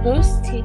Boosty.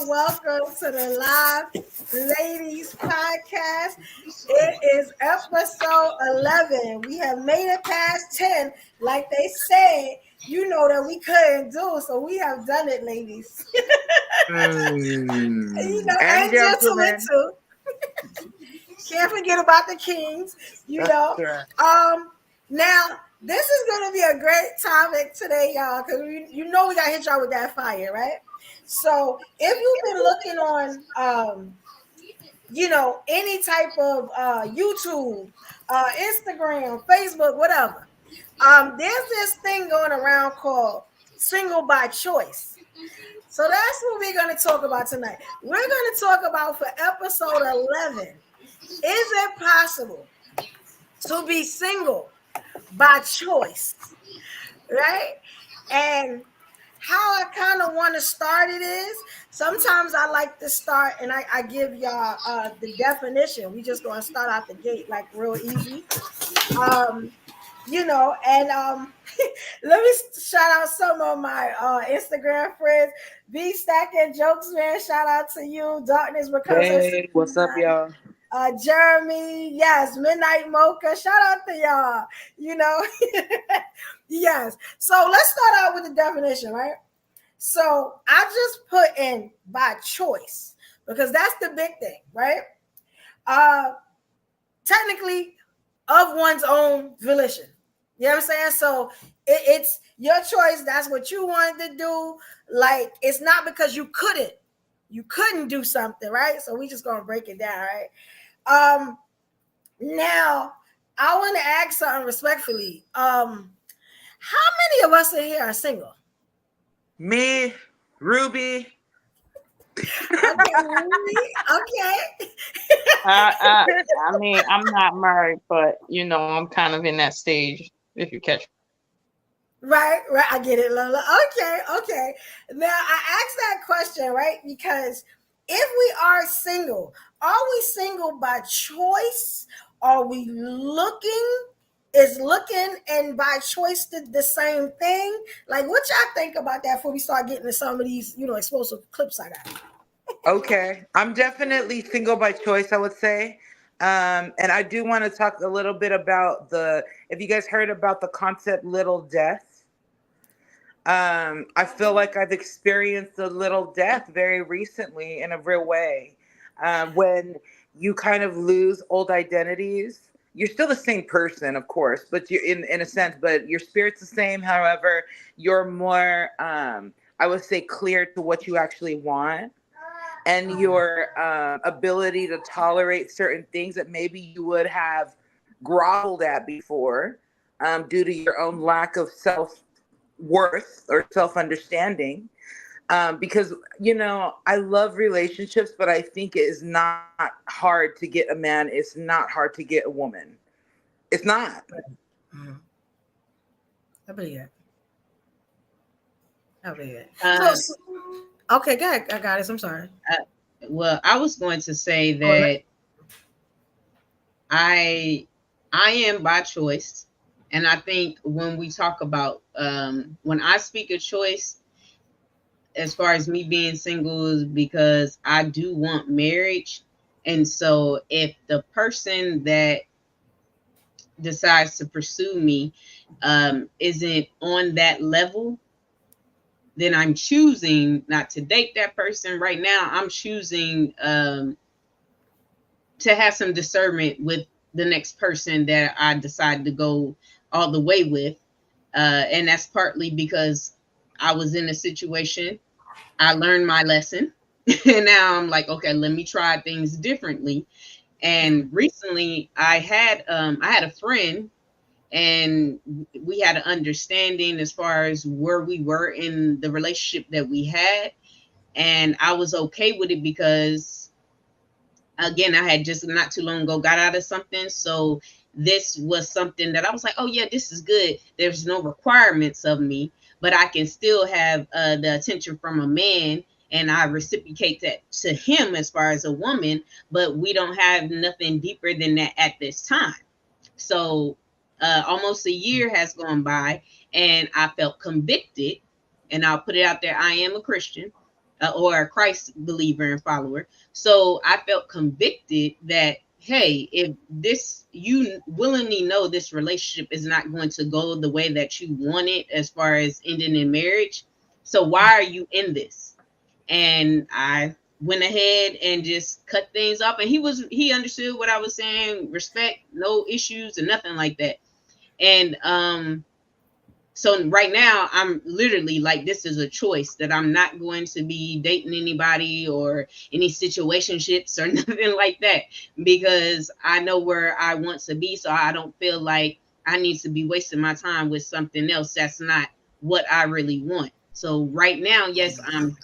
Welcome to the Live Ladies Podcast. It is episode 11. We have made it past 10. Like they said, you know that we couldn't do, so we have done it, ladies. And gentlemen too. Can't forget about the kings, Now, this is going to be a great topic today, y'all, because we got to hit y'all with that fire, right? So if you've been looking on, any type of YouTube, Instagram, Facebook, whatever, there's this thing going around called single by choice. So that's what we're going to talk about tonight. We're going to talk about for episode 11, is it possible to be single by choice, right? And how I kind of want to start it is, sometimes I like to start and I give y'all the definition. We just going to start out the gate like real easy. Let me shout out some of my Instagram friends. B Stacking Jokes, man. Shout out to you. Darkness Recovery. Hey, what's up, y'all? Jeremy, yes, Midnight Mocha, shout out to y'all, yes. So let's start out with the definition, right? So I just put in by choice because that's the big thing, right? Technically of one's own volition. You know what I'm saying? So it's your choice. That's what you wanted to do. Like, it's not because you couldn't do something, right? So we just gonna break it down, right? Now I want to ask something respectfully. How many of us in here are single? Me, Ruby. Okay, Ruby. Okay. I mean, I'm not married, but I'm kind of in that stage. If you catch. Right, right. I get it, Lola. Okay, okay. Now I asked that question, right? Because if we are we single by choice? Are we looking? Is looking and by choice the same thing? Like, what y'all think about that before we start getting to some of these, explosive clips I got? Okay, I'm definitely single by choice, I would say. And I do want to talk a little bit about if you guys heard about the concept little death. I feel like I've experienced a little death very recently in a real way. When you kind of lose old identities, you're still the same person, of course, but you're in a sense, but your spirit's the same. However, you're more, I would say, clear to what you actually want, and your ability to tolerate certain things that maybe you would have groveled at before, due to your own lack of self worth or self understanding. Because I love relationships, but I think it is not hard to get a man. It's not hard to get a woman. It's not. Mhm. I believe it. I believe it. Uh, Okay, go ahead. I got it. I'm sorry. well, I was going to say Oh, that I I am by choice, and I think when we talk about when I speak of choice, as far as me being single, is because I do want marriage, and so if the person that decides to pursue me isn't on that level, then I'm choosing not to date that person right now. I'm choosing to have some discernment with the next person that I decide to go all the way with. And that's partly because I was in a situation, I learned my lesson, and now I'm like, okay, let me try things differently. And recently I had a friend, and we had an understanding as far as where we were in the relationship that we had, and I was okay with it because again, I had just not too long ago got out of something. So this was something that I was like, oh yeah, this is good. There's no requirements of me, but I can still have the attention from a man, and I reciprocate that to him as far as a woman, but we don't have nothing deeper than that at this time. So almost a year has gone by, and I felt convicted. And I'll put it out there, I am a Christian, or a Christ believer and follower. So I felt convicted that, hey, if this, you willingly know this relationship is not going to go the way that you want it as far as ending in marriage, so why are you in this? And I went ahead and just cut things off, and he understood what I was saying, respect, no issues and nothing like that. And so right now I'm literally like, this is a choice that I'm not going to be dating anybody or any situationships or nothing like that, because I know where I want to be, so I don't feel like I need to be wasting my time with something else that's not what I really want. So right now, yes, I'm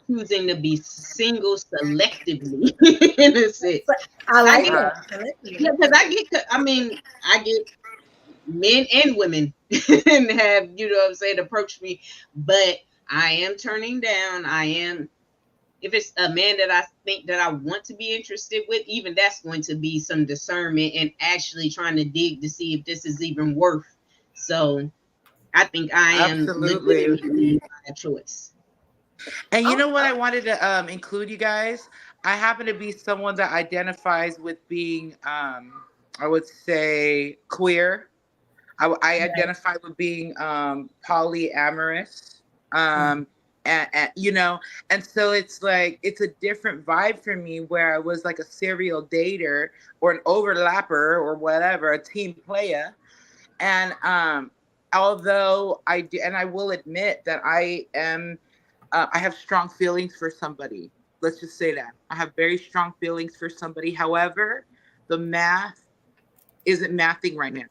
choosing to be single selectively in a sense. I I like get, that. Uh, I like yeah, that. because I get men and women and have, what I'm saying, approach me, but I am turning down. I am, if it's a man that I think that I want to be interested with, even that's going to be some discernment and actually trying to dig to see if this is even worth. So I think I am Absolutely. legitimately by choice. And you Oh, know what I wanted to include, you guys? I happen to be someone that identifies with being, I would say, queer. I right. identify with being polyamorous. Mm. And and so it's like it's a different vibe for me, where I was like a serial dater or an overlapper or whatever, a team player. And although I do, and I will admit that I have strong feelings for somebody. Let's just say that I have very strong feelings for somebody. However, the math isn't mathing right now.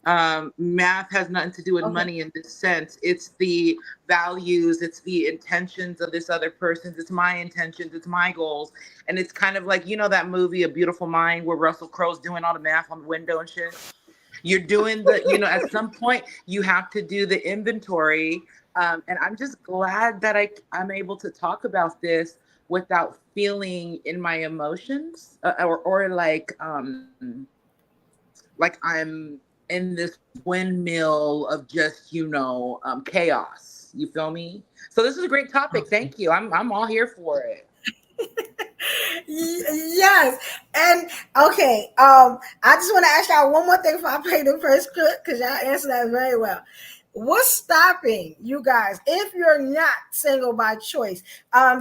Math has nothing to do with Okay. money in this sense. It's the values, it's the intentions of this other person's, it's my intentions, it's my goals. And it's kind of like, that movie, A Beautiful Mind, where Russell Crowe's doing all the math on the window and shit. You're doing at some point, you have to do the inventory. And I'm just glad that I'm able to talk about this without feeling in my emotions or like I'm in this windmill of just chaos. You feel me? So this is a great topic. Okay. Thank you. I'm all here for it. Yes. And okay, I just want to ask y'all one more thing before I play the first clip, because y'all answered that very well. What's stopping you guys if you're not single by choice?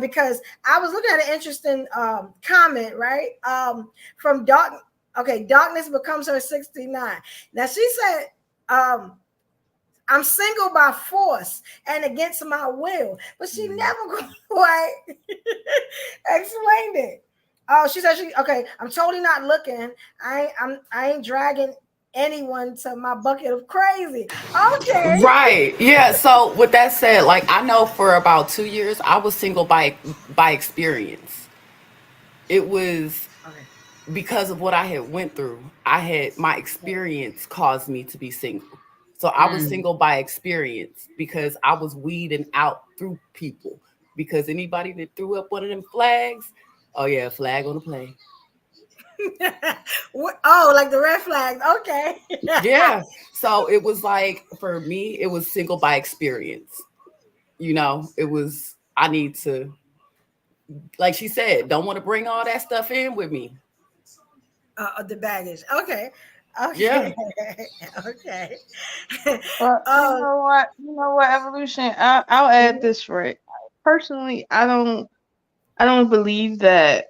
Because I was looking at an interesting comment, right? From Dark. Okay, Darkness Becomes Her 69. Now she said, I'm single by force and against my will, but she never quite explained it. Oh, she said okay. I'm totally not looking. I ain't dragging anyone to my bucket of crazy. Okay. Right. Yeah. So with that said, like I know for about 2 years I was single by experience. It was Okay. because of what I had went through. My experience caused me to be single. So I was Mm. single by experience because I was weeding out through people. Because anybody that threw up one of them flags, oh yeah, flag on the play. Oh, like the red flags. Okay. Yeah. So it was like for me, it was single by experience. It was I need to, like she said, don't want to bring all that stuff in with me. The baggage. Okay. Yeah. Okay. Okay. Well, um, you know what, Evolution. I'll add this right. Personally, I don't believe that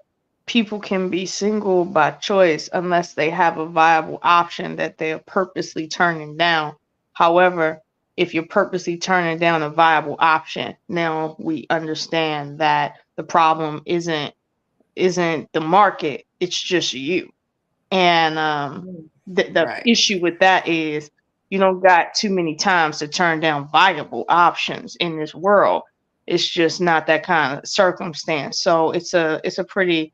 people can be single by choice unless they have a viable option that they're purposely turning down. However, if you're purposely turning down a viable option, now we understand that the problem isn't the market, it's just you. And the Right. issue with that is you don't got too many times to turn down viable options in this world. It's just not that kind of circumstance. So it's a pretty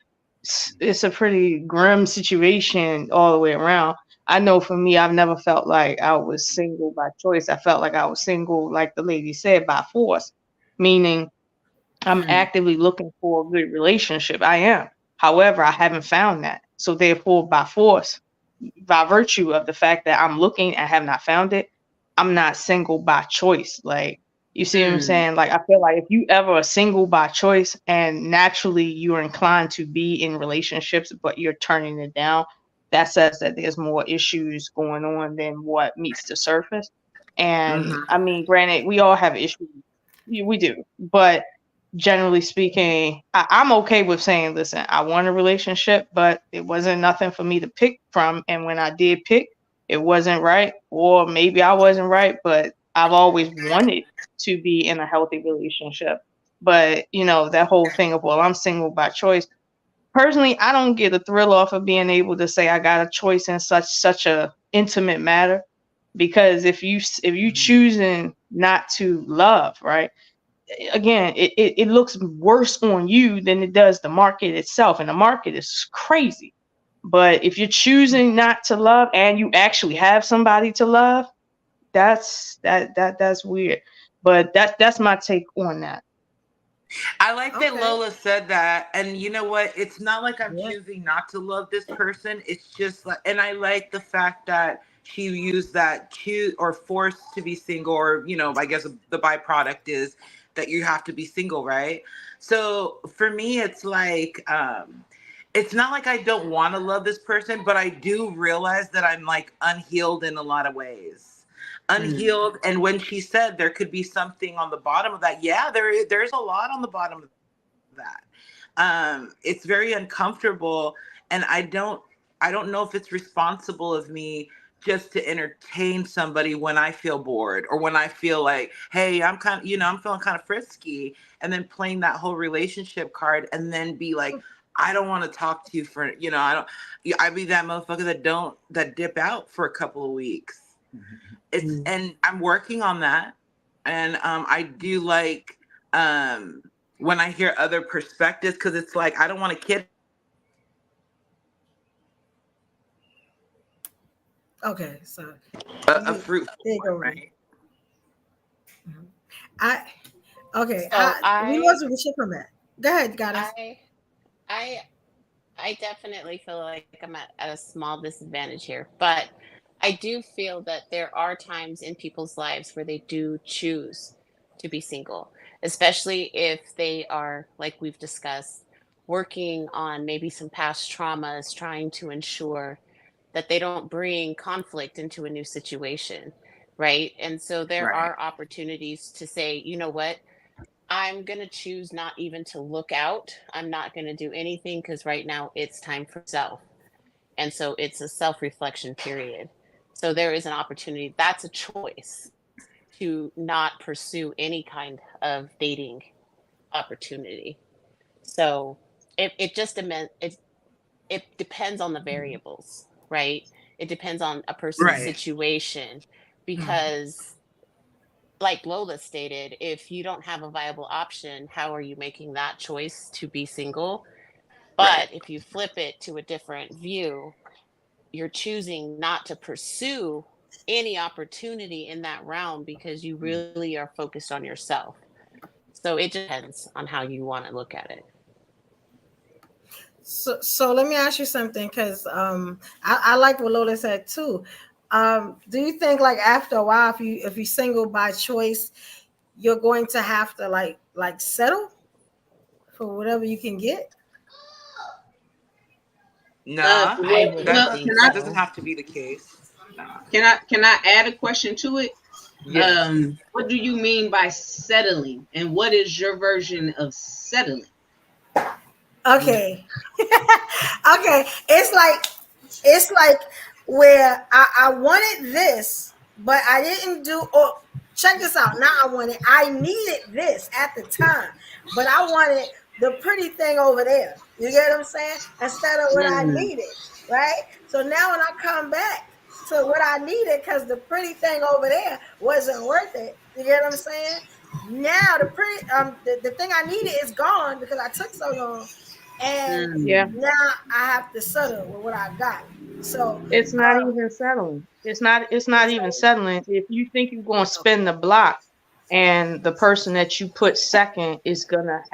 grim situation all the way around. I know for me, I've never felt like I was single by choice. I felt like I was single, like the lady said, by force, meaning I'm Mm. actively looking for a good relationship. I am. However, I haven't found that. So therefore, by force, by virtue of the fact that I'm looking and have not found it, I'm not single by choice. Like, you see what I'm Mm. saying? Like, I feel like if you ever are single by choice and naturally you're inclined to be in relationships, but you're turning it down, that says that there's more issues going on than what meets the surface. And Mm-hmm. I mean, granted, we all have issues. We do. But generally speaking, I'm okay with saying, listen, I want a relationship, but it wasn't nothing for me to pick from. And when I did pick, it wasn't right, or maybe I wasn't right, but I've always wanted to be in a healthy relationship. But, that whole thing of, well, I'm single by choice. Personally, I don't get a thrill off of being able to say I got a choice in such a intimate matter. Because if you choosing not to love, right? Again, it looks worse on you than it does the market itself, and the market is crazy. But if you're choosing not to love and you actually have somebody to love, that's weird. But that's my take on that. I like that okay. Lola said that. And you know what? It's not like I'm Yeah. choosing not to love this person. It's just like, and I like the fact that she used that choose or forced to be single, or, I guess the byproduct is that you have to be single, right? So for me, it's not like I don't want to love this person, but I do realize that I'm like unhealed in a lot of ways. Mm. Unhealed. And when she said there could be something on the bottom of that, yeah, there's a lot on the bottom of that. It's very uncomfortable, and I don't know if it's responsible of me just to entertain somebody when I feel bored, or when I feel like, hey, I'm feeling kind of frisky, and then playing that whole relationship card, and then be like, I don't want to talk to you for, I don't, I be that motherfucker that dip out for a couple of weeks. And I'm working on that. And I do like when I hear other perspectives, because it's like I don't want a kid. Okay, so A fruit, right? Okay. So We lost where she from at. Go ahead, Goddess. I definitely feel like I'm at a small disadvantage here, but I do feel that there are times in people's lives where they do choose to be single, especially if they are, like we've discussed, working on maybe some past traumas, trying to ensure that they don't bring conflict into a new situation, right? And so there Right. are opportunities to say, you know what? I'm going to choose not even to look out. I'm not going to do anything because right now it's time for self. And so it's a self reflection period. So there is an opportunity. That's a choice to not pursue any kind of dating opportunity. So it just it depends on the variables, right? It depends on a person's Right. situation because like Lola stated, if you don't have a viable option, how are you making that choice to be single? But if you flip it to a different view, you're choosing not to pursue any opportunity in that realm because you really are focused on yourself. So it depends on how you want to look at it. So let me ask you something, because I like what Lola said too. Do you think like after a while, if you're single by choice, you're going to have to like settle for whatever you can get? Nah, Well, that doesn't have to be the case. Nah. Can I add a question to it? Yes. What do you mean by settling, and what is your version of settling? Okay. Okay. It's like where I wanted this, but I didn't do. Oh, check this out. Now I needed this at the time, but I wanted the pretty thing over there. You get what I'm saying? Instead of what I needed, right? So now when I come back to what I needed, because the pretty thing over there wasn't worth it. You get what I'm saying? Now the thing I needed is gone because I took so long. And now I have to settle with what I got. So It's not even settling. It's not even settling. If you think you're going to spin the block, and the person that you put second is gonna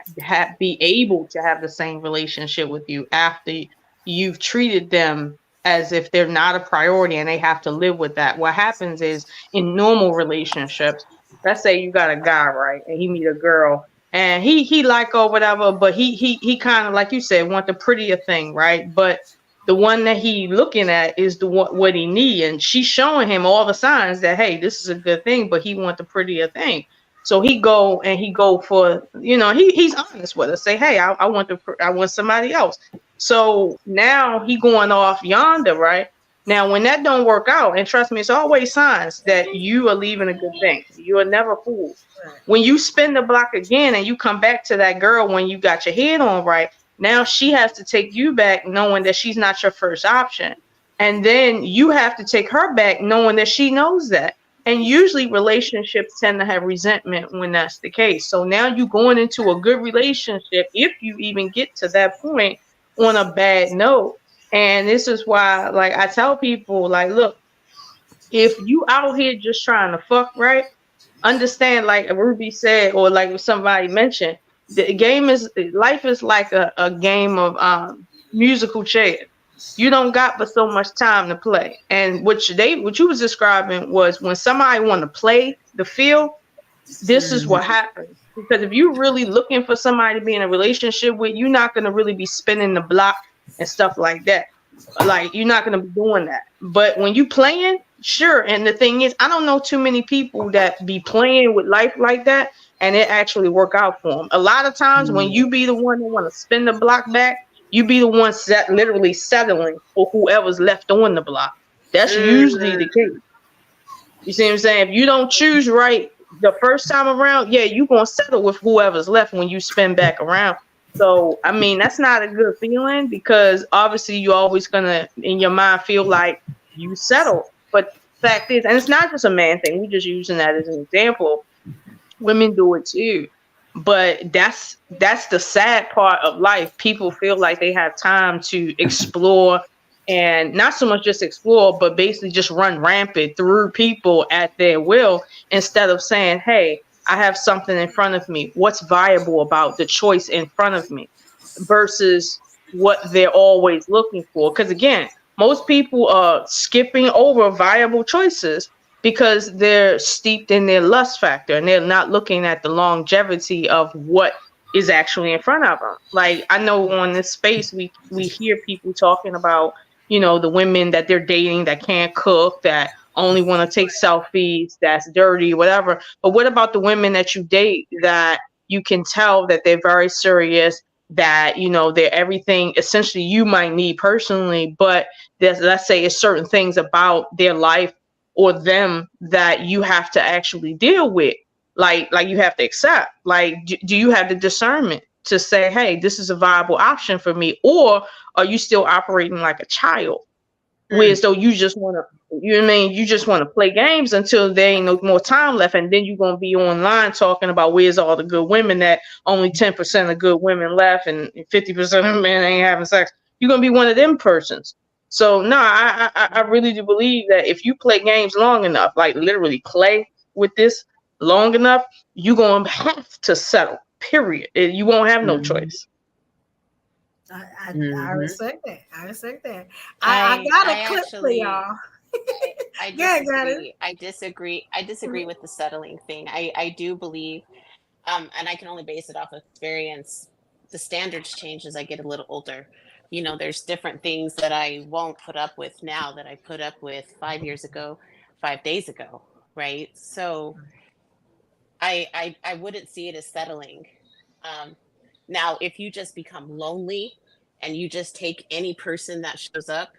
be able to have the same relationship with you after you've treated them as if they're not a priority and they have to live with that. What happens is in normal relationships, let's say you got a guy, right, and he meet a girl. And he like or whatever, but he kind of, like you said, want the prettier thing, right? But the one that he looking at is the one what he need, and she's showing him all the signs that, hey, this is a good thing, but he want the prettier thing. So he go for, he's honest with her, say, hey, I want somebody else. So now he going off yonder, right? Now when that don't work out, and trust me, it's always signs that you are leaving a good thing. You are never fooled. When you spin the block again and you come back to that girl when you got your head on right, now she has to take you back knowing that she's not your first option. And then you have to take her back knowing that she knows that. And usually relationships tend to have resentment when that's the case. So now you're going into a good relationship, if you even get to that point, on a bad note. And this is why, like, I tell people, like, look, if you out here just trying to fuck, right, understand, like Ruby said, or like somebody mentioned, life is like a game of musical chairs. You don't got but so much time to play. And what you was describing was when somebody want to play the field, this is what happens. Because if you're really looking for somebody to be in a relationship with, you're not going to really be spinning the block and stuff like that. Like, you're not going to be doing that. But when you playing, sure. And the thing is, I don't know too many people that be playing with life like that and it actually work out for them. A lot of times when you be the one that want to spin the block back, you be the one literally settling for whoever's left on the block. That's usually the case. You see what I'm saying? If you don't choose right the first time around, yeah, you're going to settle with whoever's left when you spin back around. So, I mean, that's not a good feeling, because obviously you're always going to, in your mind, feel like you settle. But fact is, and it's not just a man thing, we're just using that as an example. Women do it too. But that's the sad part of life. People feel like they have time to explore, and not so much just explore, but basically just run rampant through people at their will, instead of saying, hey, I have something in front of me. What's viable about the choice in front of me versus what they're always looking for? Because again, most people are skipping over viable choices because they're steeped in their lust factor and they're not looking at the longevity of what is actually in front of them. Like, I know on this space, we hear people talking about, you know, the women that they're dating that can't cook, that only want to take selfies, that's dirty, whatever. But what about the women that you date that you can tell that they're very serious, that, you know, they're everything essentially you might need personally, but there's, let's say, it's certain things about their life or them that you have to actually deal with, like you have to accept. Like, do you have the discernment to say, hey, this is a viable option for me? Or are you still operating like a child? Whereas though you just want to, you know what I mean, you just want to play games until there ain't no more time left, and then you're going to be online talking about where's all the good women, that only 10% of good women left and 50% of men ain't having sex. You're going to be one of them persons. So no, I really do believe that if you play games long enough, like literally play with this long enough, you're going to have to settle, period. You won't have no choice. I respect that. I respect that. I got a clip for y'all. I disagree with the settling thing. I do believe, and I can only base it off of experience, the standards change as I get a little older. You know, there's different things that I won't put up with now that I put up with 5 years ago, 5 days ago, right? So I wouldn't see it as settling. Now, if you just become lonely and you just take any person that shows up,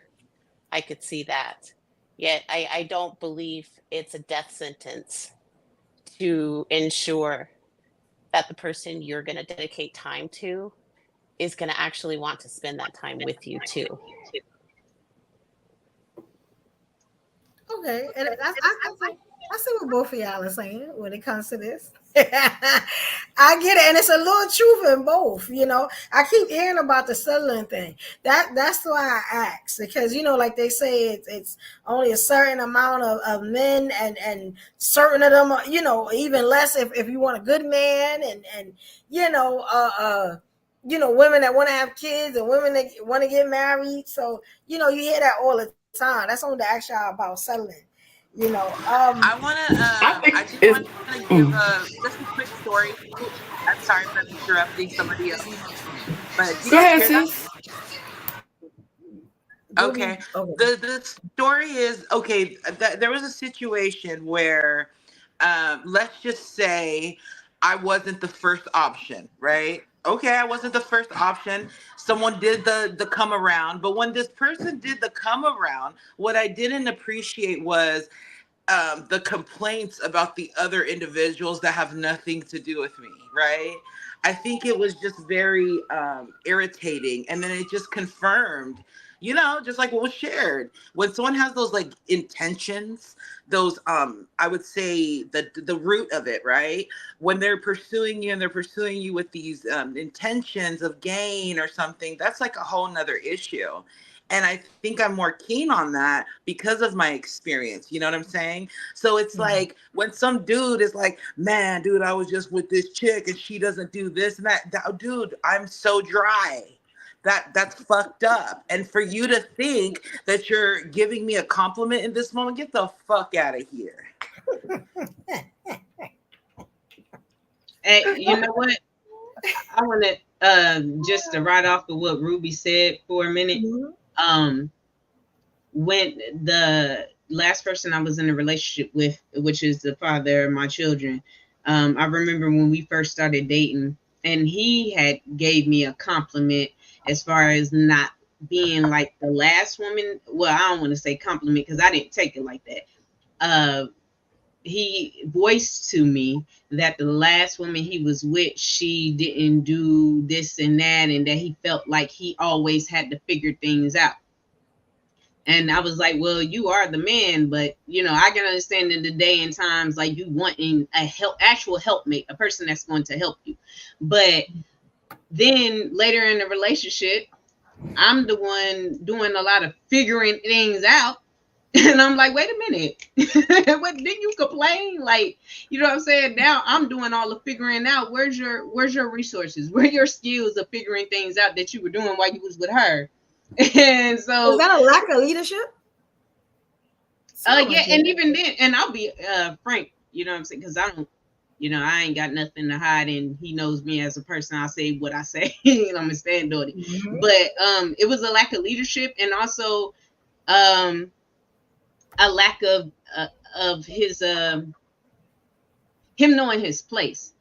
I could see that. Yet I don't believe it's a death sentence to ensure that the person you're going to dedicate time to is going to actually want to spend that time with you too. Okay, and I see what both of y'all are saying when it comes to this. I get it, and it's a little truth in both. You know, I keep hearing about the settling thing. That's why I ask, because, you know, like they say, it's only a certain amount of men, and certain of them are, you know, even less if you want a good man, and you know, women that want to have kids and women that want to get married. So, you know, you hear that all the time. That's only to ask y'all about settling. You know, I just want to give just a quick story. I'm sorry if I'm interrupting somebody else, but go ahead, sis. Okay. The story is, okay, there was a situation where, let's just say I wasn't the first option, right? Okay, I wasn't the first option. Someone did the come around, but when this person did the come around, what I didn't appreciate was the complaints about the other individuals that have nothing to do with me, right? I think it was just very irritating. And then it just confirmed, you know, just like what was shared. When someone has those like intentions, those I would say the root of it, right? When they're pursuing you and they're pursuing you with these intentions of gain or something, that's like a whole nother issue. And I think I'm more keen on that because of my experience. You know what I'm saying? So it's like when some dude is like, man, dude, I was just with this chick and she doesn't do this and that. Dude, I'm so dry. That's fucked up. And for you to think that you're giving me a compliment in this moment, get the fuck out of here. Hey, you know what? I want to just to write off of what Ruby said for a minute. When the last person I was in a relationship with, which is the father of my children, I remember when we first started dating, and he had gave me a compliment as far as not being like the last woman. Well, I don't want to say compliment because I didn't take it like that. He voiced to me that the last woman he was with, she didn't do this and that, and that he felt like he always had to figure things out. And I was like, well, you are the man, but you know, I can understand in the day and times like you wanting a actual helpmate, a person that's going to help you. But then later in the relationship, I'm the one doing a lot of figuring things out. And I'm like, wait a minute. What, didn't you complain? Like, you know what I'm saying? Now I'm doing all the figuring out. Where's your resources? Where are your skills of figuring things out that you were doing while you was with her? And so is that a lack of leadership? Yeah, and even then, and I'll be frank, you know what I'm saying? Because I don't, you know, I ain't got nothing to hide, and he knows me as a person. I say what I say, and I'm gonna stand on it. Mm-hmm. But it was a lack of leadership, and also a lack of his him knowing his place.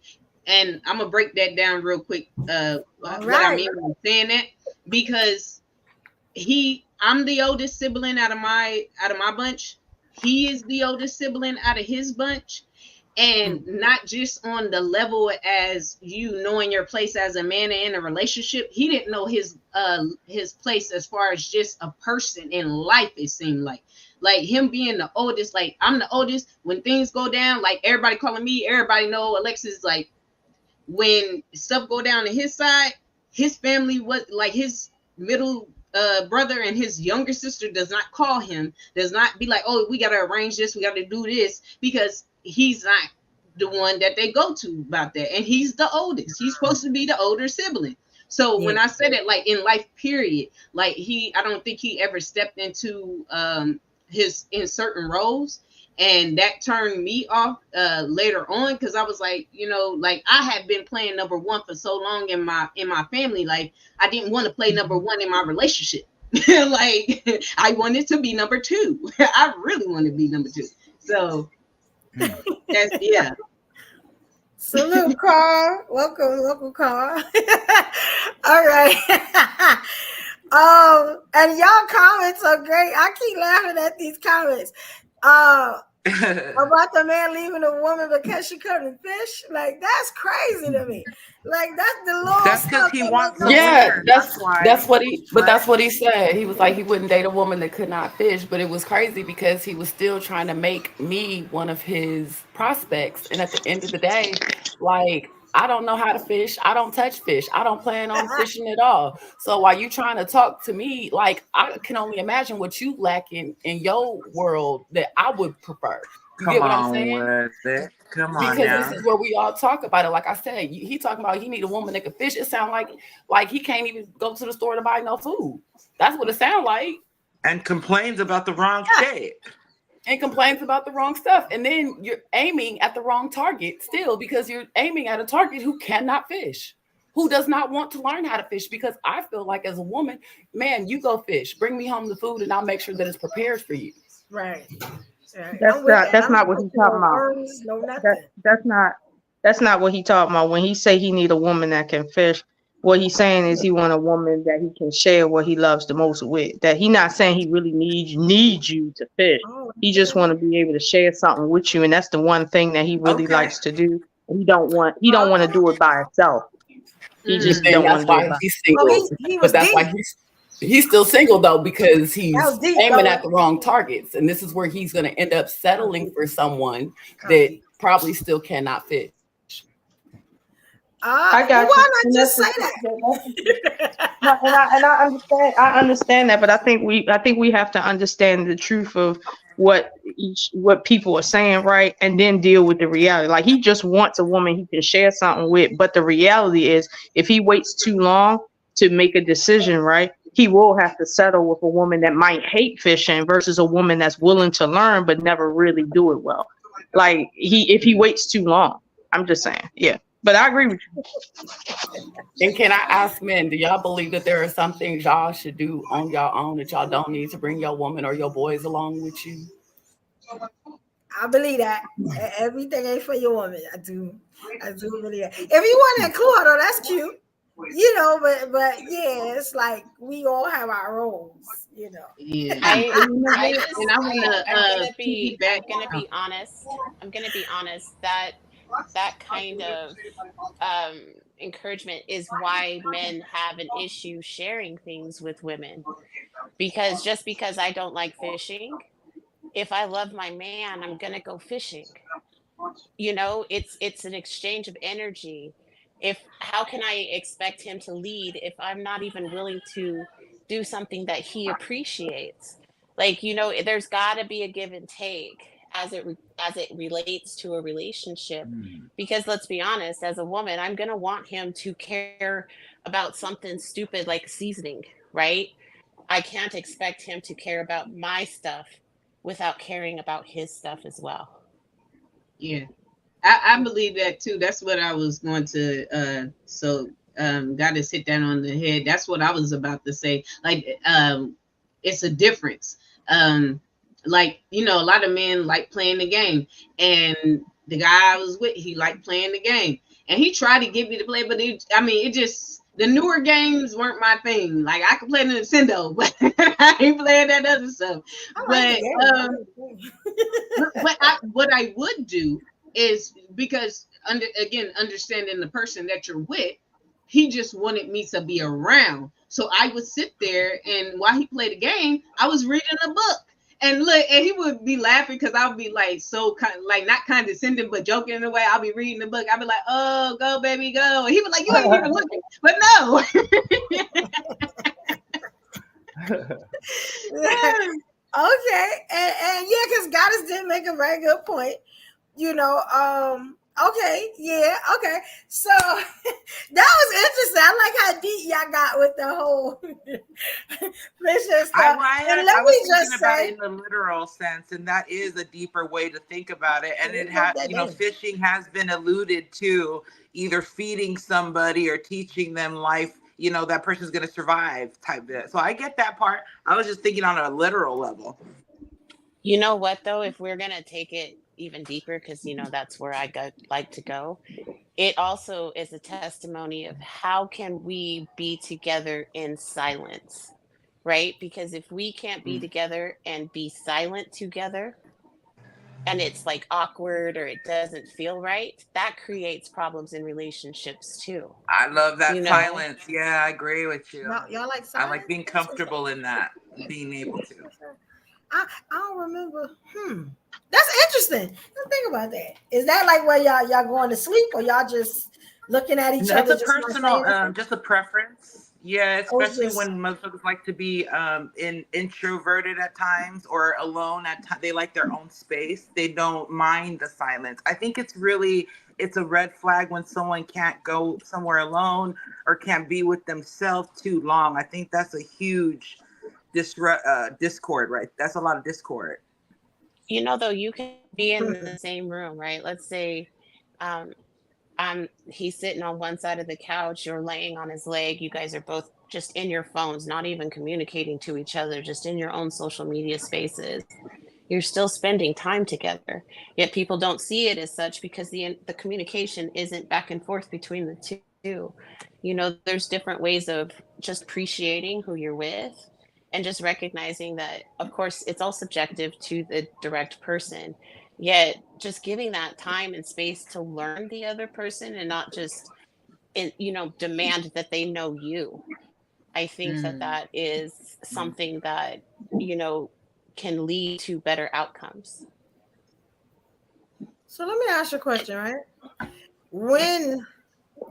And I'm gonna break that down real quick. What I mean when I'm saying that, because I'm the oldest sibling out of my bunch. He is the oldest sibling out of his bunch. And not just on the level as you knowing your place as a man in a relationship. He didn't know his place as far as just a person in life, it seemed like him being the oldest. Like, I'm the oldest. When things go down, like everybody calling me, everybody know Alexis. Like, when stuff go down to his side, his family was like his middle brother and his younger sister does not call him, does not be like, oh, we got to arrange this, we got to do this, because he's not the one that they go to about that. And he's the oldest. He's supposed to be the older sibling. So when I said it, like in life period, like I don't think he ever stepped into his in certain roles. And that turned me off later on, because I was like, you know, like I had been playing number one for so long in my family life. I didn't want to play number one in my relationship. Like, I wanted to be number two. I really wanted to be number two. So that's, yeah. Salute, Carl. Welcome, Carl. All right. And y'all comments are great. I keep laughing at these comments. About the man leaving a woman because she couldn't fish. Like, that's crazy to me. Like, that's the Lord. That's because he wants. Yeah, that's what he. But that's what he said. He was like, he wouldn't date a woman that could not fish. But it was crazy because he was still trying to make me one of his prospects. And at the end of the day, like, I don't know how to fish. I don't touch fish. I don't plan on fishing at all. So while you trying to talk to me, like, I can only imagine what you lack in your world that I would prefer. You get what I'm saying? Come on, because now. This is where we all talk about it. Like I said, he talking about he need a woman that can fish. It sound like he can't even go to the store to buy no food. That's what it sound like. And complains about the wrong shit. And complains about the wrong stuff. And then you're aiming at the wrong target still, because you're aiming at a target who cannot fish, who does not want to learn how to fish. Because I feel like as a woman, man, you go fish, bring me home the food, and I'll make sure that it's prepared for you. Right. That's not what he's talking about. That's not what he's talking about. When he say he need a woman that can fish, what he's saying is he want a woman that he can share what he loves the most with. That he not saying he really needs you to fish. He just want to be able to share something with you, and that's the one thing that he really likes to do. He don't want to do it by himself. He just don't want to do it by himself. But that's why he's still single though, because he's aiming at the wrong targets, and this is where he's going to end up settling for someone that probably still cannot fish. I got why you. not just say that? And I understand that, but I think we have to understand the truth of what people are saying, right? And then deal with the reality. Like, he just wants a woman he can share something with, but the reality is, if he waits too long to make a decision, right, he will have to settle with a woman that might hate fishing versus a woman that's willing to learn but never really do it well. Like, if he waits too long, I'm just saying, yeah. But I agree with you. And can I ask men, do y'all believe that there are some things y'all should do on your own that y'all don't need to bring your woman or your boys along with you? I believe that. Everything ain't for your woman. I do believe that. If you want to include her, though, that's cute. You know, but yeah, it's like we all have our roles, you know. Yeah. I'm gonna be honest. That kind of encouragement is why men have an issue sharing things with women, Because just because I don't like fishing, if I love my man, I'm gonna go fishing. It's an exchange of energy. If How can I expect him to lead if I'm not even willing to do something that he appreciates? Like, there's got to be a give and take as it relates to a relationship, because let's be honest, as a woman, I'm going to want him to care about something stupid like seasoning, right? I can't expect him to care about my stuff without caring about his stuff as well. Yeah, I believe that too. That's what I was going to. Got to sit down on the head. That's what I was about to say. Like, it's a difference. Like, a lot of men like playing the game, and the guy I was with, he liked playing the game, and he tried to get me to play, but it just, the newer games weren't my thing. Like, I could play the Nintendo, but I ain't playing that other stuff. But what I would do is, because understanding the person that you're with, he just wanted me to be around. So I would sit there, and while he played the game, I was reading a book. And look, and he would be laughing because I would be like, so like not condescending, but joking in a way. I'll be reading the book. I'll be like, oh, go, baby, go. And he was like, you ain't even looking. But no. Okay. And yeah, because Goddess did make a very good point. Okay, yeah, okay. So that was interesting. I like how deep y'all got with the whole fishing stuff. I was thinking about it in the literal sense, and that is a deeper way to think about it. And it has, fishing has been alluded to, either feeding somebody or teaching them life. That person's going to survive type bit. So I get that part. I was just thinking on a literal level. You know what, though, if we're going to take it even deeper, because that's where I like to go, it also is a testimony of how can we be together in silence, right? Because if we can't be together and be silent together, and it's like awkward or it doesn't feel right, that creates problems in relationships too. I love that silence. Yeah, I agree with you. Y'all like silence? I like being comfortable in that, being able to. I don't remember. That's interesting. Let's think about that. Is that like where y'all going to sleep, or y'all just looking at each other? That's a personal, just a preference. Yeah, especially when motherfuckers like to be introverted at times or alone at times. They like their own space. They don't mind the silence. I think it's a red flag when someone can't go somewhere alone or can't be with themselves too long. I think that's a huge discord, right? That's a lot of discord. Though, you can be in the same room, right? Let's say he's sitting on one side of the couch, you're laying on his leg, you guys are both just in your phones, not even communicating to each other, just in your own social media spaces. You're still spending time together, yet people don't see it as such because the communication isn't back and forth between the two. There's different ways of just appreciating who you're with, and just recognizing that, of course, it's all subjective to the direct person, yet just giving that time and space to learn the other person and not just, demand that they know you. I think that is something that, can lead to better outcomes. So let me ask you a question, right? When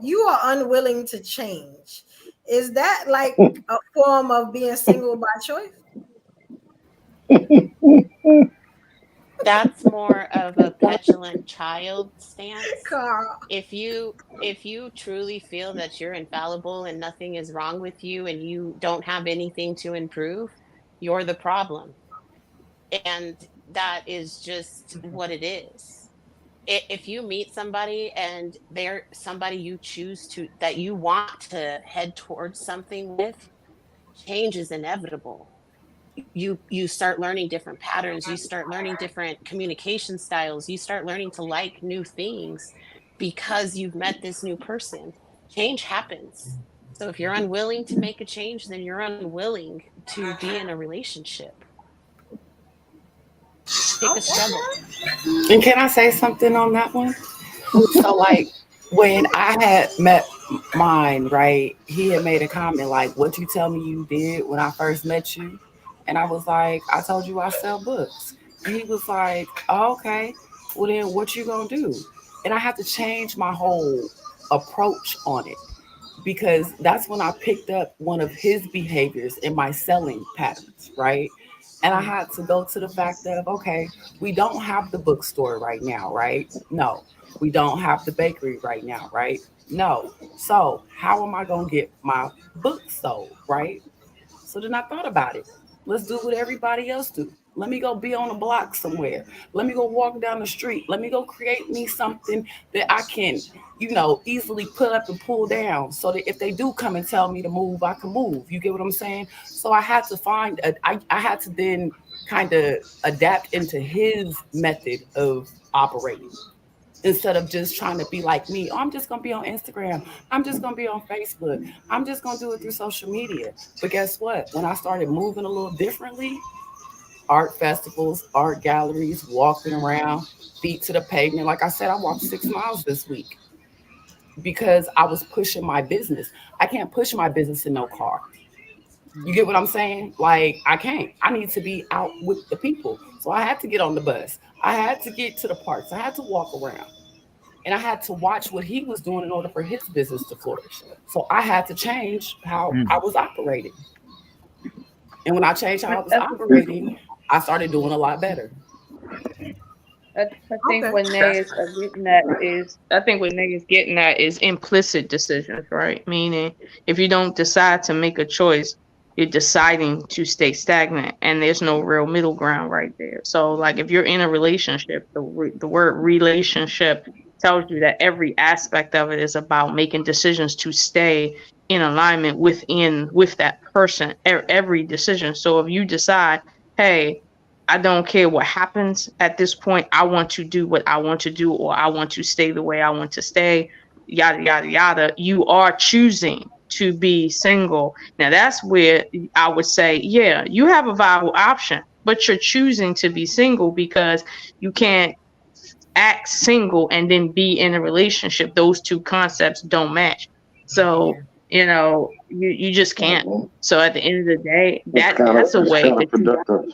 you are unwilling to change, is that like a form of being single by choice? That's more of a petulant child stance. Carl. If you truly feel that you're infallible and nothing is wrong with you and you don't have anything to improve, you're the problem. And that is just what it is. If you meet somebody and they're somebody you choose that you want to head towards something with, change is inevitable. You start learning different patterns, you start learning different communication styles, you start learning to like new things because you've met this new person. Change happens. So if you're unwilling to make a change, then you're unwilling to be in a relationship. Take a struggle. And can I say something on that one? So like when I had met mine, right, he had made a comment like, what you tell me you did when I first met you, And I was like, I told you I sell books. And he was like, oh, okay, well then what you gonna do? And I had to change my whole approach on it because that's when I picked up one of his behaviors in my selling patterns, right? And I had to go to the fact of, okay, we don't have the bookstore right now, right? No. We don't have the bakery right now, right? No. So how am I going to get my books sold, right? So then I thought about it. Let's do what everybody else do. Let me go be on a block somewhere. Let me go walk down the street. Let me go create me something that I can, easily put up and pull down so that if they do come and tell me to move, I can move. You get what I'm saying? So I had to I had to then kind of adapt into his method of operating instead of just trying to be like me. Oh, I'm just going to be on Instagram. I'm just going to be on Facebook. I'm just going to do it through social media. But guess what? When I started moving a little differently, art festivals, art galleries, walking around, feet to the pavement. Like I said, I walked 6 miles this week because I was pushing my business. I can't push my business in no car. You get what I'm saying? Like, I can't. I need to be out with the people. So I had to get on the bus. I had to get to the parks. I had to walk around. And I had to watch what he was doing in order for his business to flourish. So I had to change how I was operating. And when I changed how I was operating, I started doing a lot better. I think what Nay is getting at is, implicit decisions, right? Meaning, if you don't decide to make a choice, you're deciding to stay stagnant, and there's no real middle ground right there. So, like, if you're in a relationship, the word relationship tells you that every aspect of it is about making decisions to stay in alignment with that person, every decision. So if you decide, hey, I don't care what happens at this point, I want to do what I want to do, or I want to stay the way I want to stay, yada, yada, yada, you are choosing to be single. Now that's where I would say, yeah, you have a viable option, but you're choosing to be single because you can't act single and then be in a relationship. Those two concepts don't match. So, you just can't. So at the end of the day, that's a way that productive.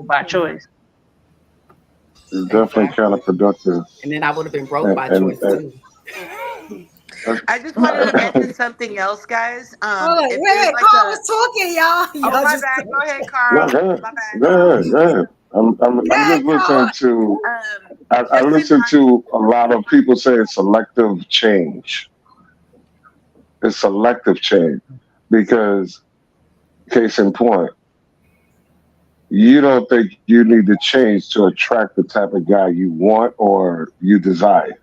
By choice. It's definitely counterproductive. And then I would have been broke by choice too. I just wanted to mention something else, guys. Hold on, wait, Carl was talking, y'all. Oh, my bad. Go ahead, Carl. My bad. Go ahead. I'm just listening to. I listen to a lot of people say selective change. It's selective change because, case in point, you don't think you need to change to attract the type of guy you want or you desire.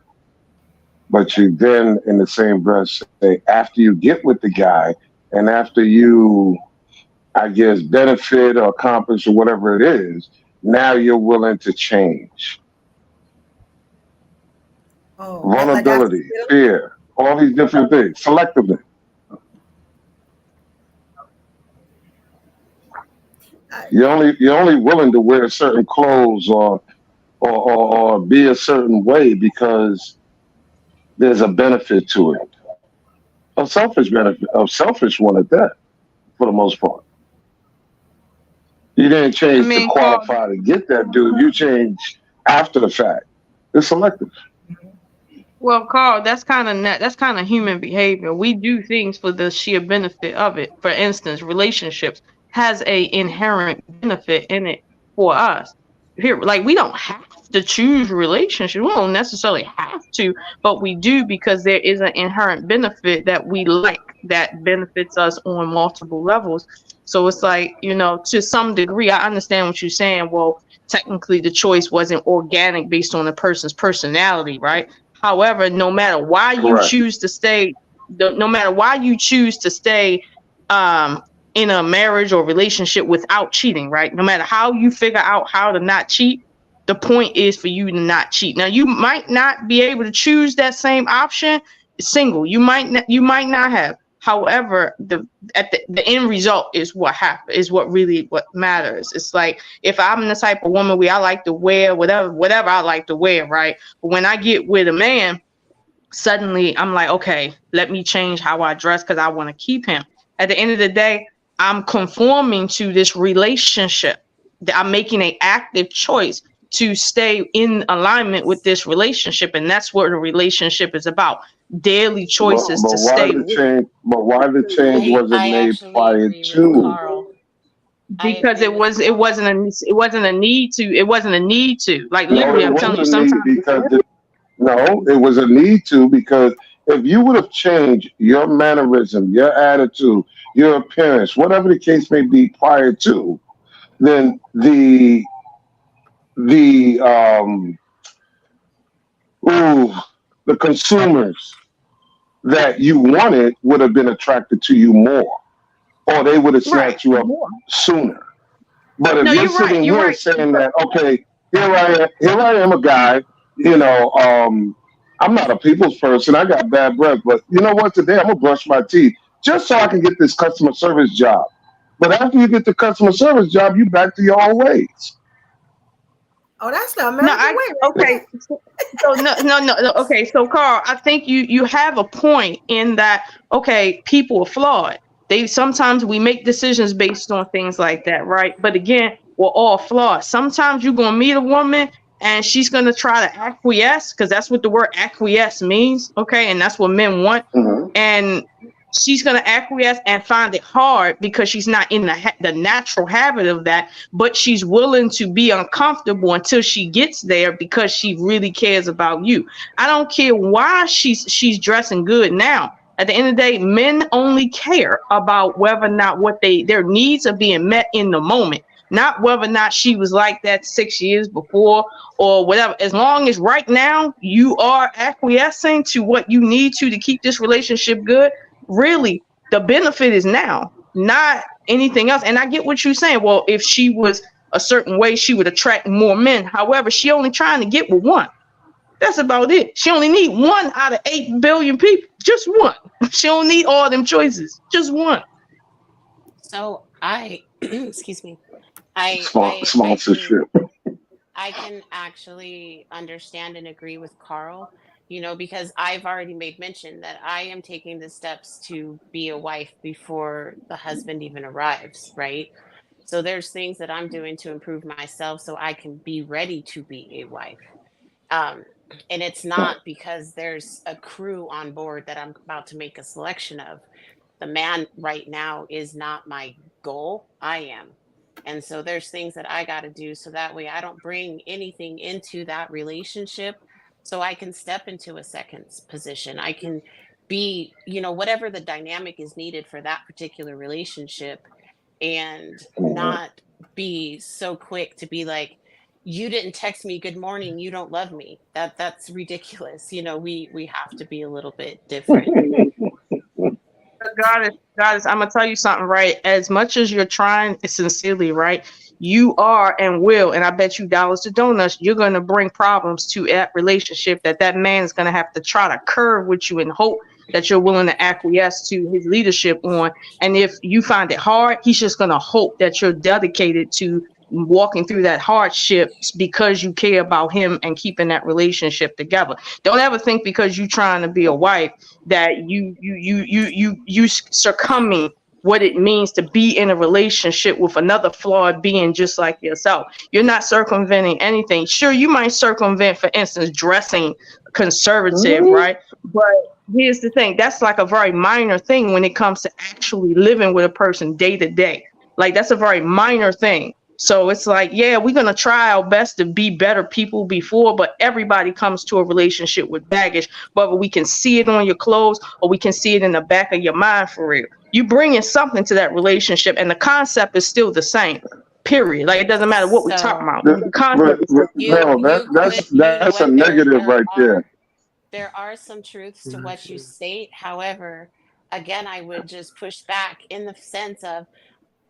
But you then, in the same breath, say, after you get with the guy and after you, I guess, benefit or accomplish or whatever it is, now you're willing to change. Vulnerability, fear, all these different things, selectively. You're only willing to wear certain clothes or be a certain way because there's a benefit to it. A selfish benefit, a selfish one at that, for the most part. You didn't change to qualify to get that dude. You changed after the fact. It's selective. Well, Carl, that's kind of human behavior. We do things for the sheer benefit of it. For instance, relationships has a inherent benefit in it for us. Here, like, we don't have to choose relationships. We don't necessarily have to, but we do because there is an inherent benefit that we like that benefits us on multiple levels. So it's like, to some degree, I understand what you're saying. Well, technically the choice wasn't organic based on the person's personality, right? However, no matter why you choose to stay, in a marriage or relationship without cheating, right? No matter how you figure out how to not cheat, the point is for you to not cheat. Now, you might not be able to choose that same option single. You might not have. However, the end result is what matters. It's like, if I'm the type of woman where I like to wear whatever I like to wear, right? But when I get with a man, suddenly I'm like, okay, let me change how I dress because I want to keep him. At the end of the day, I'm conforming to this relationship. I'm making an active choice to stay in alignment with this relationship, and that's what a relationship is about. Daily choices But to why stay the with. change? But why the change wasn't I made actually prior agree with to? Carl. I Because agree with it Carl. wasn't a need to. It wasn't a need to. Like No, literally, it I'm was telling you, a need sometimes because no, it was a need to because if you would have changed your mannerism, your attitude, your appearance, whatever the case may be prior to, then the ooh, the consumers that you wanted would have been attracted to you more, or they would have right. snapped you up sooner. But if No, you're you're right. sitting You're here right. saying that, okay, here I am a guy, you know, I'm not a people's person. I got bad breath, but you know what? Today I'm gonna brush my teeth just so I can get this customer service job. But after you get the customer service job, you back to your old ways. Oh, that's the No, American way, right okay. there. So no. Okay, so Carl, I think you have a point in that. Okay, people are flawed. They sometimes we make decisions based on things like that, right? But again, we're all flawed. Sometimes you're gonna meet a woman and she's gonna try to acquiesce because that's what the word acquiesce means. Okay, and that's what men want. Hmm. And she's going to acquiesce and find it hard because she's not in the natural habit of that, but she's willing to be uncomfortable until she gets there because she really cares about you. I don't care why she's dressing good now. At the end of the day, men only care about whether or not their needs are being met in the moment, not whether or not she was like that 6 years before or whatever. As long as right now you are acquiescing to what you need to keep this relationship good, really the benefit is now, not anything else. And I get what you're saying. Well, if she was a certain way, she would attract more men. However, she only trying to get with one. That's about it. She only need one out of 8 billion people. Just one. She don't need all them choices. Just one. So I, excuse me. I can Sponsorship. actually understand and agree with Carl, because I've already made mention that I am taking the steps to be a wife before the husband even arrives, right? So there's things that I'm doing to improve myself so I can be ready to be a wife. Um, and it's not because there's a crew on board that I'm about to make a selection of. The man right now is not my goal. I am. And so there's things that I got to do so that way I don't bring anything into that relationship so I can step into a second position. I can be, whatever the dynamic is needed for that particular relationship and Mhm. not be so quick to be like, you didn't text me good morning, you don't love me. That's ridiculous. We have to be a little bit different. God is, I'm gonna tell you something, right? As much as you're trying sincerely, right? You are and will, and I bet you dollars to donuts, you're gonna bring problems to that relationship that man is gonna have to try to curve with you and hope that you're willing to acquiesce to his leadership on. And if you find it hard, he's just gonna hope that you're dedicated to walking through that hardship because you care about him and keeping that relationship together. Don't ever think because you're trying to be a wife that you succumbing what it means to be in a relationship with another flawed being just like yourself. You're not circumventing anything. Sure, you might circumvent, for instance, dressing conservative, Mhm. right? But here's the thing, that's like a very minor thing when it comes to actually living with a person day to day. Like that's a very minor thing. So it's like, yeah, we're going to try our best to be better people before, but everybody comes to a relationship with baggage, whether we can see it on your clothes or we can see it in the back of your mind for real. You bring in something to that relationship and the concept is still the same, period. Like it doesn't matter what we're talking So about. The But, concept is but still the same. no, you know that's a what, negative right there. there are some truths to what you state. However, again, I would just push back in the sense of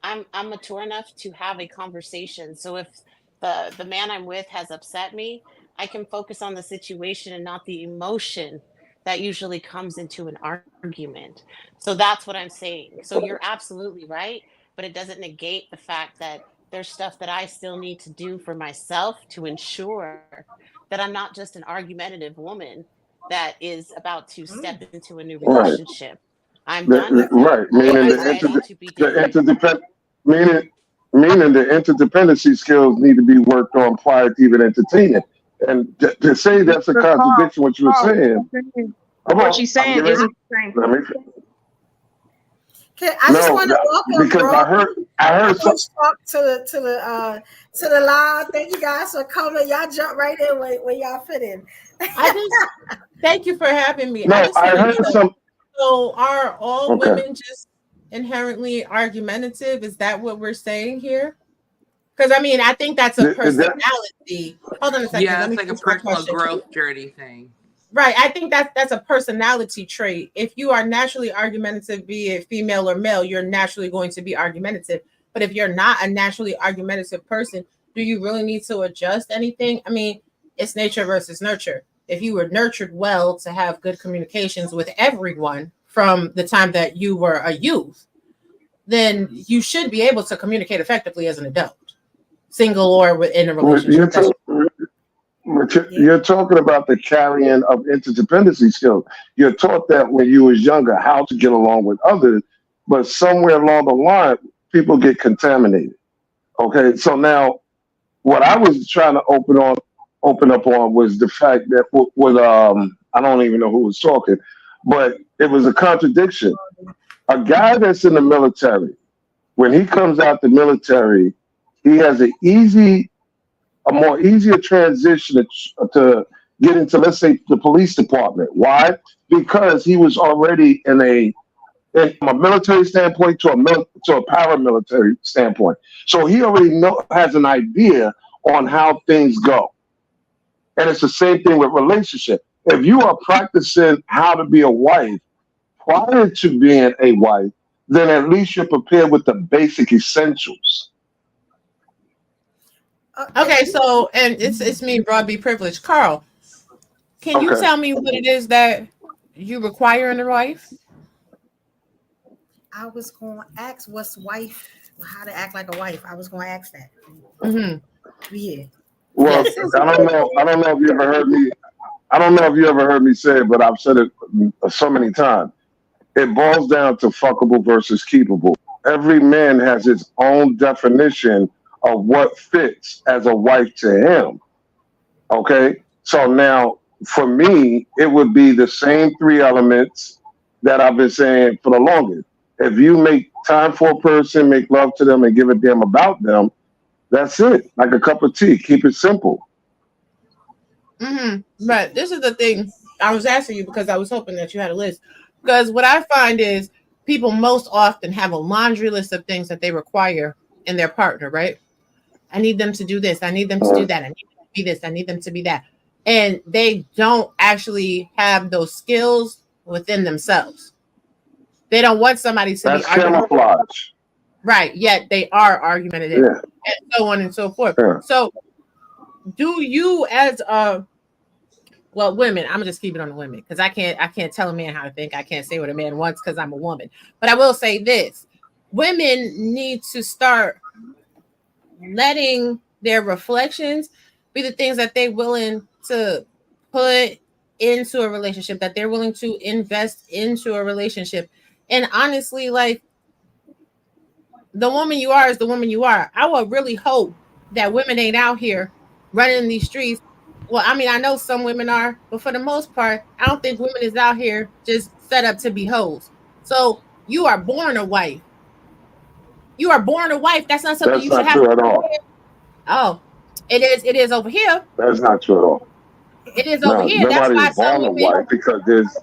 I'm mature enough to have a conversation. So if the man I'm with has upset me, I can focus on the situation and not the emotion that usually comes into an argument. So that's what I'm saying. So you're absolutely right, but it doesn't negate the fact that there's stuff that I still need to do for myself to ensure that I'm not just an argumentative woman that is about to step into a new Right. relationship. I'm done with you. Right, You meaning are ready to be the done. interdependent, meaning the interdependency skills need to be worked on prior to even entertaining. And to say that's a contradiction, what you were saying. What she's saying is Let me. Okay, I just want to welcome because Rob. I heard some. Talk to the live. Thank you guys for coming. Y'all jump right in where y'all fit in. Thank you for having me. No, I heard some. So are all Okay. women just inherently argumentative? Is that what we're saying here? Because I mean, I think that's a personality. Hold on a second. Yeah, it's like a personal growth journey thing. Right. I think that's a personality trait. If you are naturally argumentative, be it female or male, you're naturally going to be argumentative. But if you're not a naturally argumentative person, do you really need to adjust anything? I mean, it's nature versus nurture. If you were nurtured well to have good communications with everyone from the time that you were a youth, then you should be able to communicate effectively as an adult, single or within a relationship. You're talking about the carrying of interdependency skills. You're taught that when you was younger, how to get along with others, but somewhere along the line, people get contaminated. Okay, so now what I was trying to open up on was the fact that with I don't even know who was talking, but it was a contradiction. A guy that's in the military, when he comes out the military, he has a more easier transition to get into, let's say, the police department. Why? Because he was already from a military standpoint to a paramilitary standpoint. So he already has an idea on how things go. And it's the same thing with relationship. If you are practicing how to be a wife prior to being a wife, then at least you're prepared with the basic essentials. Okay, so and it's me, Robbie Privilege. Carl, can you tell me what it is that you require in a wife? I was going to ask what's wife, how to act like a wife. I was going to ask that. Mm-hmm. Yeah. Well, I don't know if you ever heard me. I don't know if you ever heard me say it, but I've said it so many times. It boils down to fuckable versus keepable. Every man has his own definition of what fits as a wife to him. Okay? So now, for me, it would be the same three elements that I've been saying for the longest. If you make time for a person, make love to them, and give a damn about them, that's it. Like a cup of tea. Keep it simple. Mm-hmm. But this is the thing. I was asking you because I was hoping that you had a list. Because what I find is people most often have a laundry list of things that they require in their partner, right? I need them to do this. I need them to do that. I need them to be this. I need them to be that. And they don't actually have those skills within themselves. They don't want somebody to be camouflage. Right. Yet they are argumentative and so on and so forth. Yeah. So do you as women, I'm gonna just keep it on the women because I can't tell a man how to think. I can't say what a man wants because I'm a woman. But I will say this: women need to start letting their reflections be the things that they're willing to put into a relationship, that they're willing to invest into a relationship. And honestly, like, the woman you are is the woman you are. I would really hope that women ain't out here running these streets. Well, I mean, I know some women are, but for the most part, I don't think women is out here just set up to be hoes. So you are born a wife. You are born a wife. That's not something you should have. That's not true at all. Oh, it is. It is over here. That's not true at all. It is over here. Nobody is born a wife because there's.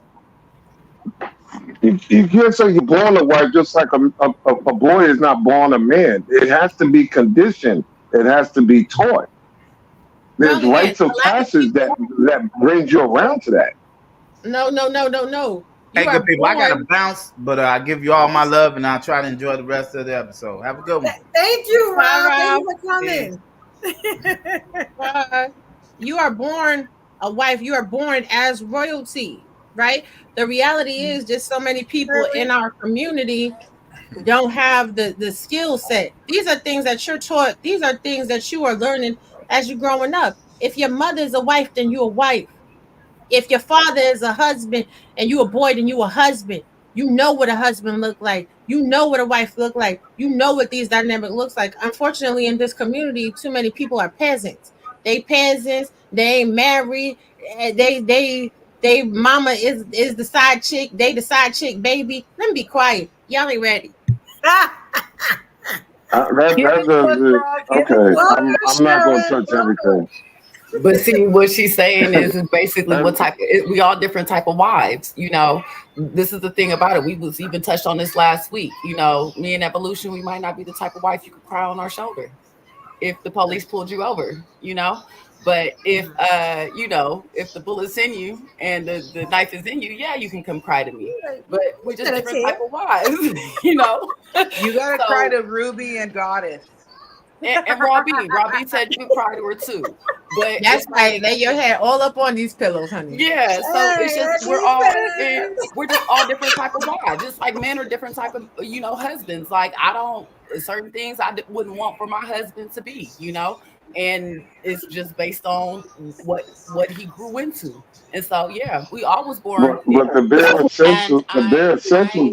You can't say you're born a wife just like a boy is not born a man. It has to be conditioned. It has to be taught. There's rites of passage that brings you around to that. No. Hey, good people, I gotta bounce, but I give you all my love, and I'll try to enjoy the rest of the episode. Have a good one. Thank you, Rob. Thank you for coming. You are born a wife. You are born as royalty, right? The reality is just so many people in our community don't have the skill set. These are things that you're taught. These are things that you are learning as you're growing up. If your mother is a wife, then you're a wife. If your father is a husband and you're a boy, then you're a husband. You know what a husband look like. You know what a wife look like. You know what these dynamic looks like. Unfortunately, in this community, too many people are peasants. They peasants. They ain't married. They mama is the side chick. They the side chick baby. Let me be quiet. Y'all ain't ready. That does it. Okay, I'm not gonna touch everything. But see, what she's saying is basically what type we all different type of wives, you know. This is the thing about it. We was even touched on this last week. You know, me and Evolution, we might not be the type of wife you could cry on our shoulder if the police pulled you over, you know. But if you know, if the bullet's in you and the knife is in you, yeah, you can come cry to me. But we're just different type of wives, you know. You gotta cry to Ruby and Goddess. And Robbie said you could cry to her too. But that's right. Lay your head all up on these pillows, honey. Yeah, so it's just we're just all different type of wives. Just like men are different type of, you know, husbands. Like I don't certain things I wouldn't want for my husband to be, you know, and it's just based on what he grew into. And so yeah, we all was born. But the bare essentials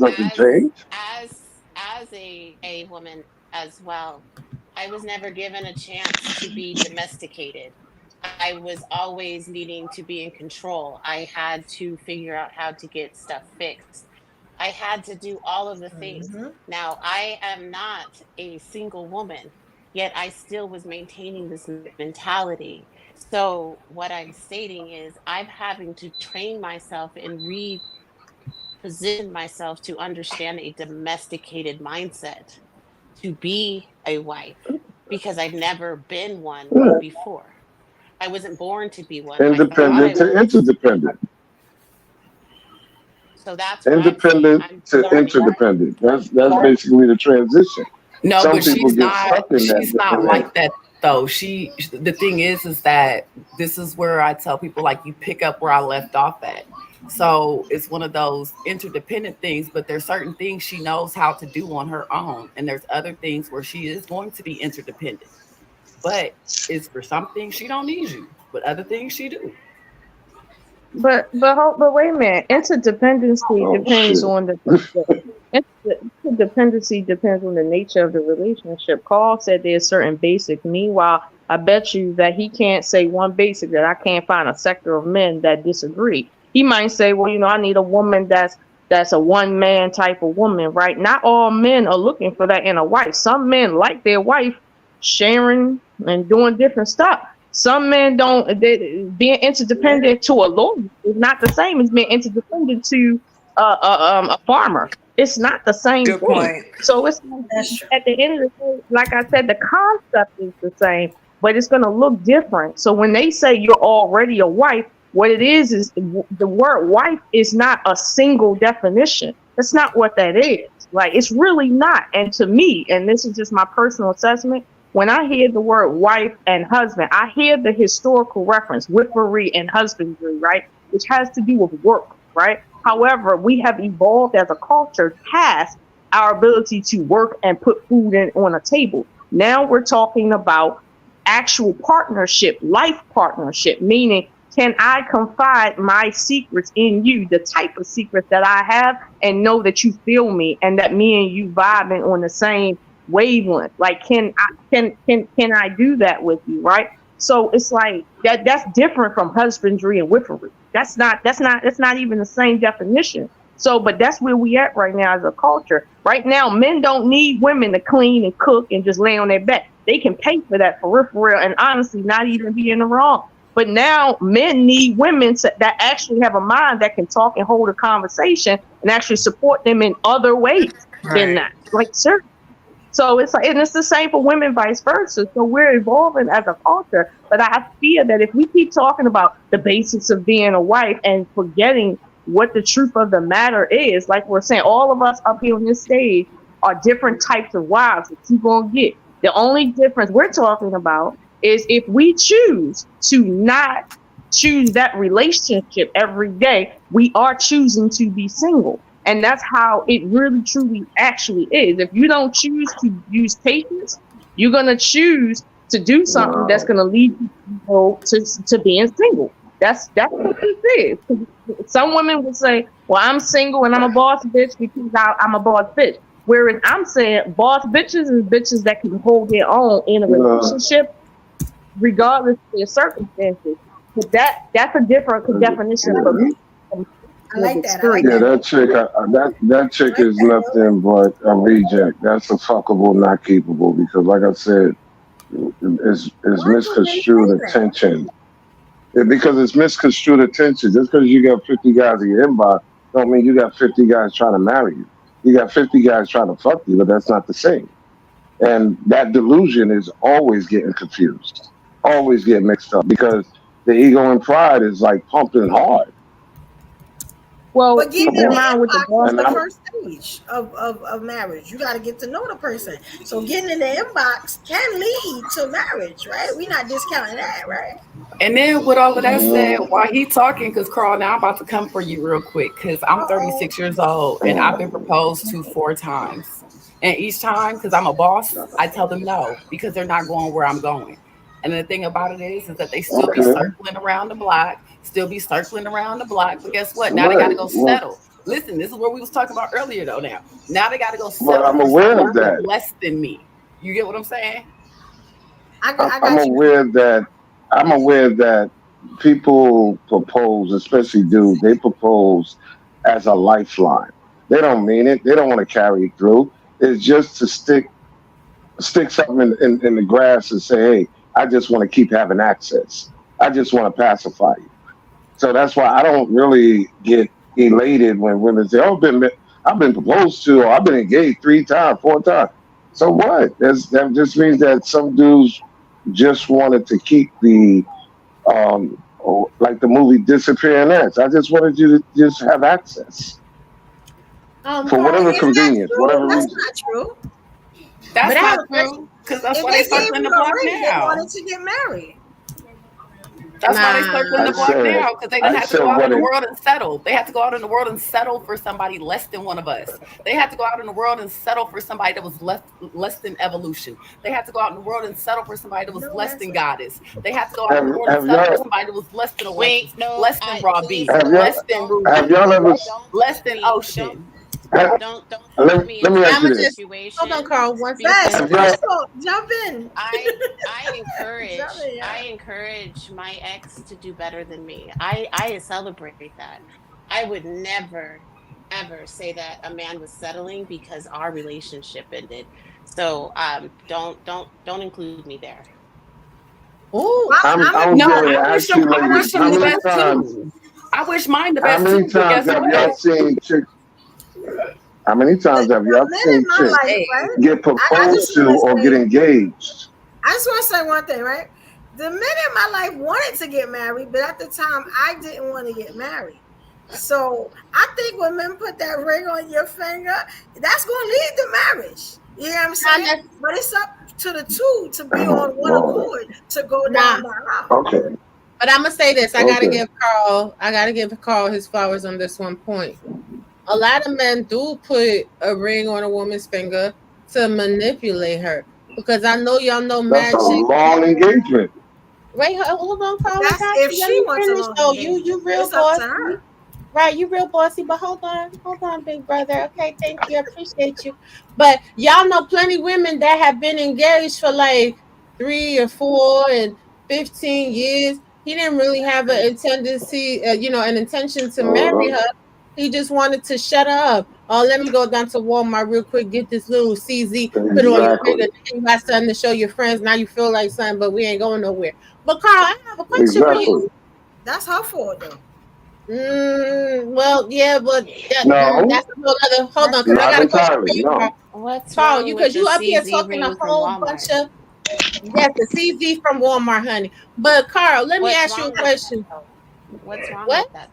doesn't change. As a woman as well, I was never given a chance to be domesticated. I was always needing to be in control. I had to figure out how to get stuff fixed. I had to do all of the things. Now, I am not a single woman, yet I still was maintaining this mentality. So what I'm stating is I'm having to train myself and reposition myself to understand a domesticated mindset, to be a wife, because I've never been one before. I wasn't born to be one. Independent to interdependent. So that's independent to interdependent. That's basically the transition. No, but she's not like that though. The thing is that this is where I tell people, like, you pick up where I left off at. So it's one of those interdependent things, but there's certain things she knows how to do on her own. And there's other things where she is going to be interdependent. But it's for some things she don't need you, but other things she do. But wait a minute. Interdependency depends on interdependency depends on the nature of the relationship. Carl said there's certain basic. Meanwhile, I bet you that he can't say one basic that I can't find a sector of men that disagree. He might say, well, you know, I need a woman that's a one man type of woman, right? Not all men are looking for that in a wife. Some men like their wife sharing and doing different stuff. Some men don't. Being interdependent to a lawyer is not the same as being interdependent to a farmer. It's not the same Good thing. point. So it's at the end of the day, like I said, the concept is the same, but it's going to look different. So when they say you're already a wife, what it is the word wife is not a single definition. That's not what that is. Like, it's really not. And to me, and this is just my personal assessment, when I hear the word wife and husband, I hear the historical reference, wifery and husbandry, right? Which has to do with work, right? However, we have evolved as a culture past our ability to work and put food on a table. Now we're talking about actual partnership, life partnership, meaning, can I confide my secrets in you, the type of secrets that I have, and know that you feel me and that me and you vibing on the same wavelength? Like, can I do that with you, right? So it's like that's different from husbandry and wifery. That's not even the same definition. So, but that's where we at right now as a culture. Right now, men don't need women to clean and cook and just lay on their bed. They can pay for that for real, and honestly, not even be in the wrong. But now men need women that actually have a mind that can talk and hold a conversation and actually support them in other ways than that. Like, sir. So it's like, and it's the same for women, vice versa. So we're evolving as a culture. But I fear that if we keep talking about the basics of being a wife and forgetting what the truth of the matter is, like we're saying, all of us up here on this stage are different types of wives that you're going to get. The only difference we're talking about is if we choose to not choose that relationship every day, we are choosing to be single. And that's how it really, truly, actually is. If you don't choose to use patience, you're going to choose to do something that's going to lead you to being single. That's what this is. Some women would say, well, I'm single and I'm a boss bitch because I'm a boss bitch. Whereas I'm saying boss bitches is bitches that can hold their own in a relationship regardless of their circumstances. But that's a different definition for me. I like that. Yeah, that chick, that chick is nothing but a reject. That's a fuckable, not keepable. Because, like I said, it's misconstrued attention. Because it's misconstrued attention. Just because you got 50 guys in your inbox, don't mean you got 50 guys trying to marry you. You got 50 guys trying to fuck you, but that's not the same. And that delusion is always getting confused, always getting mixed up because the ego and pride is like pumping hard. Well, but getting in the inbox is the first stage of marriage. You got to get to know the person. So getting in the inbox can lead to marriage, right? We're not discounting that, right? And then with all of that said, while he talking, because Carl, now I'm about to come for you real quick, because I'm 36 years old and I've been proposed to 4 times. And each time, because I'm a boss, I tell them no, because they're not going where I'm going. And the thing about it is that they still be circling around the block, But guess what? Now they got to go settle. Listen, this is what we was talking about earlier, though. Now they got to go settle. But I'm aware of that. Less than me. You get what I'm saying? I'm aware that people propose, especially dudes, they propose as a lifeline. They don't mean it. They don't want to carry it through. It's just to stick something in the grass and say, hey, I just want to keep having access. I just want to pacify you. So that's why I don't really get elated when women say, oh, I've been proposed to, or I've been engaged 3 times, 4 times. So what? That just means that some dudes just wanted to keep the, like the movie Disappearing Ants. I just wanted you to just have access. For whatever convenience, whatever reason. That's not true. That's not true. Because that's why they circling the block now. They wanted to get married. That's why they circling the block now, because they didn't have to go out in the world and settle. They had to go out in the world and settle for somebody less than one of us. They had to go out in the world and settle for somebody that was less than evolution. They had to go out in the world and settle for somebody that was less than goddess. They had to go out in the world and settle for somebody that was less than a less than raw beef, less than ruby, less than ocean. Don't let me ask you this. Hold on, Carl. One second. Jump in. I encourage my ex to do better than me. I celebrate that. I would never ever say that a man was settling because our relationship ended. So don't include me there. Oh, I wish mine the best too. How many times have y'all seen chicks get proposed to or get engaged? I just want to say one thing, right? The men in my life wanted to get married, but at the time I didn't want to get married. So I think when men put that ring on your finger, that's going to lead to marriage. You know what I'm saying? But it's up to the two to be on one accord to go down that route. Okay. But I'm gonna say this. I gotta give Carl his flowers on this one point. A lot of men do put a ring on a woman's finger to manipulate her. Because I know y'all know that's a long engagement. Wait, hold on, Carl. That's if she wants to. Oh, you real bossy. Right, you real bossy, but hold on, big brother. Okay, thank you. I appreciate you. But y'all know plenty women that have been engaged for like 3 or 4 and 15 years. He didn't really have an intention to marry her. He just wanted to shut her up. Oh, let me go down to Walmart real quick, get this little CZ, put it on your finger. You got something to show your friends. Now you feel like something, but we ain't going nowhere. But Carl, I have a question for you. That's her fault, though. Well, yeah, but that's another. Hold on, because I got a question for you, Carl. What's Carl, because you up here talking a whole bunch of the CZ from Walmart, honey. But Carl, let me ask you a question. What's wrong with that?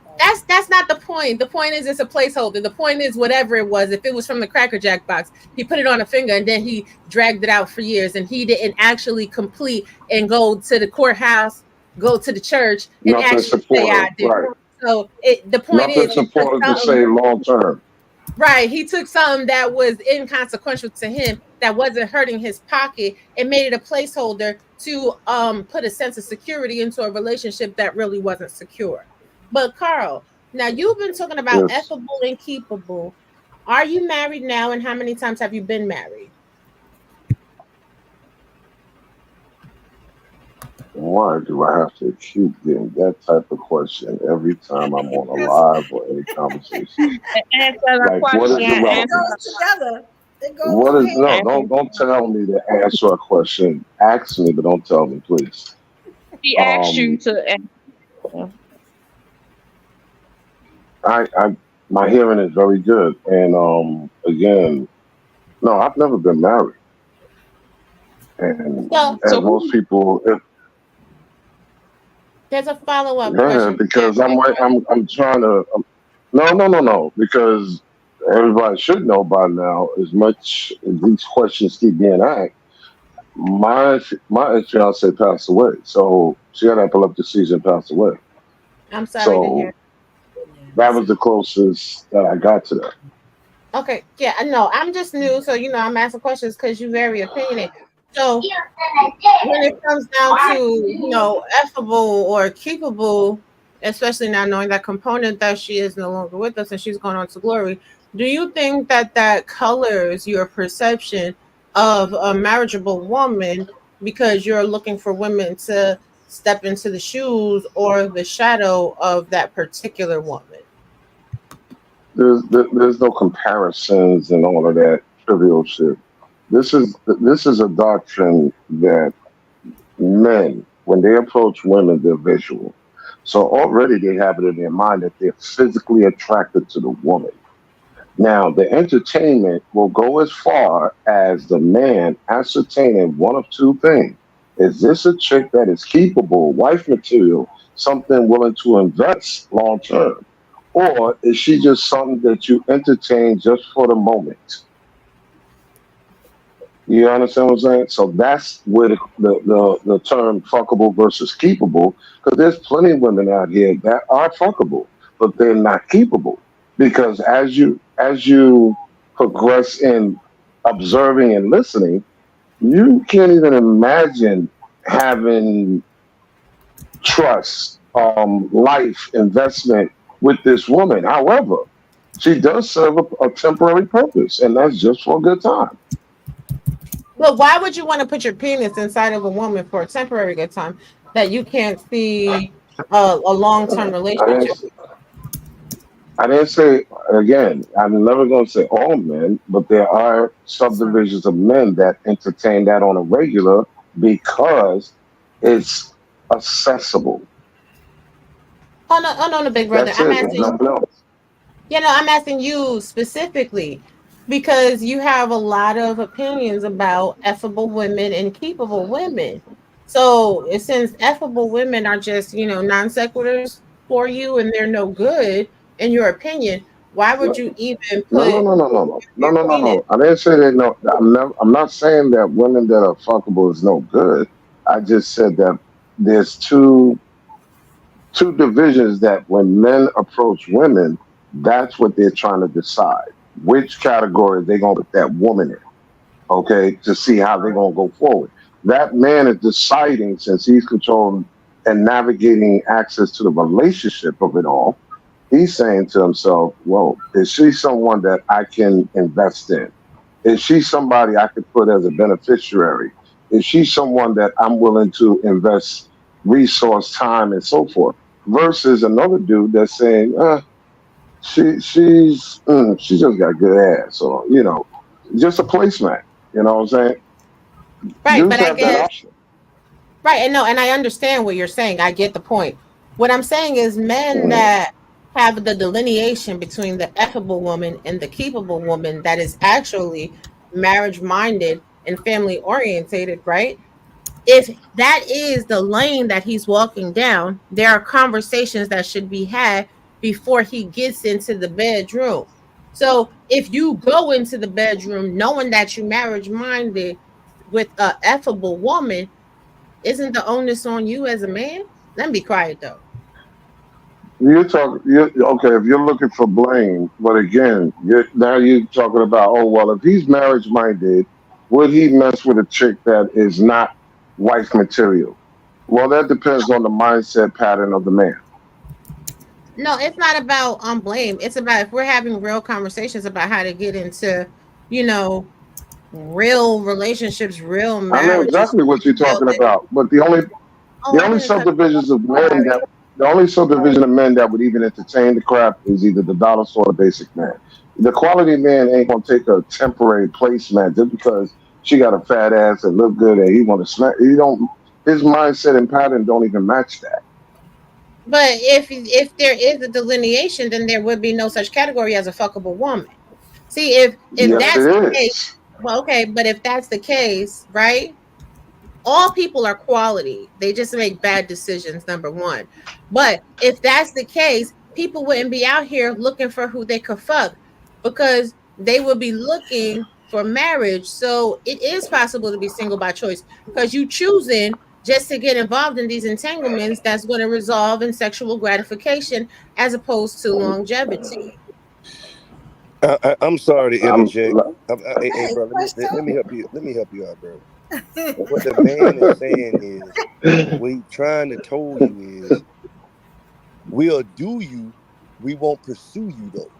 That's not the point. The point is it's a placeholder. The point is whatever it was, if it was from the Cracker Jack box, he put it on a finger and then he dragged it out for years and he didn't actually complete and go to the courthouse, go to the church and actually say I did. Right. So the point is supported to say long term. Right. He took something that was inconsequential to him that wasn't hurting his pocket and made it a placeholder to put a sense of security into a relationship that really wasn't secure. But Carl, now you've been talking about Yes. effable and keepable. Are you married now, and how many times have you been married? Why do I have to keep getting that type of question every time I'm on a live or any conversation? Answer the Like, what is question. the It relevance? goes together. It What goes is no? hand. Don't tell me to answer a question. Ask me, but don't tell me, please. She asked you Um, to answer. I my hearing is very good, and again, no, I've never been married, and So as So most who? people, if there's a follow-up go ahead, question. because I'm trying to. No, because everybody should know by now. As much as these questions keep being asked, my ex fiance passed away, so she had epileptic season, and passed away. I'm sorry to So hear. that was the closest that I got to that. Okay, yeah, I know. I'm just new, so I'm asking questions because you're very opinionated. So when it comes down to effable or keepable, especially now knowing that component that she is no longer with us and she's gone on to glory, do you think that that colors your perception of a marriageable woman because you're looking for women to step into the shoes or the shadow of that particular woman? There's no comparisons and all of that trivial shit. This is a doctrine that men, when they approach women, they're visual. So already they have it in their mind that they're physically attracted to the woman. Now, the entertainment will go as far as the man ascertaining one of two things. Is this a chick that is keepable, wife material, something willing to invest long term? Or is she just something that you entertain just for the moment? You understand what I'm saying? So that's where the term fuckable versus keepable, because there's plenty of women out here that are fuckable, but they're not keepable. Because as you progress in observing and listening, you can't even imagine having trust, life, investment with this woman. However, she does serve a temporary purpose, and that's just for a good time. But why would you want to put your penis inside of a woman for a temporary good time that you can't see a long-term I didn't, relationship? I didn't say, again, I'm never going to say all men, but there are subdivisions of men that entertain that on a regular because it's accessible. Oh no, big brother. That's it. There's nothing else. I'm asking you specifically because you have a lot of opinions about effable women and keepable women. So since effable women are just, non sequiturs for you and they're no good in your opinion, why would you even No, no, put no, no, no, no, no, your no, no, penis? no. I didn't say that. No, I'm not saying that women that are fuckable is no good. I just said that there's two divisions that when men approach women, that's what they're trying to decide which category they're gonna put that woman in. Okay, to see how they're gonna go forward. That man is deciding since he's controlling and navigating access to the relationship of it all. He's saying to himself, well, is she someone that I can invest in? Is she somebody I could put as a beneficiary? Is she someone that I'm willing to invest resource, time, and so forth? Versus another dude that's saying, she just got good ass, or just a placemat. You know what I'm saying? Right, Dudes but I have that guess option. right, and no, and I understand what you're saying. I get the point. What I'm saying is men Mhm. that have the delineation between the effable woman and the keepable woman that is actually marriage minded and family orientated, right? If that is the lane that he's walking down, there are conversations that should be had before he gets into the bedroom. So if you go into the bedroom knowing that you marriage minded with a effable woman, isn't the onus on you as a man? Let me be quiet though. Okay, if you're looking for blame, but again, now you're talking about, oh, well, if he's marriage minded, would he mess with a chick that is not wife material. Well, that depends on the mindset pattern of the man. No, it's not about blame. It's about if we're having real conversations about how to get into, real relationships, real I know marriages. exactly what you're talking about, but the only subdivisions of men that the only subdivision of men that would even entertain the crap is either the dollar store or the basic man. The quality man ain't gonna take a temporary placemat just because she got a fat ass and look good and he want to smack. He don't. His mindset and pattern don't even match that. But if there is a delineation, then there would be no such category as a fuckable woman. See, if Yes, that's it the is. case, well, okay, but if that's the case, right? All people are quality. They just make bad decisions, number one. But if that's the case, people wouldn't be out here looking for who they could fuck because they would be looking for marriage. So it is possible to be single by choice because you choosing just to get involved in these entanglements that's going to resolve in sexual gratification as opposed to longevity. I'm sorry to I'm, interject. Hey, bro, let me help you. Let me help you out, bro. What the man is saying is, what he's trying to tell you is, we'll do you, we won't pursue you though.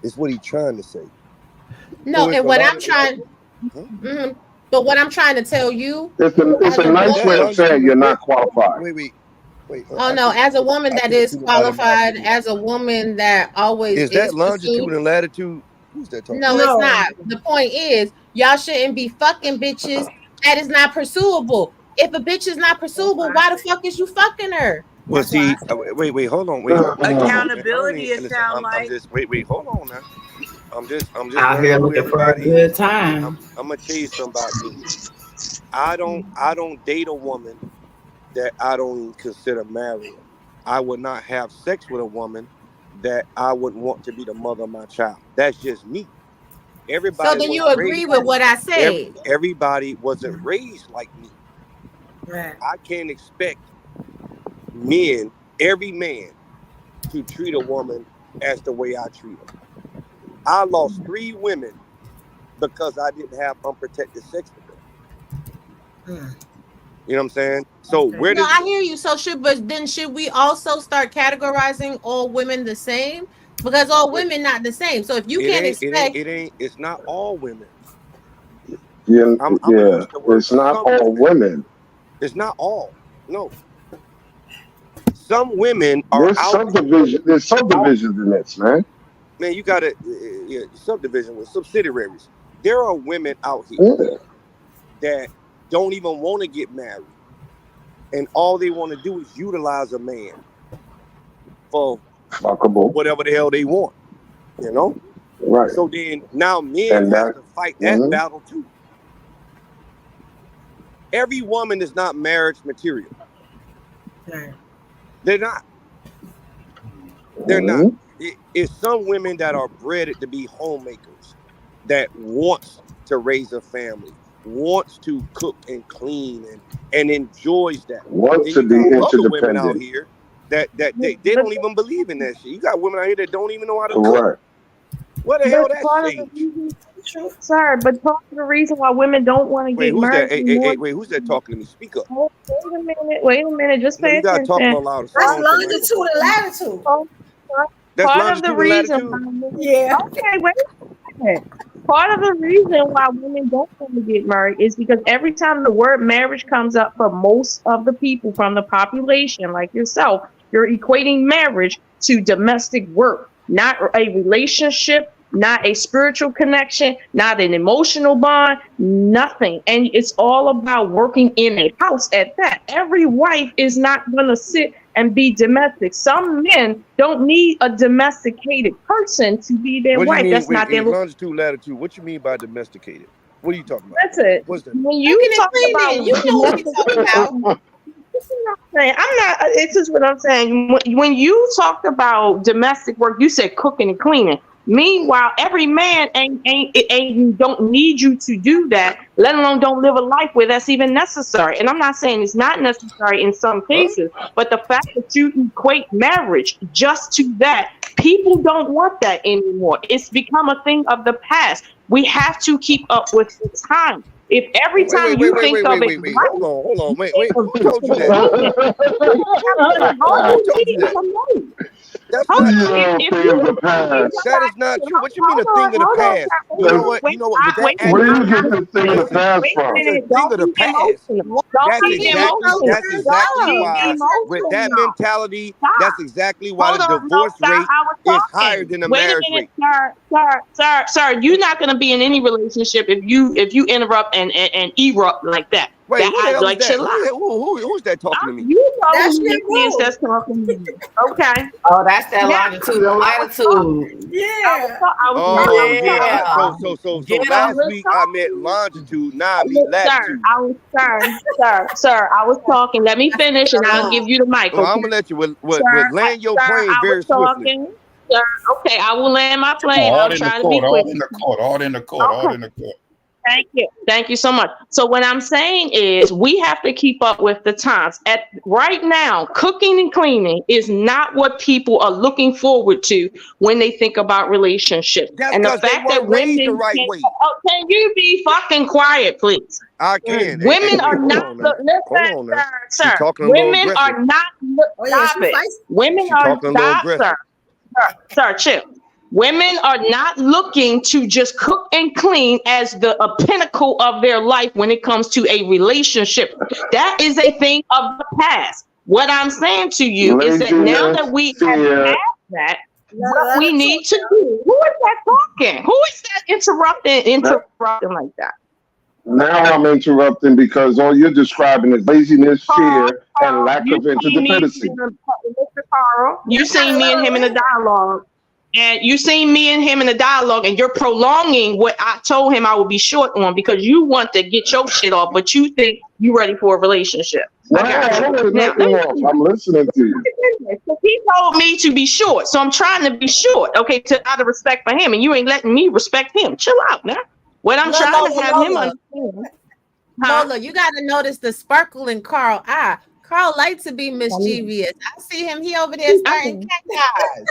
Is what he's trying to say. No, So and what I'm trying, but what I'm trying to tell you, it's a nice way of saying you're not qualified. Wait. Oh no, as a woman that is qualified, as a woman that always is that longitude and latitude? Who's that talking? No, it's not. The point is, y'all shouldn't be fucking bitches that is not pursuable. If a bitch is not pursuable, why the fuck is you fucking her? Well, see, wait, hold on, wait. Accountability, it sounds like. Wait, hold on now. I'm just out here looking for a good time. I'm gonna tell you something about me. I don't date a woman that I don't even consider married. I would not have sex with a woman that I wouldn't want to be the mother of my child. That's just me. Everybody. So then you agree with what I said. Everybody wasn't raised like me. Right. I can't expect every man, to treat a woman as the way I treat her. I lost 3 women because I didn't have unprotected sex with them. You know what I'm saying? So where I hear you. So should we also start categorizing all women the same? Because all women not the same. So if you can't expect it's not all women. Yeah, it's not all women. It's not all. No. Some women are There's subdivisions in this, man. Man, you got subdivision with subsidiaries. There are women out here that don't even want to get married, and all they want to do is utilize a man for whatever the hell they want. You know, right? So then now men have to fight that battle too. Every woman is not marriage material. Right. They're not. They're not. It's some women that are bred to be homemakers, that wants to raise a family, wants to cook and clean and enjoys that. Wants to be interdependent. Women out here that they don't even believe in that shit. You got women out here that don't even know how to cook. What the hell that say? Sorry, but part of the reason why women don't want to get married. Wait, who's that talking to me? Speak up. Wait a minute. Just pay attention. You gotta talk more louder. That's longitude and latitude. That's part of the reason. Yeah. Okay, wait a minute. Part of the reason why women don't want to get married is because every time the word marriage comes up for most of the people from the population, like yourself, you're equating marriage to domestic work, not a relationship, not a spiritual connection, not an emotional bond, nothing. And it's all about working in a house at that. Every wife is not going to sit and be domestic. Some men don't need a domesticated person to be their wife. That's not their longitude, latitude. What you mean by domesticated? What are you talking about? That's it. What's that? When you talk about, you know what you're talking about. I'm not. This is what I'm saying. When you talked about domestic work, you said cooking and cleaning. Meanwhile, every man don't need you to do that, let alone don't live a life where that's even necessary. And I'm not saying it's not necessary in some cases, but the fact that you equate marriage just to that, people don't want that anymore. It's become a thing of the past. We have to keep up with the time. If every time you think of it, wait. Hold on. Wait. Who told you that? Who told you that? That's not true. That is not true. What you mean a thing of the past? You know what? Where do you get this thing of the past from? Thing of the past. That's exactly why. With that mentality, that's exactly why the divorce rate is higher than the marriage rate. Sir, you're not going to be in any relationship if you interrupt and erupt like that. Wait, who the hell is that? Who's that talking to me? You know that's who that's talking to me. Okay. Oh, that's that longitude. Yeah. So last week I met longitude. Now I meet latitude. Sir, I was talking. Let me finish, and I'll give you the mic. Well, I'm gonna let you land your plane very swiftly. Sir, okay, I will land my plane. I'll try to be quick. All in the court. Thank you so much. So what I'm saying is we have to keep up with the times. Right now, cooking and cleaning is not what people are looking forward to when they think about relationships. And the fact that women can you be fucking quiet, please? I can. Women are not sir. Women are not stop it. Women are stop, sir, chill. Women are not looking to just cook and clean as a pinnacle of their life when it comes to a relationship. That is a thing of the past. What I'm saying to you is that now that we have passed that, what we need to do. Who is that talking? Who is that interrupting like that? Now I'm interrupting because all you're describing is laziness, fear, and lack of interdependency. Mr. Carl, you seen me and him in a dialogue. And you seen me and him in a dialogue, and you're prolonging what I told him I would be short on because you want to get your shit off, but you think you're ready for a relationship. I'm listening to you. He told me to be short, so I'm trying to be short, okay, out of respect for him, and you ain't letting me respect him. Chill out, man. What I'm trying to have him understand. Lola, you got to notice the sparkle in Carl eye. Carl likes to be mischievous. I see him. He over there starting cacti.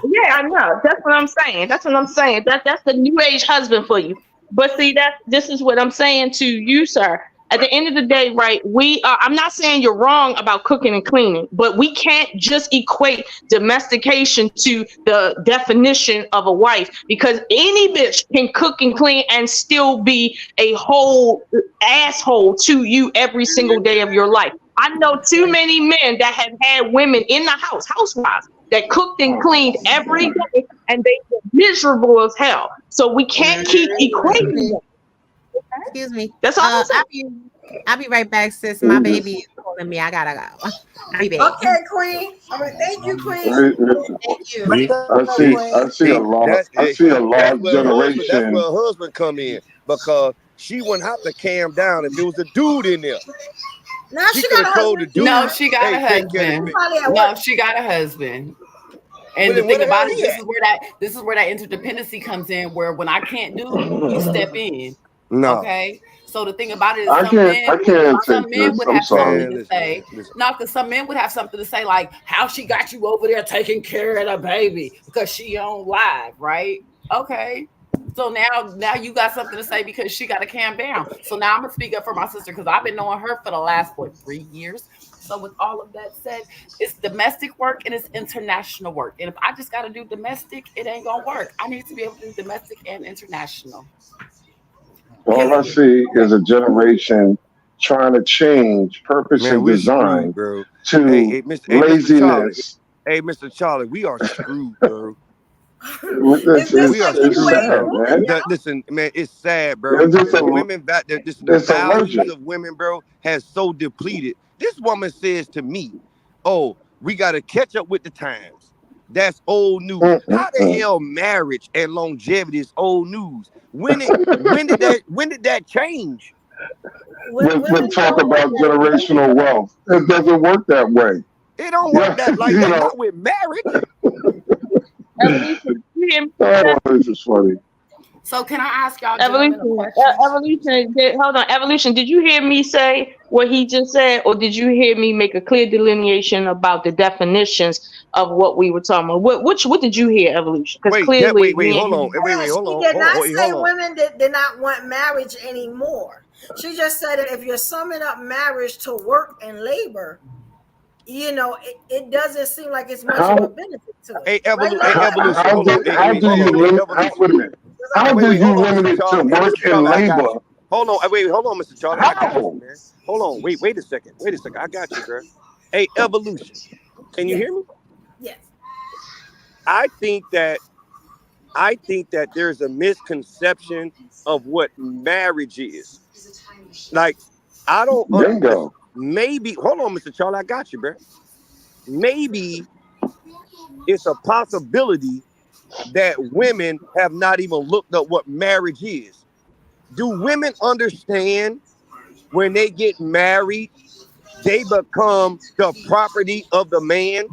Yeah, I know. That's what I'm saying. That's the new age husband for you. But see, this is what I'm saying to you, sir. At the end of the day, right, I'm not saying you're wrong about cooking and cleaning, but we can't just equate domestication to the definition of a wife, because any bitch can cook and clean and still be a whole asshole to you every single day of your life. I know too many men that have had women in the house, housewives, that cooked and cleaned every day, and they were miserable as hell. So we can't keep equating them. Excuse me. That's all I'm saying. I'll be right back, sis. My baby is calling me. I gotta go. I'll be back. Okay, Queen. All right, thank you, Queen. Thank you. I see a large generation. That's where her husband come in, because she wouldn't have to calm down if there was a dude in there. Now she got a husband. No, she got a husband. No, she got a husband. And the thing about it, this is where that interdependency comes in, where when I can't do, you step in. No. Okay. So the thing about it is, some men would have something to say. No, because some men would have something to say, like how she got you over there taking care of the baby because she on live, right? Okay. So now you got something to say because she got to calm down. So now I'm gonna speak up for my sister because I've been knowing her for the last 3 years. So with all of that said, it's domestic work and it's international work. And if I just got to do domestic, it ain't gonna work. I need to be able to do domestic and international. All I see is a generation trying to change purpose and design to laziness. Hey, Mr. Charlie, we are screwed, bro. Listen, man, it's sad, bro. The values of women, bro, has so depleted. This woman says to me, "Oh, we got to catch up with the times. That's old news." How the hell marriage and longevity is old news? When did that change? We'll talk about generational wealth. It doesn't work that way. It don't work that like that. Not with marriage. This is funny. So can I ask y'all? Evolution. Hold on, Evolution. Did you hear me say what he just said, or did you hear me make a clear delineation about the definitions of what we were talking about? What did you hear, Evolution? Because clearly, wait, hold on. She did not say women did not want marriage anymore. She just said that if you're summing up marriage to work and labor, you know, it doesn't seem like it's much of a benefit to it. How do you limit it to work and labor? Hold on, Mr. Charlie. I got you, man. Hold on, wait a second. I got you, girl. Hey, Evolution. Can you hear me? Yes. I think that there's a misconception of what marriage is. Like, I don't understand. Maybe, hold on, Mr. Charlie, I got you, bro. Maybe it's a possibility that women have not even looked up what marriage is. Do women understand when they get married, they become the property of the man?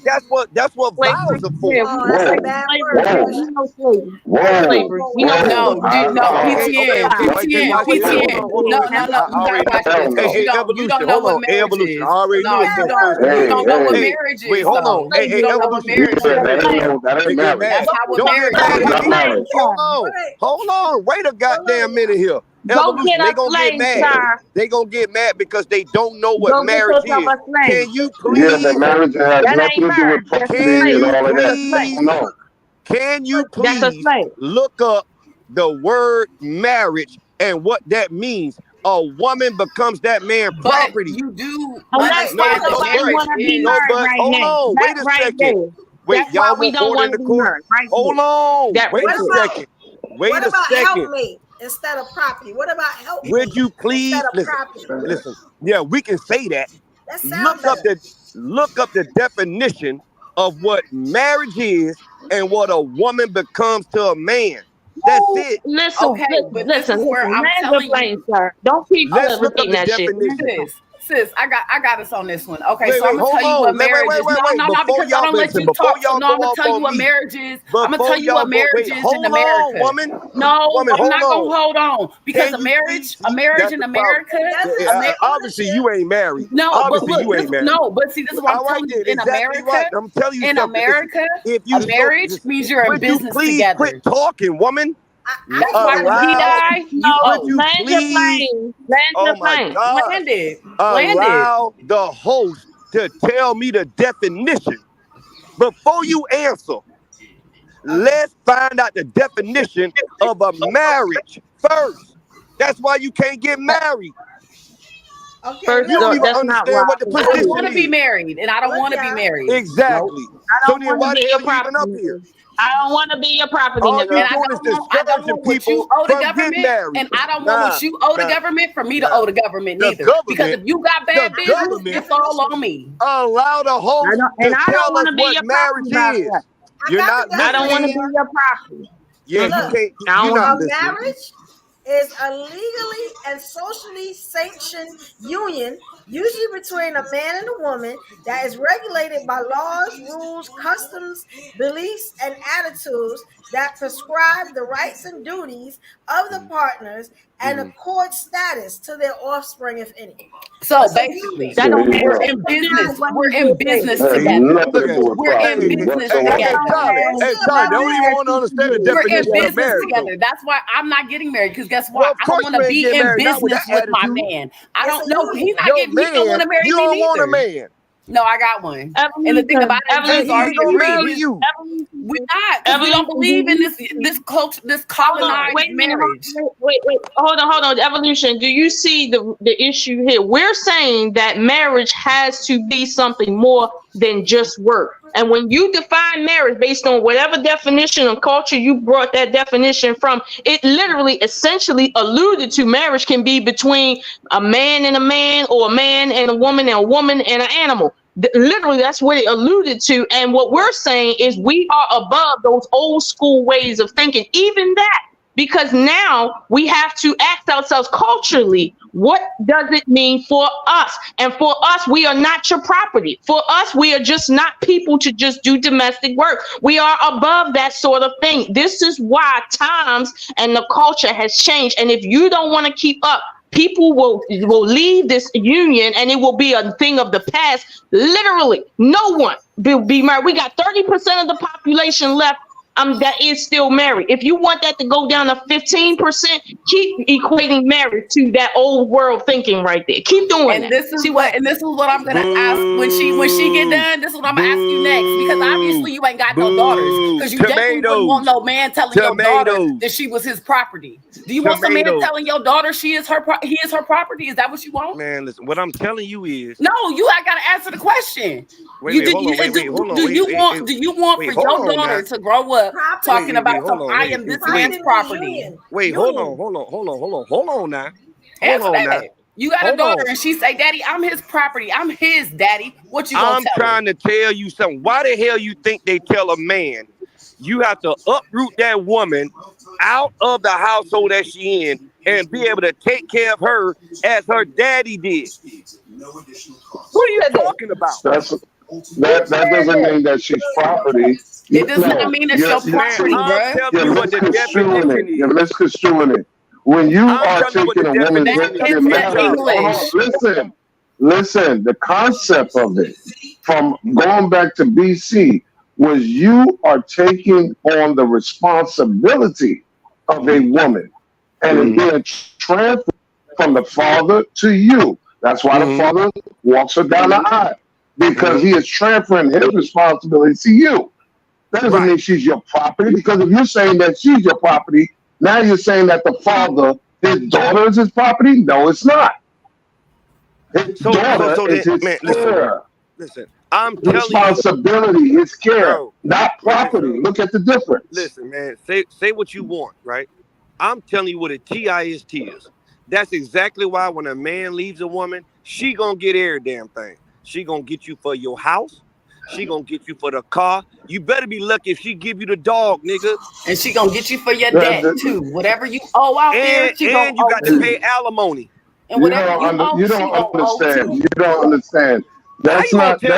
That's what vows are for. Oh, that's a bad word. You don't know what marriage is. You don't know what marriage is. Wait, hold on. Hey, you don't know what marriage is. That's not what marriage is. Hold on. Wait a goddamn minute here. Evolution, they gonna get mad. They gonna get mad because they don't know what marriage is. Can you please? Marriage has nothing to do with property and all of that. Can you please look up the word marriage and what that means? A woman becomes that man property. You do. Hold on. Wait a second. Wait, y'all want order in the court? Hold on. Wait a second. Wait a second. Instead of property, what about help? Would you please listen? Yeah, we can say that. Look up the definition of what marriage is and what a woman becomes to a man. That's it. Listen. Where I'm telling you, sir. Don't keep repeating that shit. Sis, I got us on this one. Okay, so I'm gonna tell you what marriage is. No, because I don't let you talk. So no, I'm gonna tell you what marriage is. I'm gonna tell you what marriage is in America. No, I'm not gonna hold on because a marriage in America. Obviously, you ain't married. No, obviously but look, you ain't married. No, but see, this is what I'm telling you. In America, I'm telling you, in America, a marriage means you're in business together. Quit talking, woman. That's why he died. No, land your plane. Land it. Allow the host to tell me the definition. Before you answer, let's find out the definition of a marriage first. That's why you can't get married. Okay, first, you don't even understand what the position is. I don't want to be married, and I don't want to be married. Exactly. So then why the hell you even up here? I don't want to be your property. All you're doing is discouraging people from getting married. And I don't want what you owe the government for me to owe the government neither. Because if you got bad business, it's all on me. Allow the host to tell us what marriage is. I don't want to be your property. Yeah, you can't. Marriage is a legally and socially sanctioned union, usually between a man and a woman, that is regulated by laws, rules, customs, beliefs, and attitudes that prescribe the rights and duties of the partners and accord status to their offspring, if any. So basically, we're in business. We're in business together. We're in business together. Hey, Tom, they don't even want to understand the definition of marriage. Together. That's why I'm not getting married. Because guess what? I don't want to be in business with my man. I don't know. He's not getting. He don't want to marry me. You don't want a man. No, I got one. And the thing about it is, he don't marry you. We're not. Because we don't believe in this culture, this colonized marriage. Wait. Hold on. Evolution. Do you see the issue here? We're saying that marriage has to be something more than just work. And when you define marriage based on whatever definition of culture you brought that definition from, it literally essentially alluded to marriage can be between a man and a man, or a man and a woman and an animal. Literally, that's what it alluded to. And what we're saying is we are above those old school ways of thinking, even that, because now we have to ask ourselves culturally, what does it mean for us? And for us, we are not your property. For us, we are just not people to just do domestic work. We are above that sort of thing. This is why times and the culture has changed. And if you don't want to keep up people will leave this union and it will be a thing of the past. Literally, no one will be married. We got 30% of the population left that is still married. If you want that to go down to 15%, keep equating marriage to that old world thinking right there. Keep doing and that. This is what I'm gonna ask when she get done. This is what I'm gonna ask you next, because obviously you ain't got no daughters, because you definitely wouldn't want no man telling your daughter that she was his property. Do you want some man telling your daughter he is her property? Is that what you want? Man, listen, what I'm telling you is no. I gotta answer the question. Do you want for your daughter to grow up talking about I am this man's property? Wait, hold on now. You got a daughter and she say, "Daddy, I'm his property. I'm his daddy." What you gonna tell trying to tell you something. Why the hell you think they tell a man you have to uproot that woman out of the household that she in and be able to take care of her as her daddy did? What are you talking about? That doesn't mean that she's property. It does not mean it's your property, bro. You're misconstruing it. When you are taking a woman's listen, the concept of it from going back to BC was you are taking on the responsibility of a woman and it's being transferred from the father to you. That's why the father walks her down the aisle, because he is transferring his responsibility to you. That doesn't mean she's your property, because if you're saying that she's your property, now you're saying that the father, his daughter is his property? No, it's not. His daughter is his care. Listen, I'm telling responsibility, his care, not property. Look at the difference. Listen, man, say what you want, right? I'm telling you what a TIS is. That's exactly why when a man leaves a woman, she gonna get every damn thing. She gonna get you for your house. She gonna get you for the car. You better be lucky if she give you the dog, nigga. And she gonna get you for your debt too. Whatever you owe out there, she and you got to pay alimony. And whatever you don't understand. You don't understand. That's not. Wait.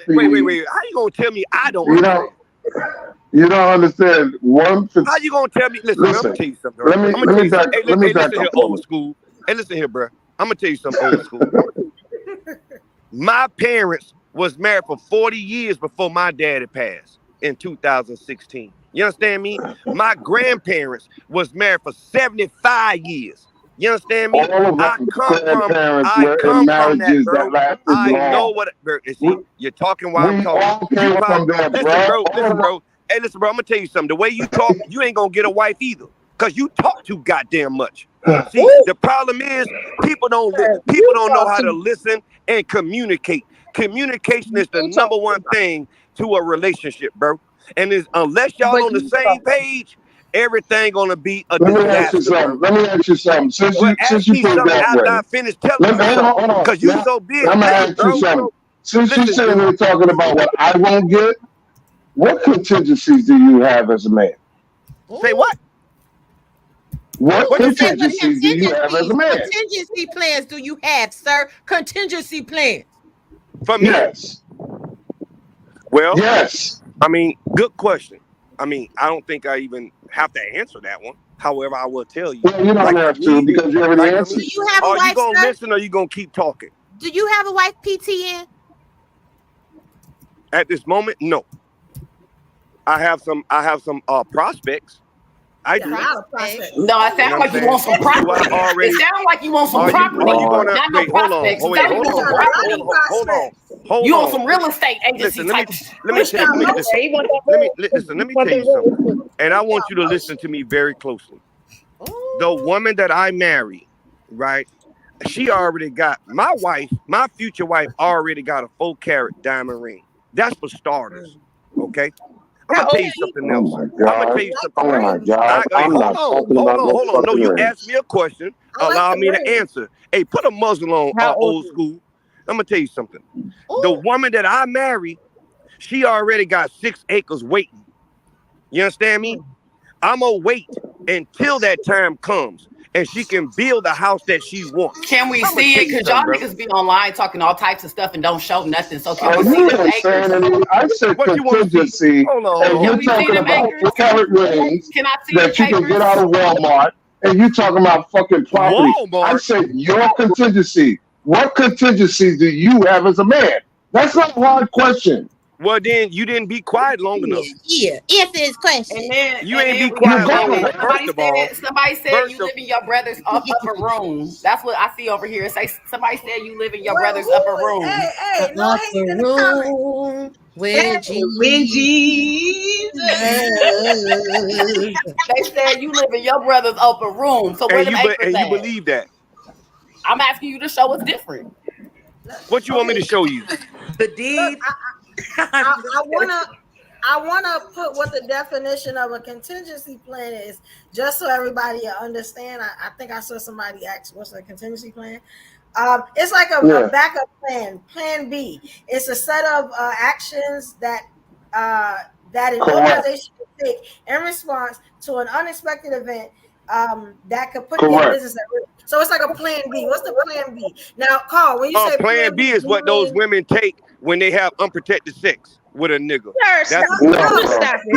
How you gonna tell me I don't? You don't understand. How you gonna tell me? Listen, I'm gonna tell you something. Right? Let me back up. Old school. Hey, listen here, bro. I'm gonna tell you something old school. My parents was married for 40 years before my daddy passed in 2016. You understand me? My grandparents was married for 75 years. You understand me? I come from that, bro. I know what, bro. See, you're talking while I'm talking. Listen, bro. Hey, listen, bro. I'm gonna tell you something. The way you talk, you ain't gonna get a wife either, cause you talk too goddamn much. See, the problem is people don't know how to listen and communicate. Communication is the number one thing to a relationship, bro. And unless y'all on the same page, everything gonna be a disaster. Let me ask you something. Since you put it that way, I finished telling you something, because you so big. I'm gonna ask you something. Since you saying we're talking about what I won't get, what contingencies do you have as a man? Say what? What contingencies do you have as a man? Contingency plans do you have, sir? Contingency plans. For me? Yes. Well, yes. I mean, good question. I mean, I don't think I even have to answer that one. However, I will tell you. Well, you don't have to, because you already answered. Do you have a wife, Are you going to listen or you going to keep talking? Do you have a wife, PTN? At this moment, no. I have some prospects. I do. No, it sounds like you want some property. It sounds like you want some property. Not no prospects. Hold on. You want some real estate agency type. Let me tell you something. And I want you to listen to me very closely. The woman that I married, right? She already got, my future wife already got a 4-carat diamond ring. That's for starters. Okay? I'm gonna tell you something else. Oh my God. Hold on. No, you asked me a question. Allow me to answer. Hey, put a muzzle on old school. I'm gonna tell you something. The woman that I married, she already got 6 acres waiting. You understand me? I'm gonna wait until that time comes and she can build the house that she wants. Can we see it? Because y'all niggas be online talking all types of stuff and don't show nothing. So can we see them acres? I said contingency. Hold on. And you're talking about carat rings can I see that you can get out of Walmart and you talking about fucking property. Walmart. I said your contingency. What contingency do you have as a man? That's not a hard question. Well, then you didn't be quiet long enough. Yeah. Answer this question. And then You ain't be we quiet got- long enough. Somebody said first you of- live in your brother's upper room. That's what I see over here. Say somebody said you live in your Well, brother's who upper was- room. Hey, no Upper hating in the comments. room with Jesus. They said you live in your brother's upper room. So where And them you acres you at? believe that? I'm asking you to show us different. What you want me to show you? The deed. I wanna put what the definition of a contingency plan is, just so everybody understand. I think I saw somebody ask, "What's a contingency plan?" It's like a backup plan, Plan B. It's a set of actions that an organization can take in response to an unexpected event that could put their business at risk. So it's like a Plan B. What's the Plan B? Now, Carl, when you say Plan B is what those women take when they have unprotected sex with a nigga. Sir, stop it. He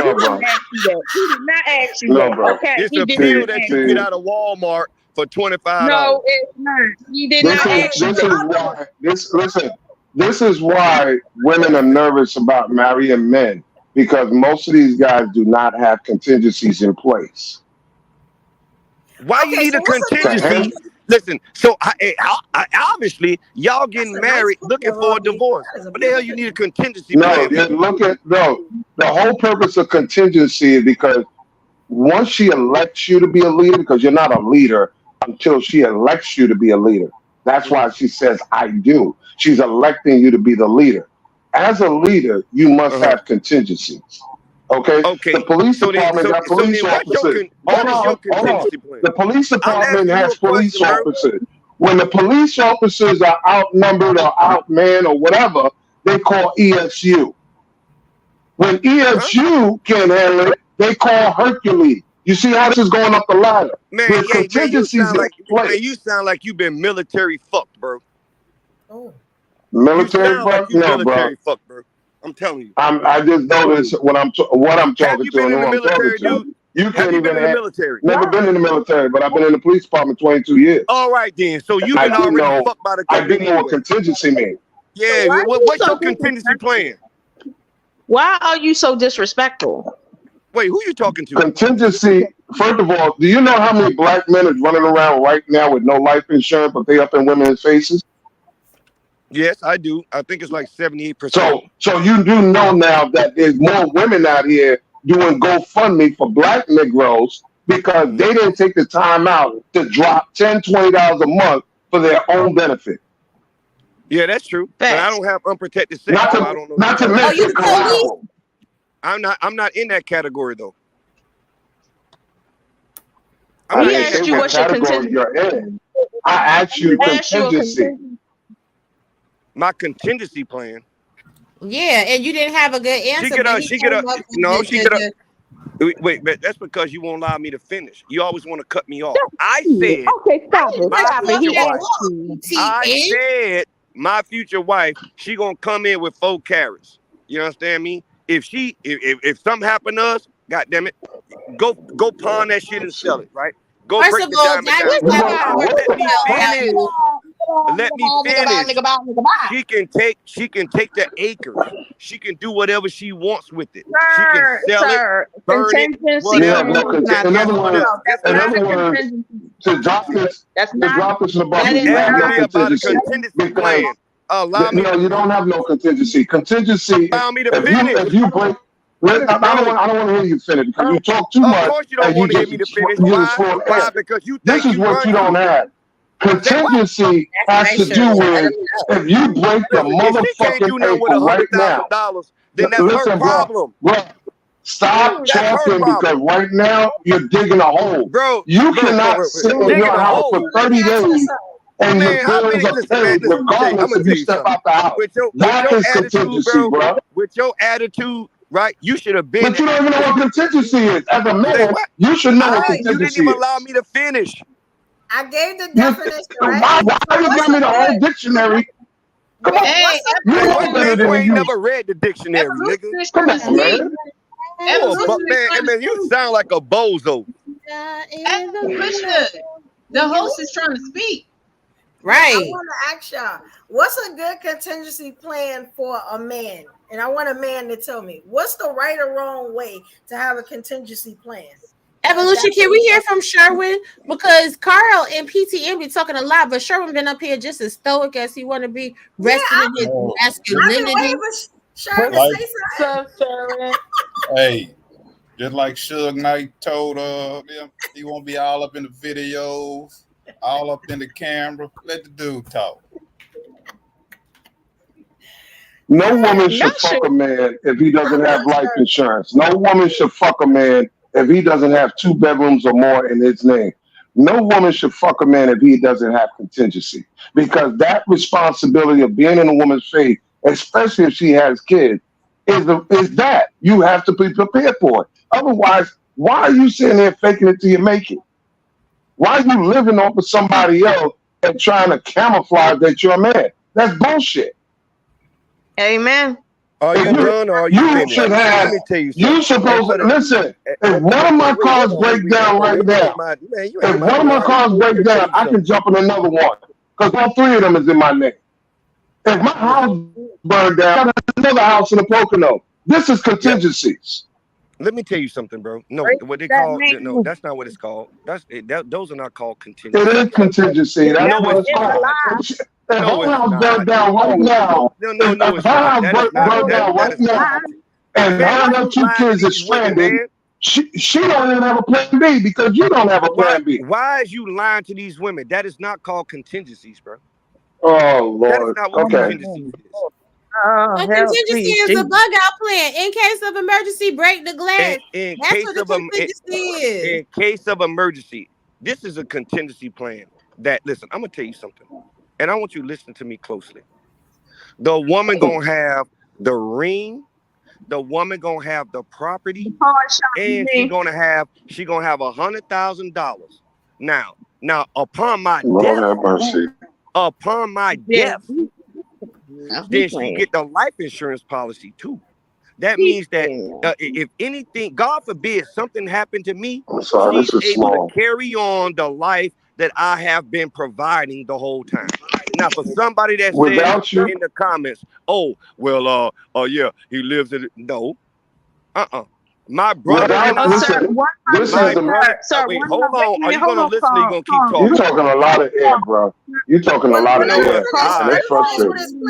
did not ask you that. Okay. It's He a did pill not that ask you you get that. out of Walmart for $25. No, it's not. He did not ask you that. This is why women are nervous about marrying men, because most of these guys do not have contingencies in place. Why you need a contingency? Listen, so I obviously y'all getting married looking for a divorce. What the hell you need a contingency plan? The whole purpose of contingency is because once she elects you to be a leader, because you're not a leader until she elects you to be a leader. That's why she says, I do. She's electing you to be the leader. As a leader, you must have contingencies. Okay. The police department got police officers. Hold on. The police department has police officers. When the police officers are outnumbered or outmanned or whatever, they call ESU. When ESU can't handle it, they call Hercules. You see how this is going up the ladder? Man, you sound like you've been military fucked, bro. Oh. Military fucked? No, military bro. fucked, bro. I'm telling you. I just noticed what I'm talking to and who I'm talking to. You can't even in the military. Never been in the military, but I've been in the police department 22 years. All right, then. So you've been already fucked by the company. I didn't know what contingency means. Yeah, So what's your contingency plan? Why are you so disrespectful? Wait, who you talking to? Contingency. First of all, do you know how many black men is running around right now with no life insurance, but they up in women's faces? Yes, I do. I think it's like 78%. So you do know now that there's more women out here doing GoFundMe for black Negroes because they didn't take the time out to drop $10, $20 a month for their own benefit. Yeah, that's true. But I don't have unprotected sex. Not to, so I don't know. not to mention collateral. I'm not in that category though. He asked you what's your contingency. I asked you contingency. My contingency plan. Yeah, and you didn't have a good answer. Wait, but that's because you won't allow me to finish. You always want to cut me off. I said, okay, stop it. I said my future wife, she gonna come in with 4 carats. You understand me? If something happened to us, God damn it, go pawn that shit and sell it, right? Go First break of the all, diamond down. Let me finish. She can take the acres. She can do whatever she wants with it. She can sell it, burn it, whatever. In other words, to drop this in the bottom, you have no contingency plan. No, you don't have no contingency. Contingency. Allow me to finish. If you break. I don't want to hear you finish because you talk too much. Of course you don't want to hear me to finish. Why? Because you think this is what you don't have. Contingency has to do with if you break the motherfucking paper right now. Then that's her problem. Bro, stop talking because right now you're digging a hole. Bro, you cannot sit in your house for 30 days and your bills are paid regardless if you step out the house. That is contingency, bro. With your attitude, right? You should have been. But you don't even know what contingency is. As a man, you should know what contingency is. You didn't even allow me to finish. I gave the definition, right? Why you give me the whole dictionary? Come on, you ain't never read the dictionary, nigga. Come on, man. Man, you sound like a bozo. And Patricia, the host is trying to speak. Right. I want to ask y'all, what's a good contingency plan for a man? And I want a man to tell me what's the right or wrong way to have a contingency plan. Evolution, can we hear from Sherwin? Because Carl and PTM be talking a lot, but Sherwin been up here just as stoic as he want to be, resting in his masculinity. Hey, just like Suge Knight told them, he won't be all up in the videos, all up in the camera. Let the dude talk. No woman should fuck a man if he doesn't have life insurance. No woman should fuck a man if he doesn't have 2 bedrooms or more in his name. No woman should fuck a man if he doesn't have contingency, because that responsibility of being in a woman's face, especially if she has kids, is that you have to be prepared for it. Otherwise, why are you sitting there faking it till you make it? Why are you living off of somebody else and trying to camouflage that you're a man? That's bullshit. Amen. Are you done or are you finished? Let me tell you something. You supposed to listen. If one of my cars break down right now, if one of my cars break down, I can jump in another one because all 3 of them is in my name. If my house burned down, I got another house in the Pocono. This is contingencies. Let me tell you something, bro. No, what they call no, that's not what it's called. Those are not called contingencies. It is contingency. That's what it's called. If my house burned down right now, if my house burned down right now, and her and her 2 kids are stranded, she don't even have a plan B because you don't have a plan B. Why is you lying to these women? That is not called contingencies, bro. Oh Lord. That is not what contingencies is. A contingency is a bug out plan in case of emergency. Break the glass. In That's case what the contingency is. In case of emergency, this is a contingency plan. That listen, I'm gonna tell you something, and I want you to listen to me closely. The woman gonna have the ring. The woman gonna have the property, and she gonna have $100,000. Now, upon my death, then she get the life insurance policy too. That means that if anything, God forbid, something happened to me, she's able to carry on the life that I have been providing the whole time. Now, for somebody that says in the comments, "Oh, well, yeah, he lives in it." No, my brother and I. Wait, hold on. Are you gonna listen? Or you gonna keep talking? You're talking a lot of air, bro. You're talking a lot of air. That's frustrating.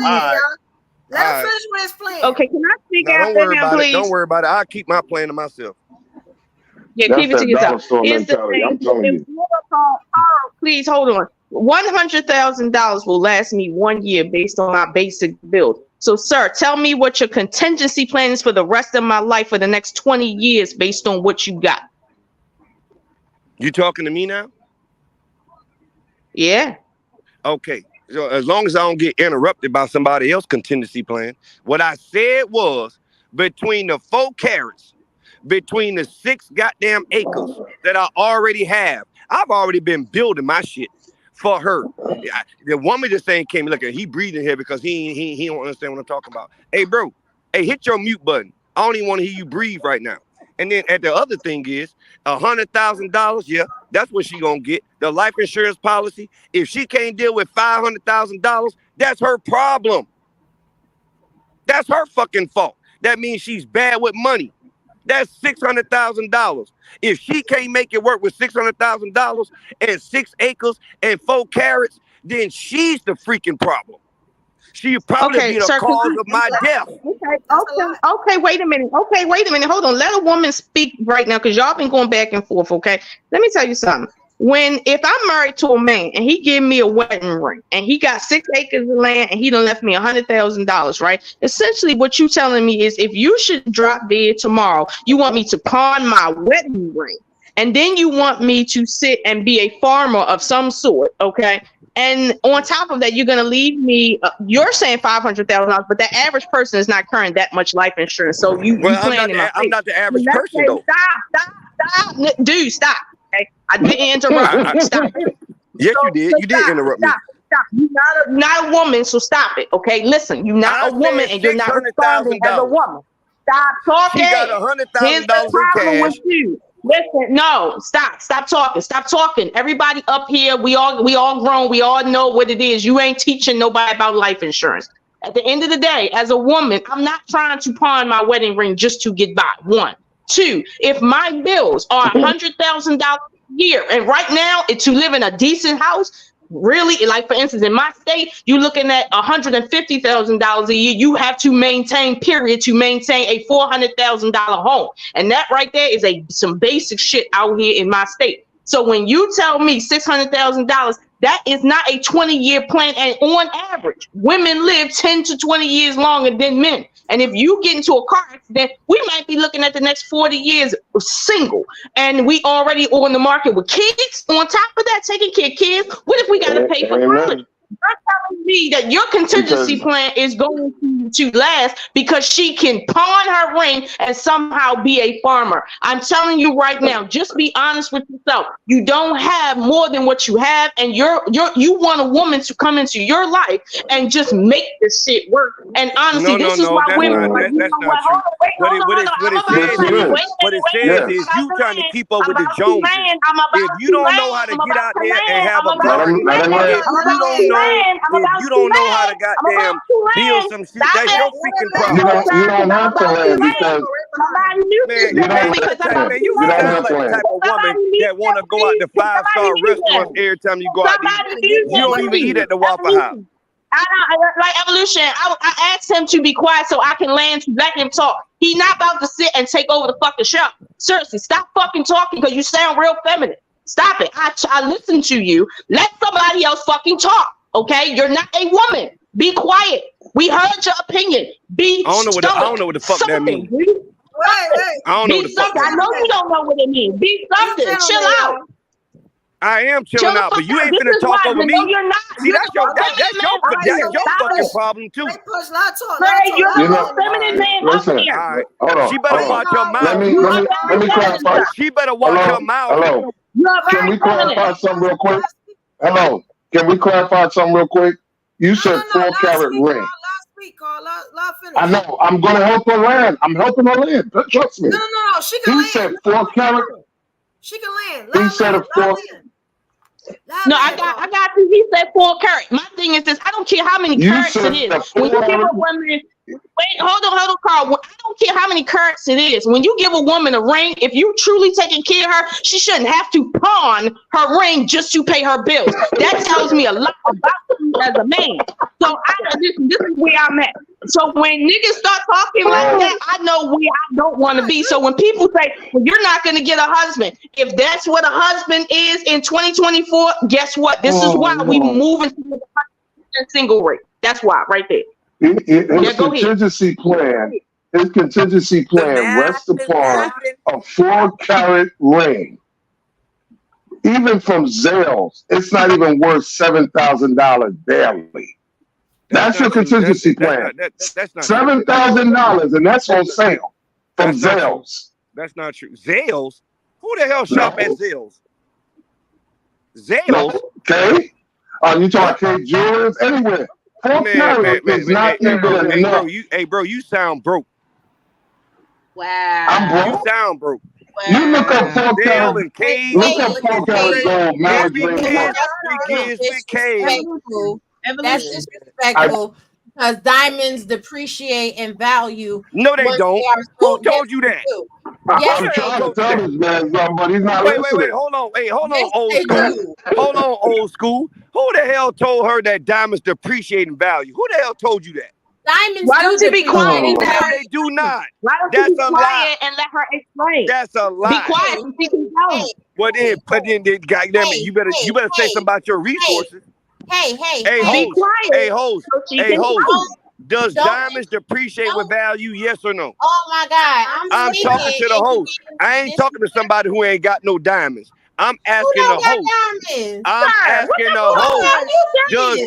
Let him finish with his plan. Okay, can I speak out there now, please? Don't worry about it. I'll keep my plan to myself. Yeah, keep it to yourself. Here's the thing. Please hold on. $100,000 will last me 1 year based on my basic build. So, sir, tell me what your contingency plan is for the rest of my life for the next 20 years based on what you got. You talking to me now? Yeah. Okay. So as long as I don't get interrupted by somebody else's contingency plan, what I said was between the 4 carats, between the 6 goddamn acres that I already have, I've already been building my shit for her. The woman just saying came, look at he breathing here because he don't understand what I'm talking about. Hey, bro, hey, hit your mute button. I don't even want to hear you breathe right now. And then at the other thing is $100,000. Yeah, that's what she gonna get. The life insurance policy. If she can't deal with $500,000, that's her problem. That's her fucking fault. That means she's bad with money. That's $600,000. If she can't make it work with $600,000 and 6 acres and 4 carats, then she's the freaking problem. She probably be the cause of my death. Okay, wait a minute. Hold on. Let a woman speak right now because y'all been going back and forth, okay? Let me tell you something. If I'm married to a man and he give me a wedding ring and he got 6 acres of land and he done left me $100,000, right? Essentially what you telling me is if you should drop dead tomorrow, you want me to pawn my wedding ring. And then you want me to sit and be a farmer of some sort, okay? And on top of that, you're going to leave me, you're saying $500,000, but the average person is not carrying that much life insurance. So I'm not the average person, though. Stop. Dude, stop. Okay? I didn't interrupt. Stop. Yes, you did. You did interrupt me. Stop. You're not a woman, so stop it. Okay, listen. You're not a woman, and you're not responding as a woman. Stop talking. She got $100,000 in cash. Listen, no, stop talking. Everybody up here, we all grown, we all know what it is. You ain't teaching nobody about life insurance. At the end of the day, as a woman, I'm not trying to pawn my wedding ring just to get by. 1, 2, if my bills are $100,000 a year, and right now, to live in a decent house, really, like for instance, in my state, you're looking at $150,000 a year. You have to maintain a $400,000 home, and that right there is some basic shit out here in my state. So when you tell me $600,000, that is not a 20-year plan. And on average, women live 10 to 20 years longer than men. And if you get into a car accident, we might be looking at the next 40 years single. And we already on the market with kids. On top of that, taking care of kids. What if we got to pay for college? You're telling me that your contingency plan is going to last because she can pawn her ring and somehow be a farmer. I'm telling you right now, just be honest with yourself. You don't have more than what you have, and you want a woman to come into your life and just make this shit work. And honestly, this is why women are that's not true. What it says is you trying to keep up with the Joneses. If you don't know how to get out there and have a garden, if you don't know how to goddamn build some shit, that's your freaking problem. You don't have to land because you sound like the type of woman that want to go out to 5-star restaurants every time you go out to eat. You don't even eat at the Waffle House. I don't like Evolution. I asked him to be quiet so I can land to let him talk. He not about to sit and take over the fucking show. Seriously, stop fucking talking because you sound real feminine. Stop it. I listen to you. Let somebody else fucking talk. Okay, you're not a woman. Be quiet. We heard your opinion. I don't know what the fuck that means. Wait. I don't know what the fuck. I know you don't know what it means. Be something. Chill out. I am chilling out, but you ain't finna talk over me. No, you're not. See, that's your fucking problem too. You're feminine man up here. All right. She better watch her mouth. Let me clarify. She better watch her mouth. Hello. Can we clarify something real quick? Hello. Can we clarify something real quick? You said 4-carat ring. I know. I'm going to help her land. I'm helping her land. Trust me. No. She can land. He said 4-carat. She can land. He said a 4. No, I got you. He said 4-carat. My thing is this: I don't care how many carats it is. When you give a woman, hold on, Carl. I don't care how many carats it is. When you give a woman a ring, if you truly taking care of her, she shouldn't have to pawn her ring just to pay her bills. That tells me a lot about you as a man. So this is where I'm at. So when niggas start talking like that, I know where I don't want to be. So when people say, well, you're not going to get a husband, if that's what a husband is in 2024, guess what? This is why we move into the single rate. That's why, right there. His contingency plan rests upon a 4-carat ring. Even from Zales, it's not even worth $7,000 barely. That's your contingency plan. That's not $7,000, and that's on sale from Zales. That's not true. Zales? Who the hell shop at Zales? Zales? Okay. You talking K Jewelers? Anywhere. 4-carat is not even enough. Hey, bro, you sound broke. Wow. I'm broke? You sound broke. Wow. You look up 4-carat. Look up 4-carat gold marriage ring. That's disrespectful because diamonds depreciate in value. No, they don't. Who told you that? I'm trying to tell this man something, but he's not listening. Wait, hold on. Hey, hold on, old school. Hold on, old school. Who the hell told her that diamonds depreciate in value? Who the hell told you that? Diamonds. Why don't you be quiet? No, they do not. Why don't you be quiet and let her explain? That's a lie. Be quiet so she can tell. Well, then, goddamn it, you better say something about your resources. Hey, hoes. Does diamonds depreciate with value? Yes or no? Oh my God. I'm talking to the host. I ain't talking to somebody who ain't got no diamonds. I'm asking the host. I'm asking the host. Does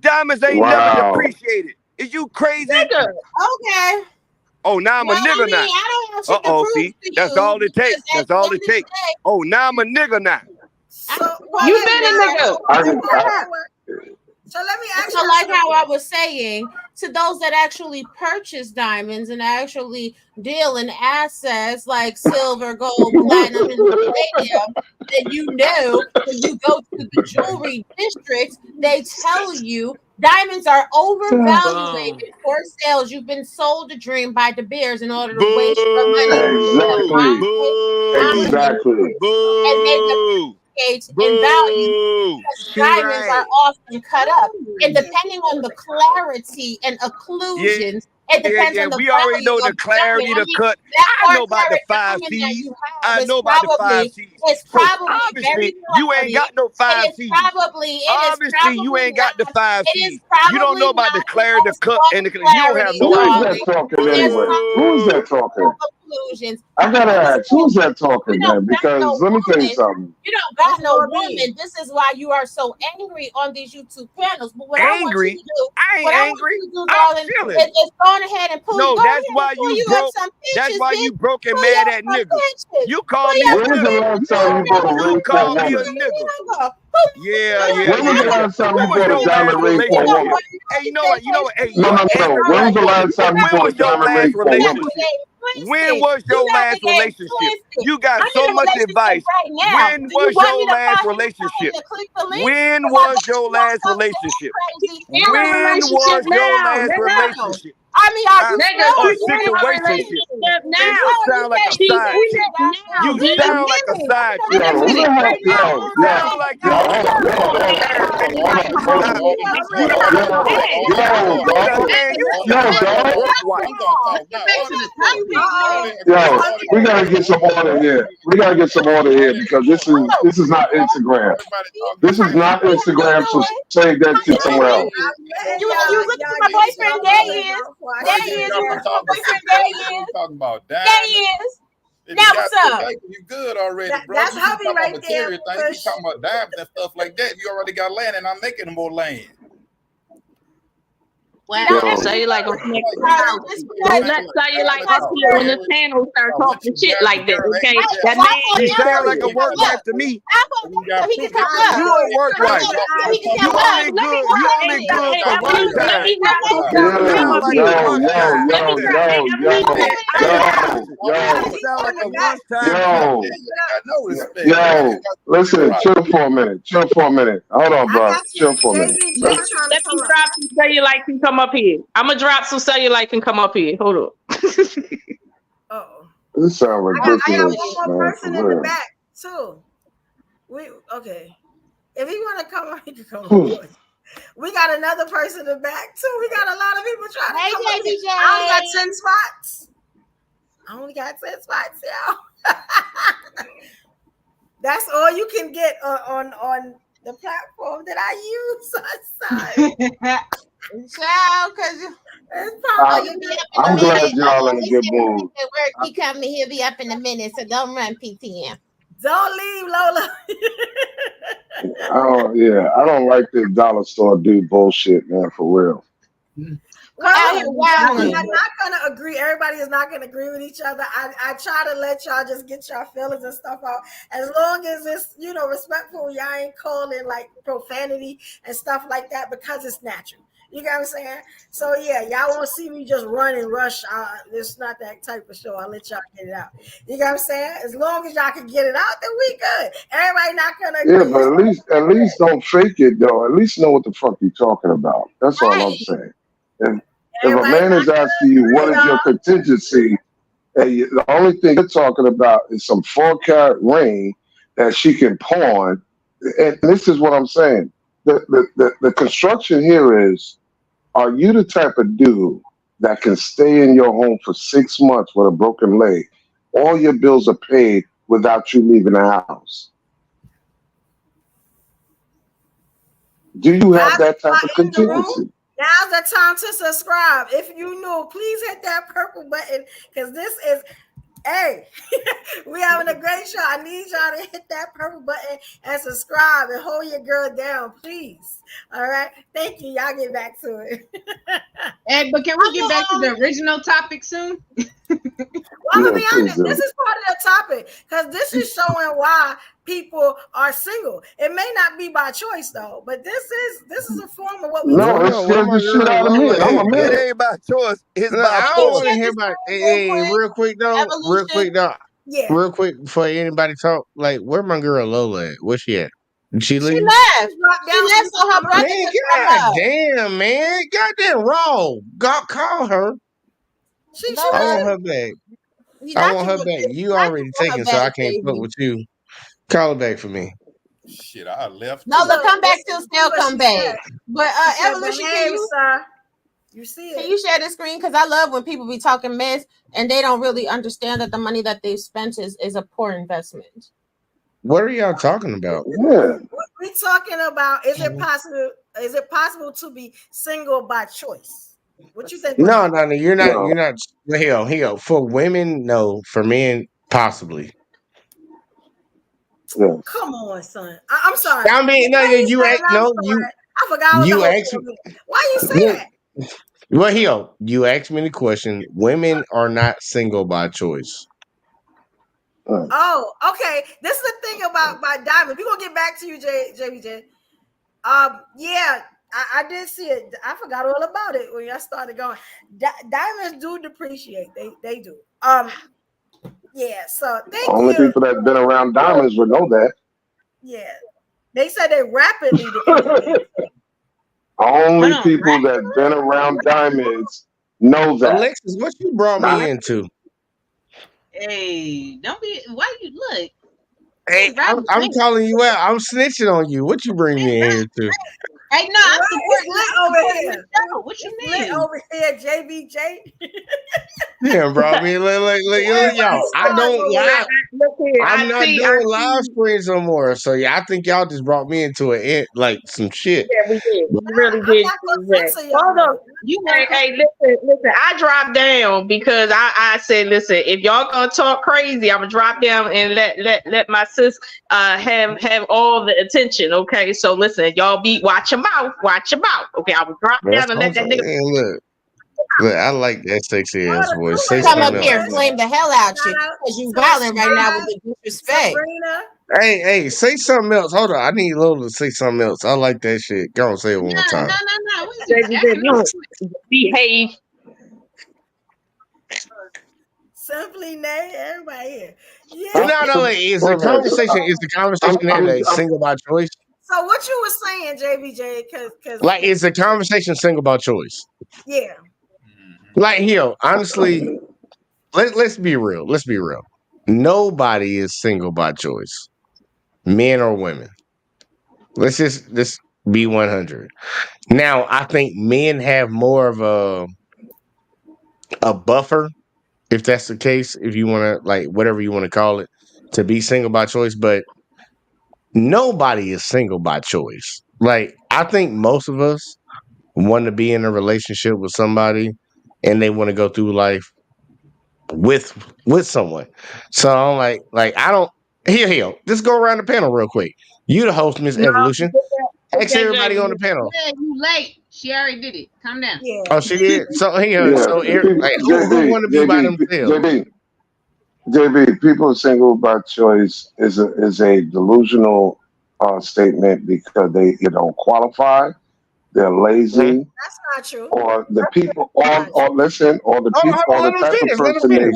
diamonds ain't never depreciated? Is you crazy? Okay. Oh, now I'm a nigga now. See, that's all it takes. That's all it takes. Oh, now I'm a nigga now. So, you been a nigga. So let me ask So you. like how I was saying, to those that actually purchase diamonds and actually deal in assets like silver, gold, platinum, and palladium, then you know when you go to the jewelry districts, they tell you diamonds are overvalued for sales. You've been sold a dream by De Beers in order to waste your money. Exactly. And they in value because diamonds are often cut up, and depending on the clarity and occlusions, it depends on the we already know the clarity, the cut. I know about the 5 C's. I know about the 5 C's. It's So probably obviously you ain't got no 5 C's. Obviously you ain't got the 5 C's. You don't know about the clarity, the cut, and the. You don't have no Who is idea. that talking anyway? Who is that talking? Conclusions. I gotta ask, who's that talking, man? Because let me tell you something. You don't got no woman. This is why you are so angry on these YouTube panels. But what I want you to do, I ain't angry. Darling, is go ahead and pull. No, go that's ahead why and pull you up broke. some pictures, That's why you broke and Pull mad up at some niggas. pictures. You call me a When was the nigga. last time you bought a ring for a Call me a woman? nigga. Yeah. When was the last time you When was bought a your last diamond ring for a relationship? woman? Hey, you know what? Hey, No. When was the last time you when bought was a your diamond last ring for a woman? relationship? When was your last relationship? You got so much advice. When was your last relationship? When was your last relationship? When was your last relationship? I mean, a situationship. And you sound like a side chick. You sound like a side chick. You sound like you Yo, we gotta get some order here. We gotta get some order here because this is not Instagram. This is not Instagram. So save that shit somewhere else. You look at my boyfriend. There he is. There he is. You look at my boyfriend. There he is. Talking about that. There he is. Now what's up? You good already, bro. That's you hubby talking right about there. material things. You talking about diamonds and stuff like that. You already got land, and I'm making more land. Well, so you like let's say you like up here when the panel start talking shit like that, okay? That man sound like a work wife to me. He can come up. You a work wife. You only good for one time. Yo, listen, chill for a minute. Hold on, bro. Chill for a minute. Let me drop some cellulite and come up here. I'm gonna drop some cellulite and come up here. Hold on. This sounds ridiculous. I got one more person in the back too. Okay. If you want to come on, you can come on. We got another person in the back too. We got a lot of people trying to come on. I only got 10 spots. I only got 10 spots, y'all. That's all you can get on the platform that I use. Child, because I'm glad y'all in a good mood. He coming, he'll be up in a minute, so don't run, PTM. Don't leave, Lola. I don't like this dollar store dude bullshit, man, for real. I'm not gonna agree. Everybody is not gonna agree with each other. I try to let y'all just get your feelings and stuff out. As long as it's respectful, y'all ain't calling like profanity and stuff like that because it's natural. You know what I'm saying? So yeah, y'all won't see me just run and rush. It's not that type of show. I'll let y'all get it out. You know what I'm saying? As long as y'all can get it out, then we good. Everybody not gonna agree. Yeah, but at least don't fake it though. At least know what the fuck you're talking about. That's all I'm saying. If a man is asking you what is your contingency, the only thing you're talking about is some 4-carat ring that she can pawn. And this is what I'm saying. The construction here is, are you the type of dude that can stay in your home for 6 months with a broken leg? All your bills are paid without you leaving the house. Do you have that type of contingency? Now's the time to subscribe. If you new, please hit that purple button because this is, hey, we having a great show. I need y'all to hit that purple button and subscribe and hold your girl down, please. All right. Thank you. Y'all get back to it. But can we get back to the original topic soon? Well, I'm gonna be honest. This is part of the topic because this is showing why people are single. It may not be by choice though, but this is a form of what we No, do. it scares the shit out of me. I'm a It man. ain't by choice. It's Look, by I don't force. want to hear about. Hey, real quick though, Yeah. real quick before anybody talk. Like, where my girl Lola at? Where she at? Did she She leave? left. Dropped She down left, so her brother Man, took her up. goddamn, man, goddamn raw. God, call her. She Lola, I want her back. I want her back. You already taken, so I can't fuck with you. Call her back for me. Shit, I left. Lola, Look, come back this till is still what come she back. said. But She said, Evolution, behave, sir. You see can it. you share the screen? Because I love when people be talking mess and they don't really understand that the money that they've spent is a poor investment. What are y'all talking about? Yeah. We talking about is it possible to be single by choice? What you think? No, you're not. No. You're not. Hell. For women, no. For men, possibly. Yeah. Come on, son. I'm sorry. I mean, no, Why you say act. that? I'm No, sorry. I forgot I was you the host. ask. Why you say that? Well, you asked me the question. Women are not single by choice. Oh, okay. This is the thing about Diamond. We're gonna get back to you, JBJ. Yeah, I did see it. I forgot all about it when y'all started going. Diamonds do depreciate. They do. Yeah. So thank Only you. people that been around diamonds would know that. Yeah. They said they rapidly depreciate. Only people that been around diamonds know that. Alexis, what you brought me into? Hey, don't be. Why you look? Hey, I'm calling you out. I'm snitching on you. What you bring me in here to? Hey, no, I'm supporting over here. What you Lit mean? over here, JBJ. Yeah, bro. I mean, look, y'all. I don't lie. I'm not doing live streams no more. So yeah, I think y'all just brought me into like some shit. Yeah, we did. We really I'm did. not gonna censor y'all. Hold on. Hey, listen. I dropped down because I said, listen, if y'all gonna talk crazy, I'm gonna drop down and let my sis have all the attention. Okay, so listen, y'all watch your mouth. Okay, I will drop down and let that nigga. Look, I like that sexy ass voice. Say Come up something here else. and flame the hell out you because you violent right now with the disrespect. Sabrina. Hey, say something else. Hold on. I need Lola to say something else. I like that shit. Go on, say it one more time. No. Behave. Simply Nay, everybody here. Yeah. No. Is the conversation that a single by choice? So what you were saying, JBJ? Because Like, is the conversation single by choice? Yeah. Like, honestly, let's be real. Let's be real. Nobody is single by choice, men or women. Let's be 100. Now, I think men have more of a buffer, if that's the case, if you want to, like, whatever you want to call it, to be single by choice, but nobody is single by choice. Like, I think most of us want to be in a relationship with somebody and they want to go through life with someone. So I'm like I don't here. Just go around the panel real quick. You the host, Miss Evolution. Ask everybody on the panel. Yeah, you late. She already did it. Calm down. Yeah. Oh, she did. So Yeah. who want to be by themselves? JB, people single by choice is a delusional statement because they don't qualify, they're lazy, That's not true. or the people, or the people, or the type of person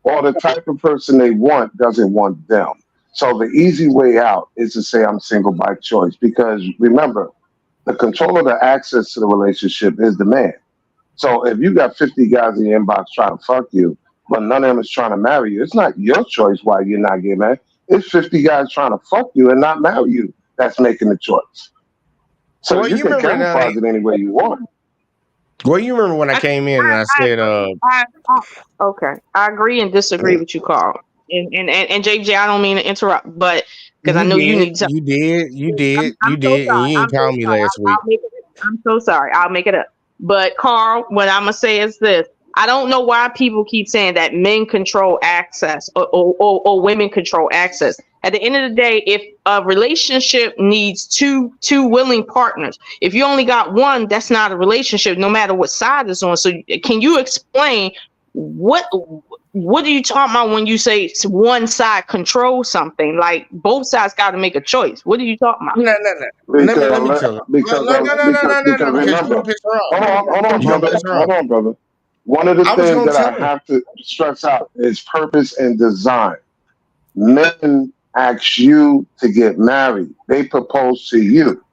the type of person they want doesn't want them. So the easy way out is to say I'm single by choice because remember, the control of the access to the relationship is the man. So if you got 50 guys in your inbox trying to fuck you, but none of them is trying to marry you, it's not your choice why you're not getting married. It's 50 guys trying to fuck you and not marry you that's making the choice. So you can camouflage it any way you want. Well, you remember when I came in and I said, okay, I agree and disagree with you, Carl. And JJ, I don't mean to interrupt, but because I know you need to. You did, and you ain't called me last week. I'm so sorry. I'll make it up. But Carl, what I'm gonna say is this: I don't know why people keep saying that men control access or women control access. At the end of the day, if a relationship needs two willing partners, if you only got one, that's not a relationship, no matter what side it's on. So can you explain what what are you talking about when you say one side controls something? Like both sides got to make a choice. What are you talking about? No. Let me tell you. Because Because you remember, pissed her off. hold on, You gonna brother. piss her Hold off. on, brother. One of the I was things gonna that I tell her. have to stress out is purpose and design. Men ask you to get married. They propose to you.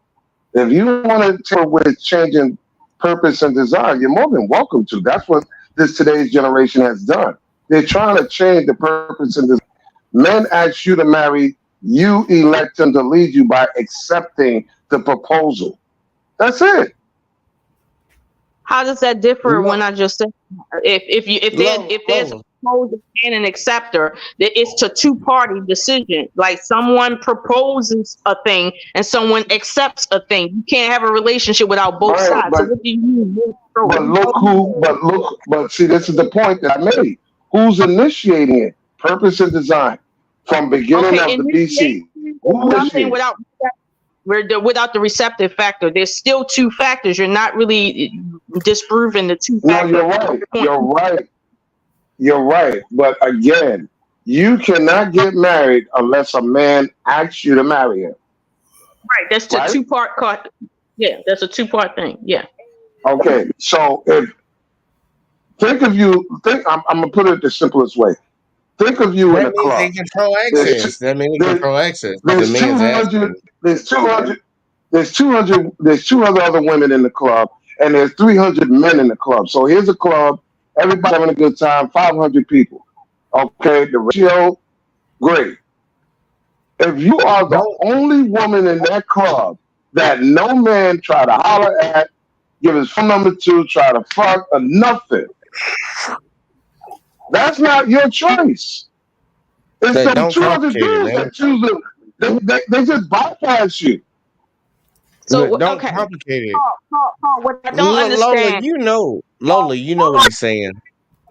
If you want to tell with changing purpose and design, you're more than welcome to. That's what today's generation has done. They're trying to change the purpose and design. Men ask you to marry, you elect them to lead you by accepting the proposal. That's it. How does that differ when I just said if there's a proposer and an acceptor, that it's a two-party decision. Like someone proposes a thing and someone accepts a thing. You can't have a relationship without both Right, sides. So what do you mean? But see, this is the point that I made. Who's initiating it? Purpose and design from beginning of the BC. Nothing without the receptive factor. There's still two factors. You're not really disproving the two factors. No, you're right. But again, you cannot get married unless a man asks you to marry him. Right. That's the two-part part. Yeah, that's a two-part thing. Yeah. Okay. So I'm gonna put it the simplest way. Think of you in a club. They control access. That means they control access. There's 200 other women in the club, and there's 300 men in the club. So here's a club, everybody having a good time, 500 people. Okay, the ratio, great. If you are the only woman in that club that no man try to holler at, give his phone number to, try to fuck, or nothing, that's not your choice. It's them 200 dudes that choose to, they just bypass you. So don't complicate it. Paul, what I don't understand. Lola, you know what he's saying.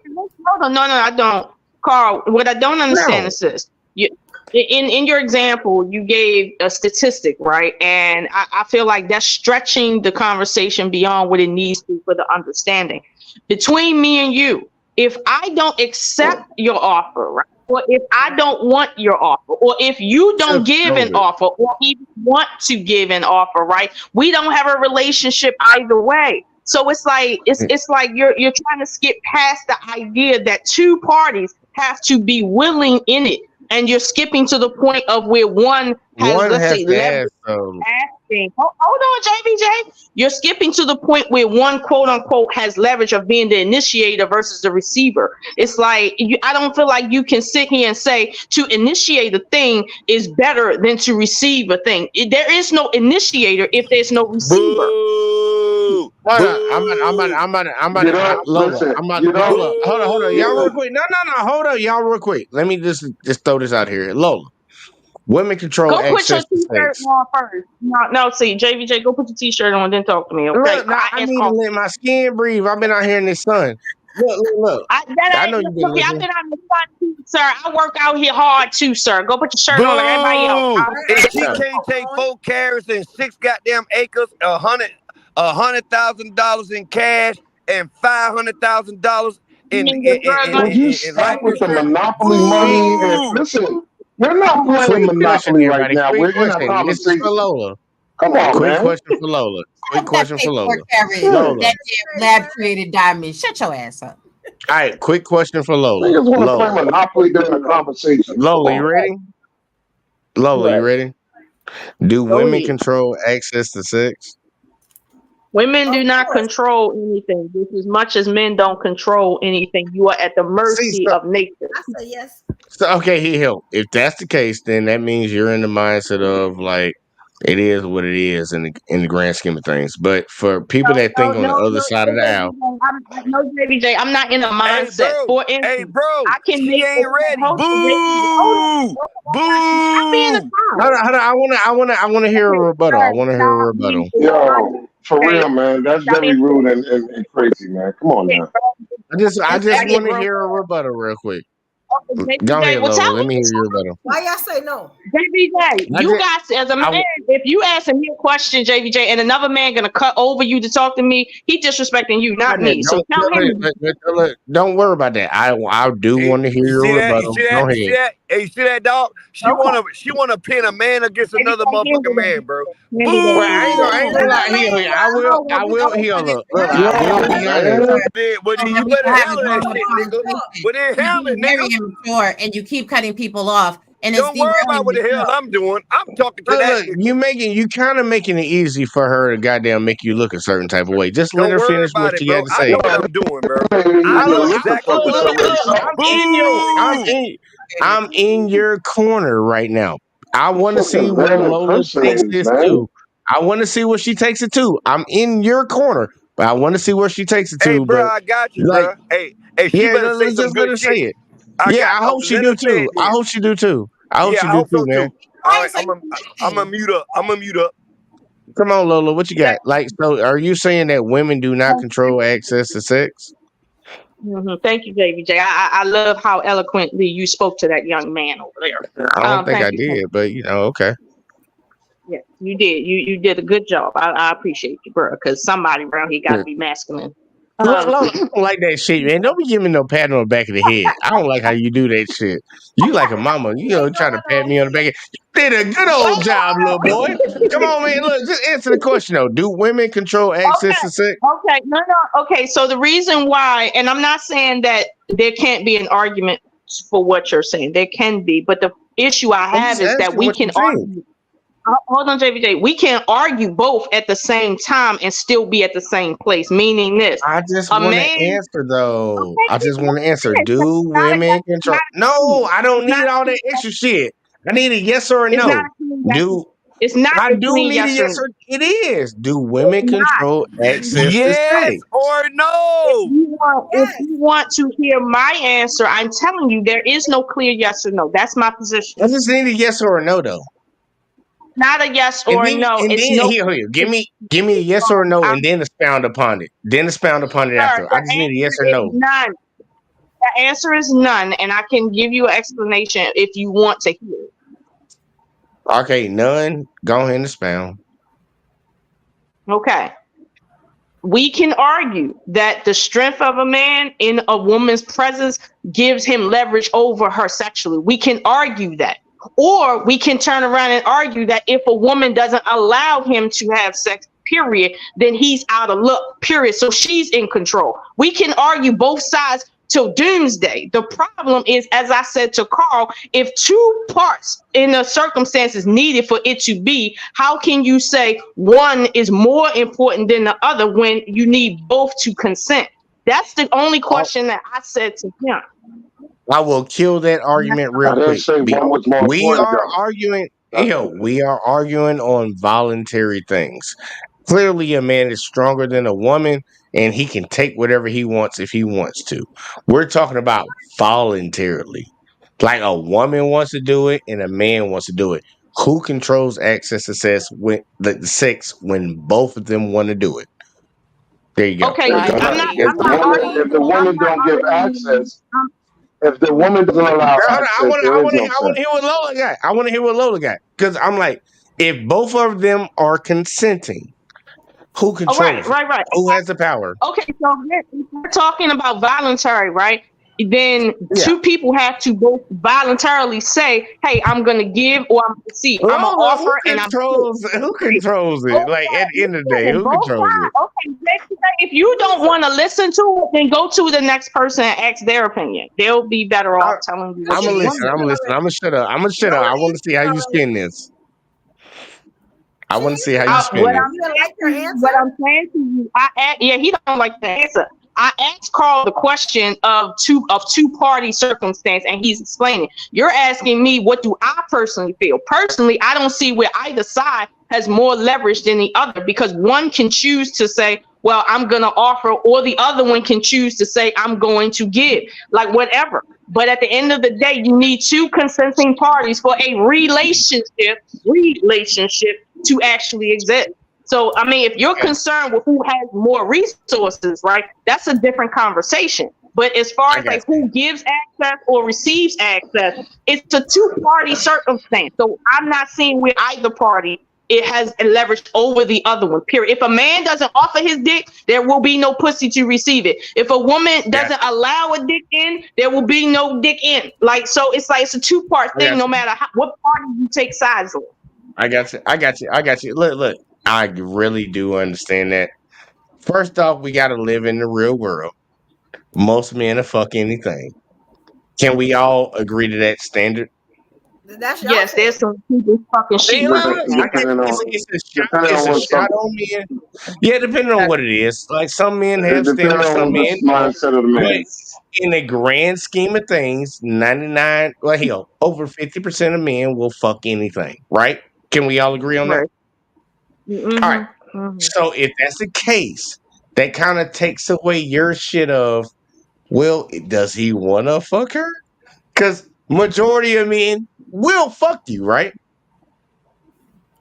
No, I don't. Carl, what I don't understand is this. In your example, you gave a statistic, right? And I feel like that's stretching the conversation beyond what it needs to for the understanding. Between me and you, if I don't accept your offer, right? Or if I don't want your offer, or if you don't give an offer, or even want to give an offer, right? We don't have a relationship either way. So it's like you're trying to skip past the idea that two parties have to be willing in it, and you're skipping to the point of where one has leverage. Hold on, JBJ. You're skipping to the point where one quote unquote has leverage of being the initiator versus the receiver. It's like I don't feel like you can sit here and say to initiate a thing is better than to receive a thing. There is no initiator if there's no receiver. Hold on, y'all real quick. No, hold on, y'all real quick. Let me just throw this out here. Lola, women control access to sex. On first. No, see, JVJ, go put your t-shirt on, then talk to me, okay? Look, I need to let my skin breathe. I've been out here in the sun. Look. I know you've been I've been out in the sun too, sir. I work out here hard too, sir. Go put your shirt on like everybody else. If she can't take 4 carats and 6 goddamn acres, $100,000 in cash and $500,000 Would you stop with the monopoly money? And listen, we're not playing monopoly right now. We're in a conversation. Come on, Quick man. question for Lola. That damn lab created diamond. Shut your ass up. All right, quick question for Lola. Niggas want to play monopoly during a conversation. Lola, you ready? You ready? Do women control access to sex? Women do not control anything. Just as much as men don't control anything, you are at the mercy of nature. I say yes. So if that's the case, then that means you're in the mindset of like it is what it is in the grand scheme of things. But for people that think on the other side of the aisle, no, JBJ, I'm not in a mindset. Hey, bro, I can she ain't ready. Boo! Hold on. I want to hear a rebuttal. Yo, for real, man. That's very rude and crazy, man. Come on now. I just want to hear a rebuttal real quick. Go ahead, Well, Lola. tell Let me. me hear your rebuttal. Why y'all say no? JVJ, you guys, as a man, if you asking me a question, JVJ, and another man gonna cut over you to talk to me, he disrespecting you, not me. So tell him. Don't worry about that. I do want to hear your rebuttal. Go ahead. Hey, you see that, dog? She wanna pin a man against another motherfucking man, bro. Well, I ain't gonna lie. I will heal. Look, I will be honest. But you better handle that shit, nigga. But then handle it, Very nigga. immature, and you keep cutting people off, and Don't worry about what the hell I'm doing. I'm talking to that nigga. You kind of making it easy for her to goddamn make you look a certain type of way. Just let Don't her worry finish about what it, she bro. got to I say. know what I'm doing, bro. I know exactly what I'm doing. I'm in your corner right now. I want to see where Lola takes this to. I want to see where she takes it to. I'm in your corner, but I want to see where she takes it to. Hey, bro, but I got you, like, bro. Hey, she better say some just let good her shit. say it. I hope she do too. I hope she do too. I hope so man. too. All right, I'm gonna mute up. Come on, Lola, what you got? Like, so are you saying that women do not control access to sex? Mm-hmm. Thank you, JVJ. I love how eloquently you spoke to that young man over there. I don't think I did, but okay. Yeah, you did. You did a good job. I appreciate you, bro. Because somebody around here got to be masculine. Lola, I don't like that shit, man. Don't be giving me no pat on the back of the head. I don't like how you do that shit. You like a mama. You trying to pat me on the back. You did a good old job, little boy. Come on, man. Look, just answer the question though. Do women control access to sex? Okay, no. Okay, so the reason why, and I'm not saying that there can't be an argument for what you're saying. There can be, but the issue I have is that we can argue. Hold on, JVJ. We can argue both at the same time and still be at the same place. Meaning this. I just want to answer though. Okay, I just want to answer. Do women control? No, I don't need all that extra shit. I need a yes or a no. It's not. I do need a yes or it is. Do women control access to sex? Or no? If you want to hear my answer, I'm telling you there is no clear yes or no. That's my position. I just need a yes or a no though. Not a yes or a no. It's no. Here. Give me a yes or a no, and then expound upon it. After. I just need a yes or no. None. The answer is none, and I can give you an explanation if you want to hear it. Okay, none. Go ahead and expound. Okay. We can argue that the strength of a man in a woman's presence gives him leverage over her sexually. We can argue that. Or we can turn around and argue that if a woman doesn't allow him to have sex, period, then he's out of luck, period. So she's in control. We can argue both sides till doomsday. The problem is, as I said to Carl, if two parts in the circumstances needed for it to be, how can you say one is more important than the other when you need both to consent? That's the only question that I said to him. I will kill that argument real quick. We are arguing on voluntary things. Clearly, a man is stronger than a woman, and he can take whatever he wants if he wants to. We're talking about voluntarily. Like a woman wants to do it and a man wants to do it. Who controls access to sex when both of them want to do it? There you go. Okay, if the woman don't give access, if the woman doesn't allow access, I want to hear what Lola got. I want to hear what Lola got. Because I'm like, if both of them are consenting, who controls it? Right. Who has the power? Okay, so if we're talking about voluntary, right? Then two people have to both voluntarily say, hey, I'm going to give or I'm going to receive. I'm going to offer and I'm who controls it? Like, at the end of the day, who controls it? Okay, if you don't want to listen to it, then go to the next person and ask their opinion. They'll be better off telling you. I'm going to listen. I'm going to shut up. I want to see how you spin this. I want to see how you spin this. What I'm saying to you, he don't like the answer. I asked Carl the question of two party circumstance, and he's explaining. You're asking me, what do I personally feel? Personally, I don't see where either side has more leverage than the other, because one can choose to say, well, I'm going to offer, or the other one can choose to say, I'm going to give, like whatever. But at the end of the day, you need two consenting parties for a relationship to actually exist. So, I mean, if you're concerned with who has more resources, right, that's a different conversation. But as far as like who gives access or receives access, it's a two-party circumstance. So I'm not seeing where either party it has a leverage over the other one, period. If a man doesn't offer his dick, there will be no pussy to receive it. If a woman doesn't allow a dick in, there will be no dick in. Like, so it's like, it's a two-part thing, no matter what party you take sides on. I got you. Look, I really do understand that. First off, we got to live in the real world. Most men are fuck anything. Can we all agree to that standard? Yes, there's some people fucking shit. It's a shot on men. Yeah, depending on what it is. Like some men have standards, some men don't. But in the grand scheme of things, 99, well, hell, over 50% of men will fuck anything, right? Can we all agree on that? Mm-hmm. All right. So if that's the case, that kind of takes away your shit of, well, does he want to fuck her? Because majority of men will fuck you, right?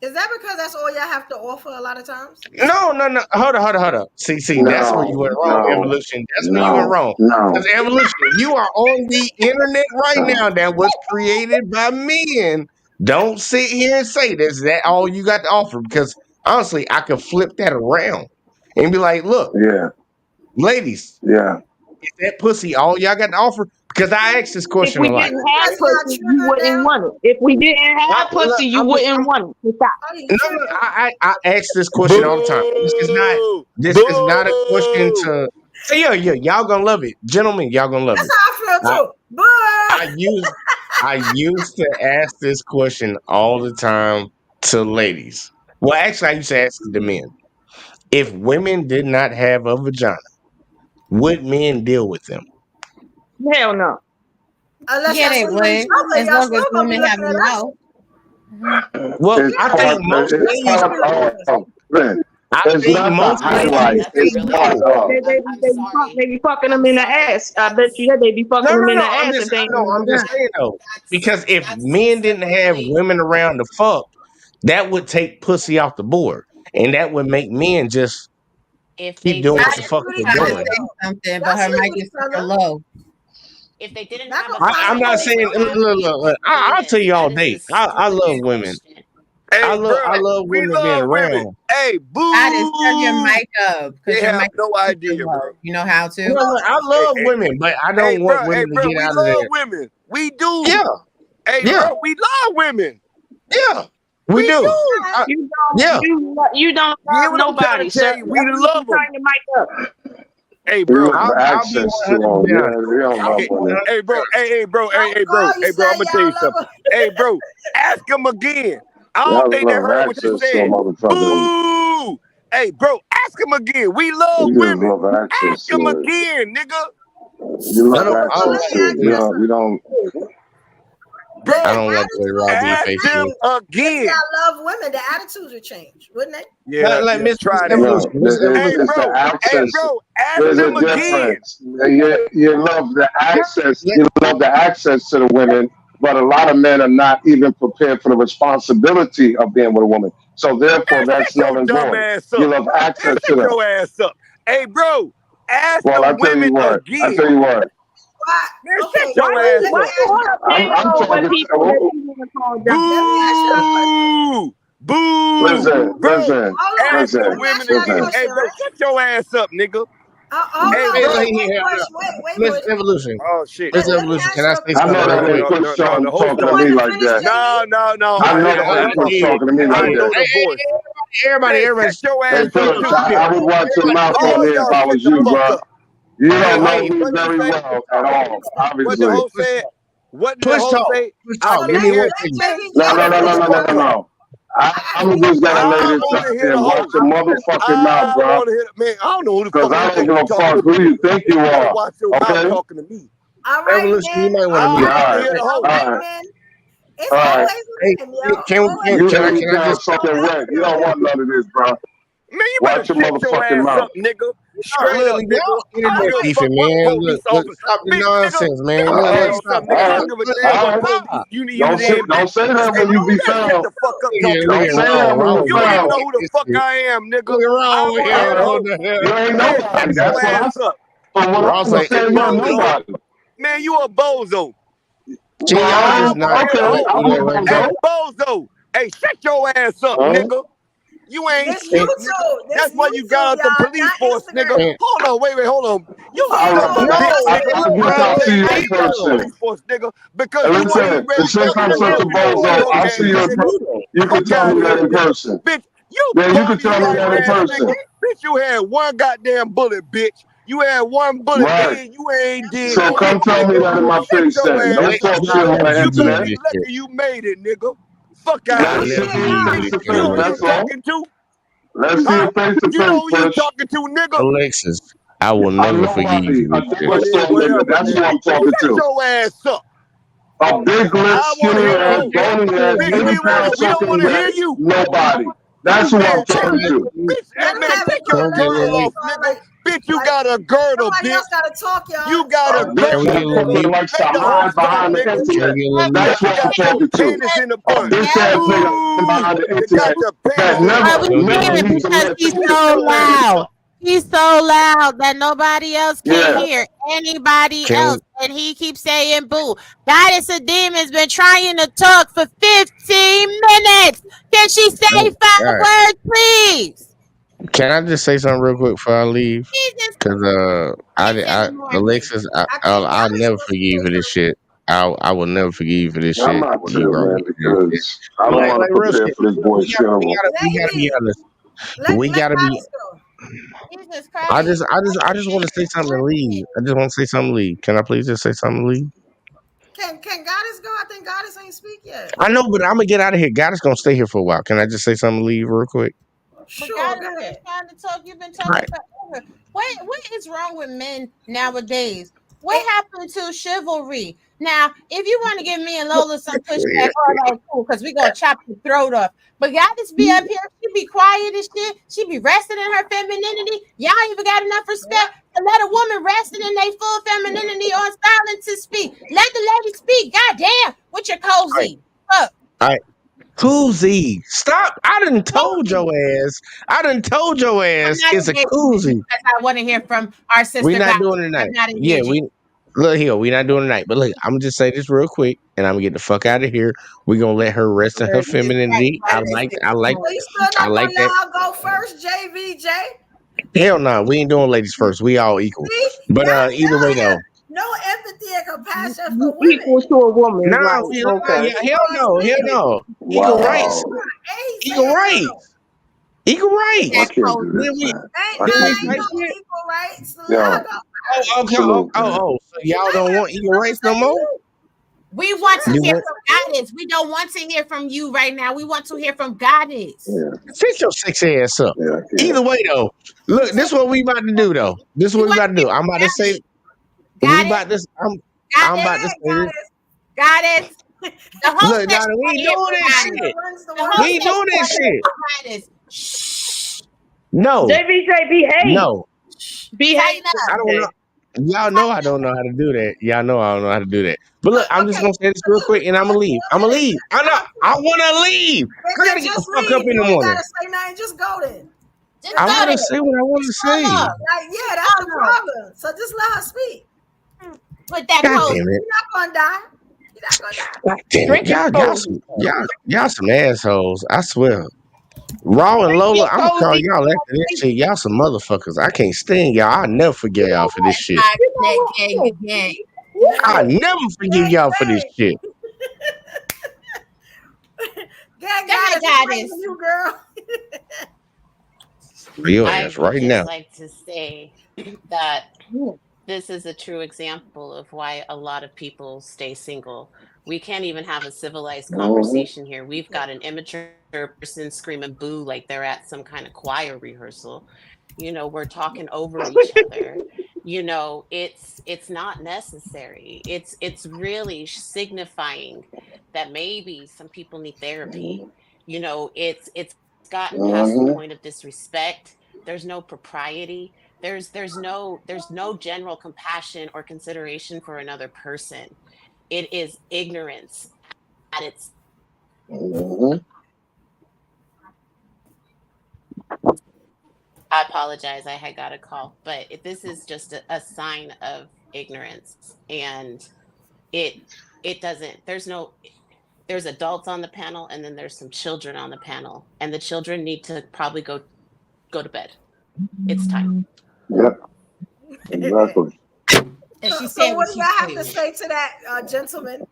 Is that because that's all y'all have to offer a lot of times? No. Hold on. See, that's where you went wrong, Evolution. That's where you went wrong. Because Evolution, you are on the internet right now that was created by men. Don't sit here and say this. That all you got to offer? Because honestly, I could flip that around and be like, look, ladies, is that pussy all y'all got to offer? Because I asked this question if we a lot. didn't have pussy, you wouldn't want it. If we didn't have pussy, you wouldn't want it. No, I ask this question all the time. This is not a question to. So yeah, y'all gonna love it, gentlemen. Y'all gonna love it. That's how I feel too. I used to ask this question all the time to ladies. Well, actually, I used to ask it to men. If women did not have a vagina, would men deal with them? Hell no. Unless they would, as long as women have a mouth. Well, I think most ladies. It's not the highlight. It's part of. They be fucking them in the ass. I bet you that they be fucking them in the ass. I'm just saying though, because if men didn't have women around to fuck, that would take pussy off the board, and that would make men just keep doing what the fuck they're doing. Something, but her mic is super low. If they didn't have I'm not saying. Look, I'll tell you all day. I love women. Hey, I love women being around. Hey, boo! I just turn your mic up. They have no idea, bro. You know how to? I love women, but I don't want women to get out of there. We love women. We do. Yeah. Hey, bro, we love women. Yeah. We do. You don't love nobody, sir. We love them. Turn your mic up. Hey, bro. Access to them. Hey, bro. Hey, bro. I'm gonna tell you something. Hey, bro, ask him again. I don't think they heard what you said. Boo! Hey, bro, ask him again. We love women. Ask him again, nigga. You love access. You don't. Bro, I don't like the way Rob B them again. I love women. The attitudes would change, wouldn't they? Yeah, like Miss try Evolution. that. Hey, bro, ask There's them a again. difference. You love the access. You love the access to the women, but a lot of men are not even prepared for the responsibility of being with a woman. So therefore, that's null and void. You love access to them. Your ass up. Hey, bro, ask Well, them women again. I tell you what. Okay, your ass up. I'm talking people. Boo! Boo! Listen. Ask the women again. Hey, bro, shut your ass up, nigga. Miss Evolution. Oh shit. Miss Evolution. Can I say I know something that real ain't talking to me like that. No. I know that ain't talking to me like that. Everybody. Shut your Hey, ass up. I would watch your mouth on here if I was you, bro. You don't know me very well at all, obviously. What the whole said? What the Push whole talk. say? Push talk. Give me one thing. No. I'm just gonna lay this out there. Watch your motherfucking mouth, bro. Man, I don't know who the fuck. Because I ain't gonna fuck who you think you are. Watch your mouth Okay? talking to me. All right, Evolution, you might I want don't to hear the whole. It's All right. always women, yo. Can I just fucking wet? You don't want none of this, bro. Man, you Watch better your shut your motherfucking ass mouth. up, nigga. Straight up, nigga. Internet beefing, man. Look, stop the nonsense, man. Look, stop. Don't say that when you be found. Shut the fuck up. Don't say that when you You don't even found. know who the fuck I am, nigga. What's wrong with You ain't nobody. That's what I said. From what I Ross like, A understand, you're bozo. nobody. Man, you a bozo. see, y'all just not. Hey, Okay, ho. I'll be You know what? Hey, bozo. bozo. Hey, shut your ass up, Huh? nigga. You ain't This shit, nigga. YouTube. This That's why you YouTube, got out the y'all, police not force, nigga. Instagram. And, Hold on, wait, hold on. You You can't son of call a no, me bitch, out. nigga. I look, can I bro, done talk look, to came you out in of damn. the person. police force, nigga, because And you wasn't listen, even ready and to get since up in I'm the such a work and do all bozo, your I'll gang see you in shit, nigga. person. You can Fuck tell out me of here, that in nigga. person. Bitch, you Yeah, you can bummy tell me riding that in ass person. nigga. Bitch, you had one goddamn bullet, bitch. You had one bullet, Right. then you ain't did So come shit, tell me nigga. that in my Shut face your then. Don't ass Alexis, up, talk I shit nigga. on will the give You you better none of internet. be this lucky shit. you made it, nigga. Fuck out Let of I'll me here. see never you give you Bitch, face this to you shit, know face. who you That's Alexis. all. talking to? Let's see Huh? you face to You know face, who you Bush. talking to, nigga? Alexis, I will I'm never forgive you nobody. for A this big shit. Well, then, little nigga. whatever, That's who nigga. I'm talking Shut to. your ass up. A big lip, I want to skinny hear ass, oh, bony ass, bitch. 80 pound We don't soaking want to hear wet. you, Nobody. That's who I'm man. Can talking I to. Bitch, Let hey, him man, have his take can your we get a moment. girdle little off, It's all nigga. right. Bitch, you Like got a girdle, somebody bitch. else got to talk, y'all. You got A a bitch can we girdle, get a that little nigga. fucking deep? likes to Take the whole hide stump, behind the nigga. Can we internet. get a little deep? That's Bitch, you what I'm got your talking to. panties in a A bun. bitch ass nigga Ooh, behind the you got internet your that panties in a But never, we bun. Can we get a hear never it little needs deep? a because man to he's kiss so their ass. loud. He's so loud that nobody else can Yeah. hear anybody Can we? else. And he keeps saying boo. Goddess of Demon's been trying to talk for 15 minutes. Can she say All 5 right. words, please? Can I just say something real quick before I leave? Jesus. Cause Can't say no more things. Alexis, I think I'll Dallas never wants to forgive you say for this something. shit. I will never forgive you for this I'm shit. not You chill, brought me man, through this shit. because I don't want Like to real prepare shit. for this boy's funeral. We gotta be Lady, honest. let We gotta be. Goddess go. Jesus I Christ. just want to say something and leave. I just want to say something and leave. Can I please just say something and leave? Can Goddess go? I think Goddess ain't speak yet. I know, but I'm gonna get out of here. God is gonna stay here for a while. Can I just say something and leave real quick? But Sure, Goddess go been ahead. trying to talk. You've been All talking right. forever. What is wrong with men nowadays? What It, happened to chivalry? Now, if you want to give me and Lola some pushback, all right, cool, because we gonna chop your throat off. But Goddess be up here, she be quiet and shit. She be resting in her femininity. Y'all even got enough yeah. respect to let a woman resting in their full femininity on silence to speak. Let the lady speak. Goddamn, with your cozy. Fuck. All right. Koozie. Stop. I done told Cozy. your ass. I done told your I'm ass not it's a engaging with you koozie. because I want to hear from our We sister not Goddess. doing it I'm tonight. not Yeah, engaging. we look here. We not doing it tonight. But look, I'm just say this real quick, and I'm gonna get the fuck out of here. We gonna let her rest in her Right, femininity. right. Let's get So you still I not like gonna let that. her go first, JVJ? Hell no, we ain't doing ladies first. We all equal. See, But either way y'all have though, no empathy and compassion You for women. equal to a woman, no, right? yeah, Okay. hell no, hell no. Equal rights, Wow. Ain't equal saying hell. rights, equal I rights. can't do When this, we man. Ain't I when we can't nine do type this. no shit. equal rights. So let her Yo, go Oh, first. okay. salute, man. So y'all Let don't her want do equal rights no say more. you. We want to You hear want from Goddess. We don't want to hear from you right now. We want to hear from Goddess. Yeah, sit your sexy ass up. yeah, yeah. Either way though, look, this is what we about to do though. This is We what we want about to to hear do. I'm about to say from we Goddess. about this. I'm Goddess. about to Hey, say this. Goddess. Goddess. The whole Look, session Donna, we want ain't to hear doing from that Goddess. shit. Runs the The world. We whole ain't session doing that want to hear shit. from Goddess. Shh. No, JVJ, behave. no. Behave. Tighten up. I don't know. Y'all know I don't know how to do that. Y'all know I don't know how to do that. But look, But I'm just okay, gonna say this but real just quick and I'm gonna leave. I'm gonna leave. I know I wanna leave. I then gotta get the just fuck up leave. in You the ain't morning. gotta say nothing. Just go then. Just I Just go go. wanna there. say what I wanna Just roll say. up. Like, yeah, that's Oh the no. problem. So just let her speak. Put that God coat. damn it. You're not gonna die. You're not gonna die. God damn it. Drink your cozy. Y'all some assholes. I swear. Raw and Drink Lola, your I'm gonna call cozy. y'all after this shit. Y'all some motherfuckers. I can't stand y'all. I'll never forgive y'all for this shit. Back You that know gang what? again. I'll never forgive y'all for this shit. Gang Go ahead, Goddess, we waiting Goddess. for you, girl. Your I ass would right just now. like to say that this is a true example of why a lot of people stay single. We can't even have a civilized Mhm. conversation here. We've got an immature person screaming boo like they're at some kind of choir rehearsal. We're talking over each other. It's not necessary. It's really signifying that maybe some people need therapy. It's gotten past the Mhm. point of disrespect. There's no propriety. There's no general compassion or consideration for another person. It is ignorance at its Mhm. I apologize. I had got a call, but this is just a sign of ignorance, and it doesn't. There's adults on the panel, and then there's some children on the panel, and the children need to probably go to bed. It's time. Yep. Exactly. And she So said what do y'all have to said. say to that, gentlemen?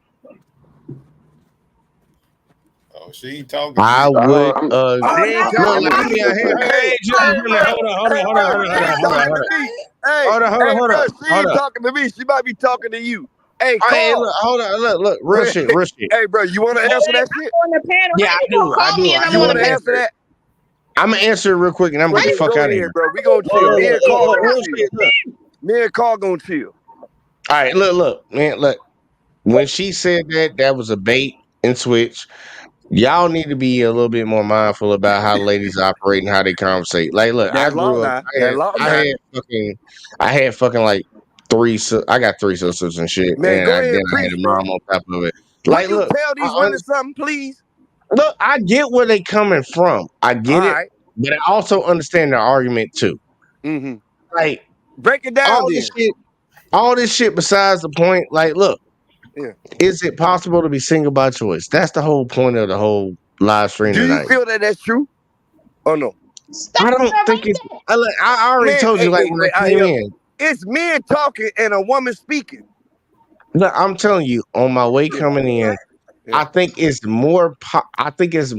Oh, she ain't talking. I would She ain't y'all talking not to me. hey, hold on. She ain't talking to me. She might be talking to you. Hey, Hey, call. look, hold on, look, real shit. Hey, bro, you want to answer that shit? On the panel. Yeah, I do. You want to answer that? I'm gonna answer it real quick, and I'm gonna get the fuck out of here, bro. We gonna chill. Me and Carl gonna chill. Me and Carl gonna chill. All right, look, man, look. When she said that was a bait and switch. Y'all need to be a little bit more mindful about how ladies operate and how they conversate. Like, look, I grew up. I had fucking like I got 3 sisters and shit, Man, and go ahead, then I had preach, a bro. mom on top of it. Will Like, you look, tell these women something, please? Look, I get where they coming from. I get it, but I also understand their argument too. Mm-hmm. Like, break it down. All this shit besides the point. Like, look, is it possible to be single by choice? That's the whole point of the whole live stream Do tonight. you feel that that's true or no? I don't think it's. I already told you, like, when I came in. It's men talking and a woman speaking. Look, I'm telling you, on my way coming in, I think it's more. I think it's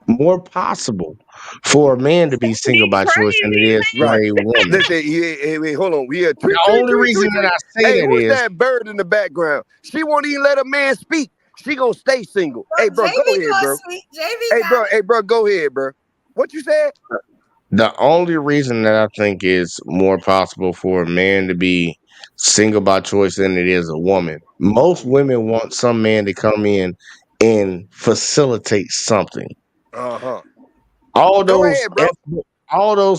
more possible for a man to be single by choice than it is for a woman. Listen, wait, hold on. We had the only reason that I say that who's is that bird in the background? She won't even let a man speak. She gonna stay single. Hey, bro, go ahead, bro. Hey, bro, go ahead, bro. What you said? The only reason that I think is more possible for a man to be single by choice than it is a woman. Most women want some man to come in and facilitate something. Uh-huh. All those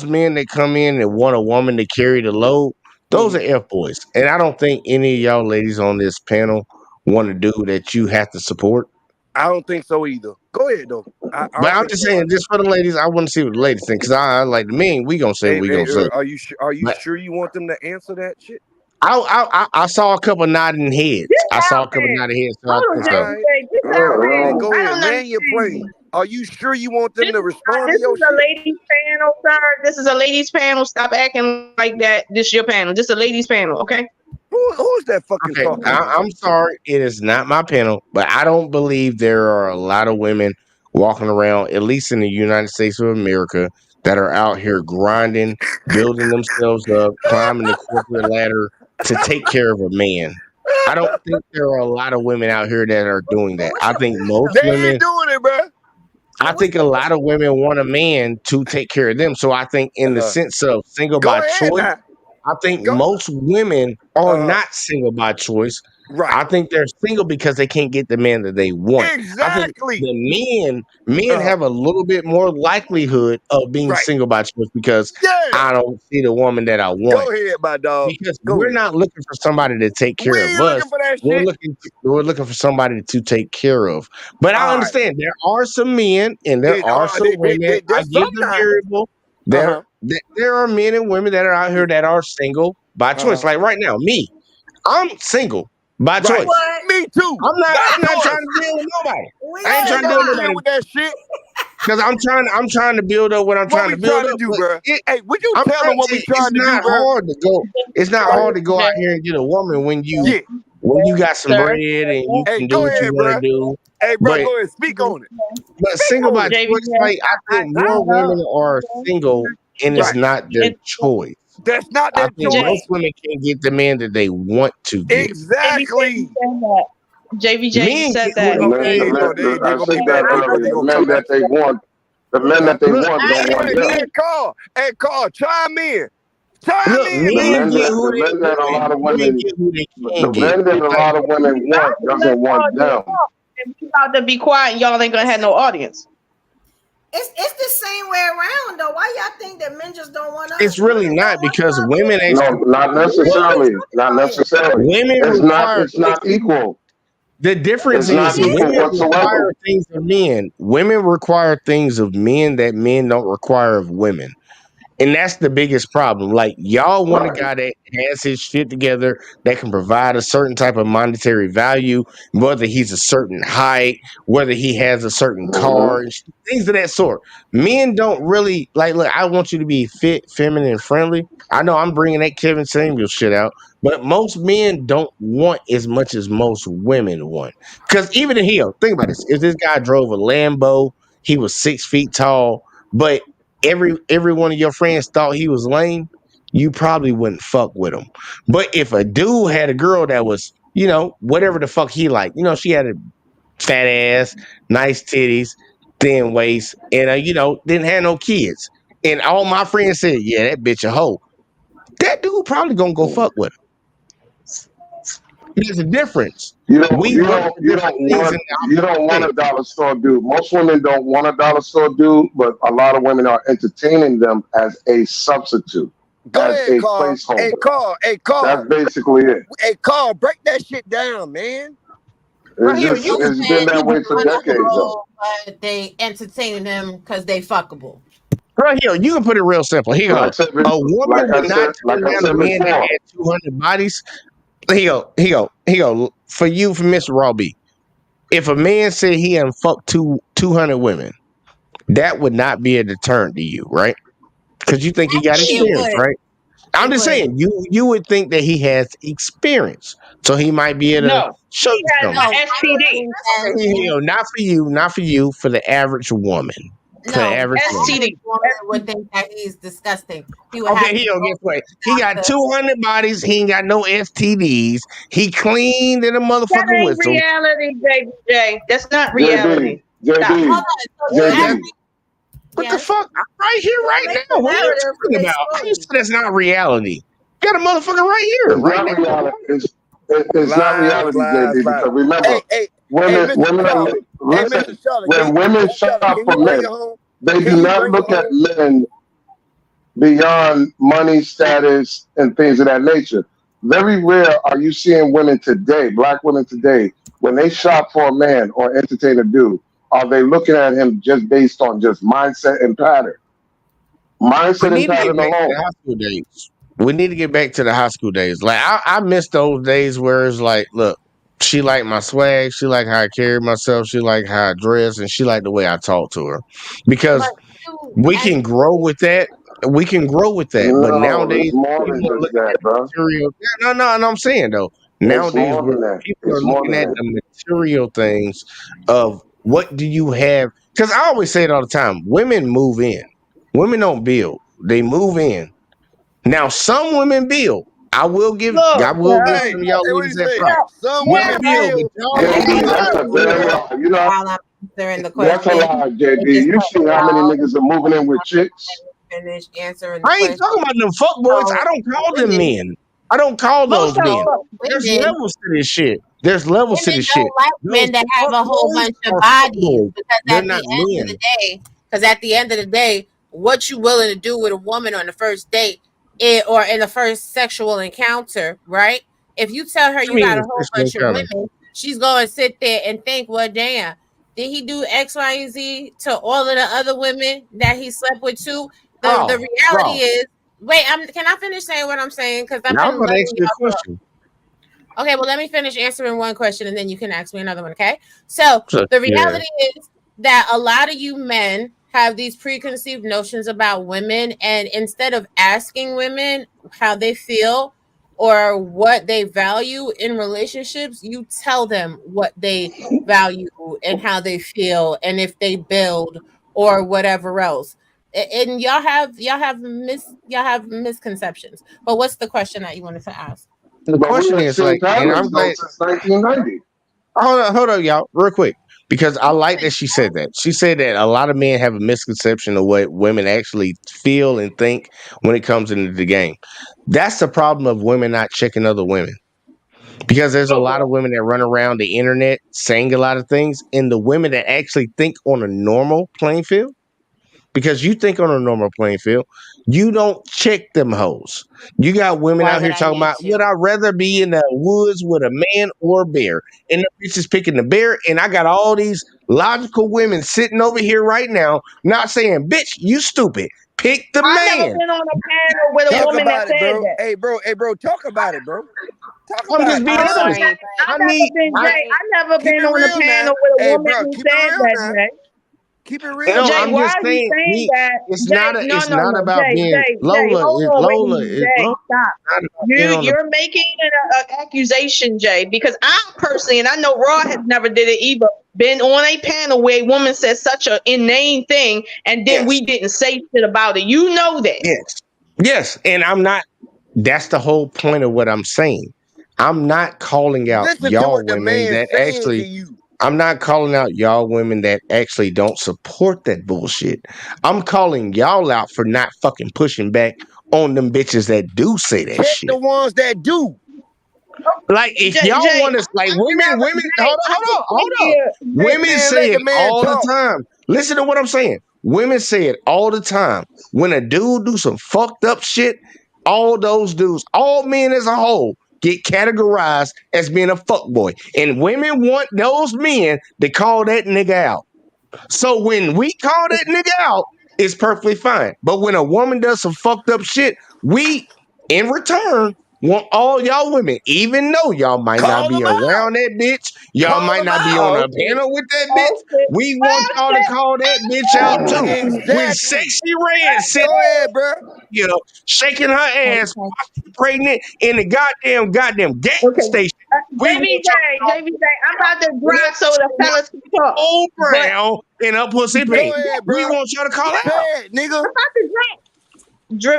men that come in and want a woman to carry the load, those are F boys. And I don't think any of y'all ladies on this panel want to do that you have to support. I don't think so either. Go ahead though. But I'm just saying, just for the ladies, I want to see what the ladies think, because I like the men. We gonna say what we gonna say. Are you sure you want them to answer that shit? I saw a couple nodding heads. I saw a couple nodding heads. So Go ahead, land your plane. Are you sure you want them to respond to your shit? This is a ladies panel, sir. This is a ladies panel. Stop acting like that. This is your panel. This is a ladies panel, okay? Who's that fucking talking? I'm sorry, it is not my panel, but I don't believe there are a lot of women walking around, at least in the United States of America, that are out here grinding, building themselves up, climbing the corporate ladder to take care of a man. I don't think there are a lot of women out here that are doing that. I think most women ain't doing it, bro. I think a lot of women want a man to take care of them. So I think in the sense of single by choice, I think most women are not single by choice. Right. I think they're single because they can't get the man that they want. Exactly. I think the men have a little bit more likelihood of being single by choice because I don't see the woman that I want. Go ahead, my dog. Because we're not looking for somebody to take care of us. We're looking for somebody to take care of. But I understand there are some men and there are some women. I give the variable. There are men and women that are out here that are single by choice. Like right now, me, I'm single by choice. Me too. I'm not trying to deal with nobody. I ain't trying to deal with nobody with that shit. Because I'm trying to build up what I'm trying to build up. Bro? Hey, would you tell them what we trying to do, bro? It's not hard to go out here and get a woman when you got some bread and you can do what you want to do. Hey, bro, go ahead, speak on it. But single by choice, like I think more women are single, and it's not their choice. That's not their choice. Most women can't get the man that they want to get. Exactly. JVJ, you said that. I said that earlier. The men that they want, don't want them. Hey, Carl, chime in. The men that a lot of women want doesn't want them. You about to be quiet and y'all ain't gonna have no audience. It's the same way around though. Why y'all think that men just don't want us? It's really not because women ain't. No, not necessarily. Not necessarily. Women it's not equal. The difference is women require things of men. Women require things of men that men don't require of women. And that's the biggest problem. Like, y'all want a Right. guy that has his shit together, that can provide a certain type of monetary value, whether he's a certain height, whether he has a certain car, and things of that sort. Men don't really like. Look, I want you to be fit, feminine, and friendly. I know I'm bringing that Kevin Samuel shit out, but most men don't want as much as most women want. Because even in here, think about this: if this guy drove a Lambo, he was 6 feet tall, but every one of your friends thought he was lame, you probably wouldn't fuck with him. But if a dude had a girl that was, whatever the fuck he liked, she had a fat ass, nice titties, thin waist, and didn't have no kids, and all my friends said, yeah, that bitch a hoe, that dude probably gonna go fuck with her. There's a difference. You don't We you look don't for you different don't things in want you don't want a dollar store dude. Most women don't want a dollar store dude, but a lot of women are entertaining them as a substitute, Go as ahead, a Carl. Hey, placeholder. Carl. Hey, That's Carl. basically it. Hey, Carl, break that shit down, man. right here. You It's been that way for On a decades, though. whole, but they entertaining them because they fuckable. Right here, you can put it real simple. Here you Like I go. said, A woman like I would not said, like turn I down a said man that before. had 200 bodies. Here you go. For you, for Mr. Robbie, if a man said he had fucked 200 women, that would not be a deterrent to you, right? Because you think he got Actually, it experience, would. right? I'm It just would. saying, you would think that he has experience, so he might be able to No, show he you has something. an No, STD. Okay, here you go. Not for you, for the average woman. For the no. average woman. Average STD. woman would think that he's disgusting. He would Okay, have to here, go guess what? to He got the 200 bodies. He ain't got no STDs. He cleaned in a That motherfucking ain't whistle. reality, baby J. That's not JB, reality. Stop. hold JB, on. So the JB. average, What the yes. fuck? I'm right here, They right make now. the What are you narrative for talking their about? How you say story. that's not reality? You got a motherfucker right here, It's right not now. reality. It's not Lies, reality, lies, JB. lies. Because remember, Hey, hey, hey, women, Mr. women are Charlotte. Hey, listen. Mr. Charlotte. When women Mr. shop Charlotte, can for you bring it men, home? they Can do you not bring it look at home? men beyond money, status, and things of that nature. Very rare are you seeing women today, black women today, when they shop for a man or entertain a dude, are they looking at him just based on just mindset and pattern? We Mindset and need to get pattern back to the alone. high school days. We need to get back to the high school days. Like I miss those days where it's like, look, she liked my swag, she liked how I carried myself, she liked how I dressed, and she liked the way I talked to her. But Because you, we as can grow with that. We can grow with that. But No, nowadays it's more people than are just looking that, at the bro. material. No, I'm saying though. It's Nowadays more than that. people are It's more looking than at that. the material things of what do you have? Because I always say it all the time. Women move in. Women don't build. They move in. Now, some women build. I Look, will give Hey, some of y'all hey, what do ladies you that say? props. now, Some Y'all now, women build, but build y'all and don't some JB, build that's women a like damn women. build. lie. You know, while I'm answering the that's a question, lie, they JB. just You cut see me how many off. niggas are moving in with chicks? Finish answering the I ain't question. talking about them fuck boys. I So don't call them women, men. I don't call most those of men. so them, There's women, levels to this shit. There's levels to women this shit. don't like Those men that have fuck a whole boys bunch of are fuck bodies boys. because They're at the not end of men. the day, what you willing to do with a woman on the first date, or in the first sexual encounter, right? If you tell her I you got mean, a whole sexual bunch of encounter. women, she's going to sit there and think, well, damn, did he do X, Y, and Z to all of the other women that he slept with too? The Raw, reality raw. is, wait, can I finish saying what I'm saying? Because I've Now I'm been about to ask letting you a y'all go. question. Okay, well, let me finish answering one question and then you can ask me another one, okay? So, So, the yeah. reality is that a lot of you men have these preconceived notions about women, and instead of asking women how they feel or what they value in relationships, you tell them what they value and how they feel and if they build or whatever else. And y'all have misconceptions. But what's the question that you wanted to ask? The But we question have is seen like, and I'm patterns though glad. since 1990. Hold on, y'all, real quick, because I like that she said that. She said that a lot of men have a misconception of what women actually feel and think when it comes into the game. That's the problem of women not checking other women. Because there's a lot of women that run around the internet saying a lot of things, and the women that actually think on a normal playing field, because you think on a normal playing field, you don't check them hoes. You got women Why out would here I talking need about, would to? I rather be in the woods with a man or a bear? And the bitch is picking the bear, and I got all these logical women sitting over here right now, not saying, bitch, you stupid. Pick the I never man. been on a panel with a Talk woman that about it, said bro. that. Hey, bro, talk about it, bro. Talk I'm about just it. being I'm honest. sorry, but I never been Jay. I never Keep been it on a real panel now. with a Hey, woman bro, who keep it said real that, now. Jay. Keep it real. No, Jay, I'm why just are you saying saying that? it's Jay, not no. about being Jay, Lola. hold Is on, wait a Lola minute, is Jay, Lola stop. not about being on the You're making an accusation, Jay, because I personally, and I know Raw has never did it either, been on a panel where a woman said such an inane thing, and then we didn't say shit about it. You know that. Yes, and I'm not. That's the whole point of what I'm saying. I'm not calling out Listen to y'all what the women man's that saying to actually. you. I'm not calling out y'all women that actually don't support that bullshit. I'm calling y'all out for not fucking pushing back on them bitches that do say that Check shit. the ones that do. Like if Jay, y'all Jay, want us, like I women, Jay, I can hold sit on. here, Jay, Women Man, say let it the man all the talk. time. Listen to what I'm saying. Women say it all the time. When a dude do some fucked up shit, all those dudes, all men as a whole, get categorized as being a fuckboy. And women want those men to call that nigga out. So when we call that nigga out, it's perfectly fine. But when a woman does some fucked up shit, we, in return, want all y'all women, even though y'all might not Call be them out. around that bitch, y'all Call might them not be out. on oh a shit, panel with that bitch, oh shit, we want y'all to call that bitch out too. When Exactly. Sexy Red sitting Go ahead, bro. here shaking her ass, Okay. pregnant in the goddamn gas okay. station, we want y'all JV, I'm about to drive so the fellas can talk. old But brown in her pussy Go pink. ahead, We bro. want y'all to call Say out. it, nigga. I'm about to drive.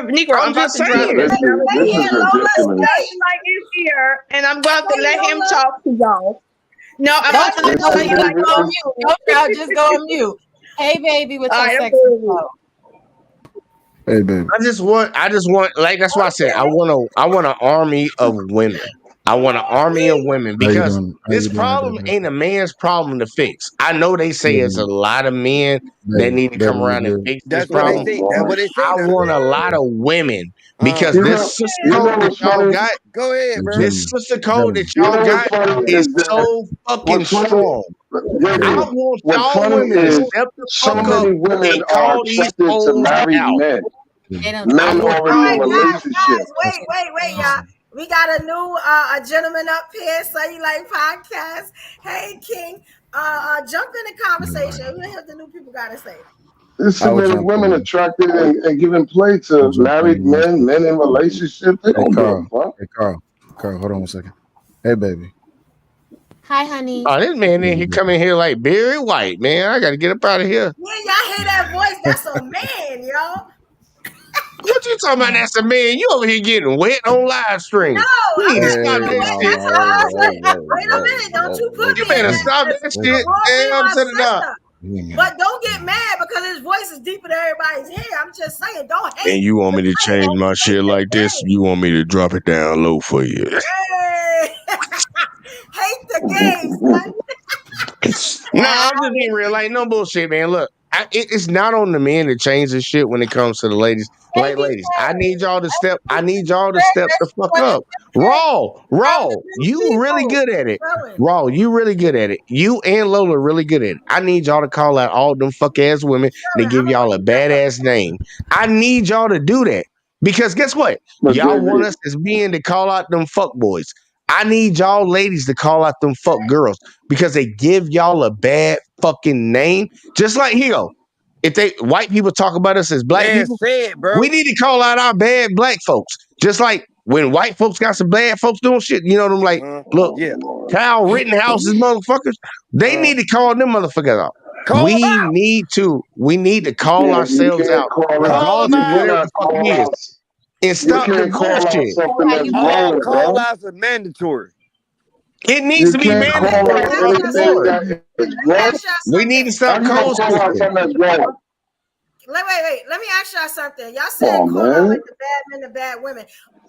Negro, I'm I'm about just to drive Yeah, so saying. the this is fellas Wait this can is here, talk. Lola. ridiculous. Wait, Like is here, and I'm about to wait, let him Lola. talk to y'all. No, I'm Stay about to on let Listen, Say Lola. like Just go on this, mute. No, girl, just go on mute. Hey, baby, with all your right, I'm sexy good. flow. Hey, baby. I just want, like that's why I said I want an army of women. I want an army of women How you because doing? How this you doing today, problem baby? ain't a man's problem to fix. I know they say it's a lot of men that need to come Baby, you around and good? fix this That's what they problem. oh say. That's boy. what they say I now. want a lot of women because You this know, sister you know code that what's y'all funny? got, Go ahead, Hey, bro. this Jay, sister code that You y'all know what's got funny is is that so fucking what's funny, strong. I JB, want what's y'all funny women to is step the so fuck up many and women are call these attracted to hoes married out. men. They don't I Men talk. want All already in right, y'all women. guys, relationships. wait, y'all. We got a new a gentleman up here, so you like podcast. Hey, King, jump in the conversation. We hear what the new people got to say. There's I so would many jump women in. attracted and giving play I to would jump married in. men, men in relationships. They Hey, don't give a Carl. fuck. Hey, Carl. Carl, hold on 1 second. Hey, baby. Hi, honey. Oh, this man in Baby, here coming here like Barry White, man. I gotta get up out of here. Yeah, y'all hear that voice? That's a man, y'all. What you talking about? That's a man. You over here getting wet on live No, stream. You I'm need to not stop getting that wet. shit. That's how I was like, wait a minute, don't you put You me in better that stop because that shit. Aurora Damn my to the dog. sister. But don't get mad because his voice is deeper than everybody's hair. I'm just saying, don't And hate. you want me to Just say, change my hate shit the like this? game. You want me to drop it down low for you? Hey. Hate the game, son. No, I'm just being real. Like, no bullshit, man. Look, it's not on the men to change the shit when it comes to the ladies. Like, Baby ladies, I need y'all to step. I say, need y'all to step the fuck up. Raw, you really good at it. Raw, you really good at it. You and Lola really good at it. I need y'all to call out all them fuck ass women. They give y'all a badass name. I need y'all to do that because guess what? But Y'all want JB, us as being to call out them fuck boys. I need y'all ladies to call out them fuck girls because they give y'all a bad fucking name. Just like Higo. If they white people talk about us as black Man, people, say it, bro. we need to call out our bad black folks. Just like when white folks got some bad folks doing shit, you know them like, look, Yeah. Kyle Rittenhouse's motherfuckers. They need to call them motherfuckers out. Call them out. We need to call you ourselves can't out, call out. Call them regardless You of out. whatever the cannot fuck it call is, out. and You stop the can't call out bullshit. something that's wrong, Call bro. outs are mandatory. It needs You to be can't Let me call mandatory out ask across the y'all anything board. something. that is Let me wrong. ask y'all We need to something. stop How you gonna code call out switching. something that's wrong? Wait. Let me ask y'all something. Y'all Come said on, call out like man. the bad men, the bad women.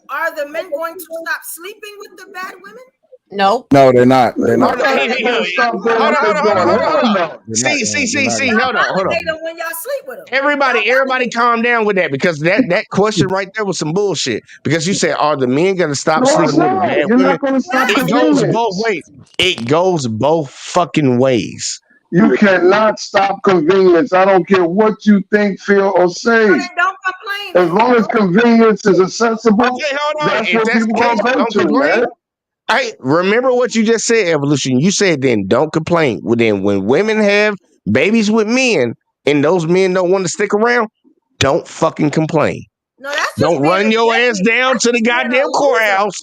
Are the men going to stop sleeping with the bad women? Nope. No, they're not. They're Man, not. Hold on, they better stop doing hold what they doing. Hell on. no. They're not. They're not See, gonna. hold on. Validate them when y'all sleep with them. Everybody calm down with that because that question right there was some bullshit. Because you said, are the men gonna stop No, it's sleeping with the not. bad You're women? not gonna stop the It goes both women. ways. It goes both fucking ways. You cannot stop convenience. I don't care what you think, feel, or say. So then don't complain. As long as convenience is accessible, Okay, hold on. that's If what that's the people case, gonna go don't to, complain. man. Hey, remember what you just said, Evolution. You said then don't complain. Well, then when women have babies with men and those men don't want to stick around, don't fucking complain. No, that's just Don't being run a your ass dick. down That's to the just being a goddamn loser. courthouse.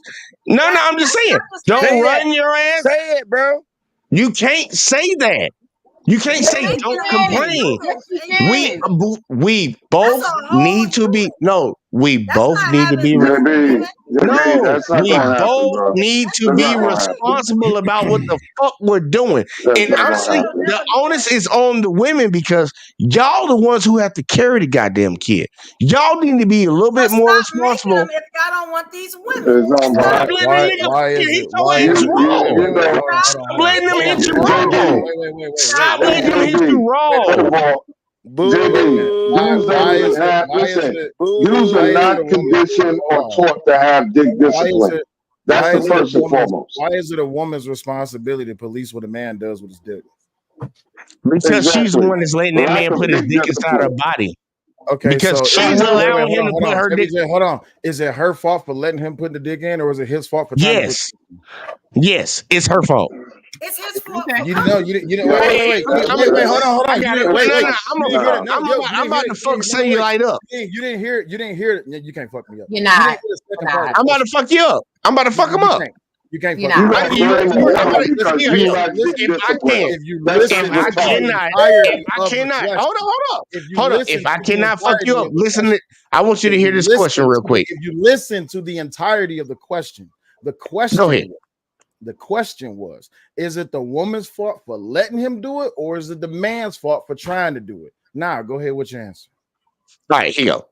No, I'm just saying. Don't Say run that. your ass. Say it, bro. You can't say that. You can't You're say making don't a man complain. Yes, you use. can. We That's both a whole need to be we That's both not need to having be sex with JB, women. JB, no, that's not we gonna happen, both bro. need to That's be not gonna happen. responsible about what the fuck we're doing. That's And not gonna honestly, happen. the onus is on the women because y'all the ones who have to carry the goddamn kid. Y'all need to be a little bit more Stop making responsible. them if y'all don't want these women. It's not gonna Stop happen. letting the nigga Why is hit it? your Why ass is You, it? you, raw. you know, Stop letting them hit you JB, raw. Stop hey, letting them hit JB, you first of raw. all, JB, dudes don't even have, listen, dudes are not conditioned or taught to have dick discipline. That's the first and foremost. Why is it a woman's responsibility to police what a man does with his dick? Because she's the Exactly. one that's letting that Lack man of put his dick dick inside her discipline. body. Okay, Because so she's allowing him to hold put on. her dick. Hold on. Is it her fault for letting him put the dick in, or is it his fault for trying to put? Yes, it's her fault. It's his fault. You know, wait. Hold on. I got it. I'm about to fuck you light up. You didn't hear it. You can't fuck me up. You're not. I'm about to fuck you up. I'm about to fuck him up. You can't You're fuck me not. up. If I cannot fuck you up, listen. I want you to hear this question real quick. If you listen to the entirety of the question, Go ahead. The question was, is it the woman's fault for letting him do it, or is it the man's fault for trying to do it? Now, go ahead with your answer. All right, here you go.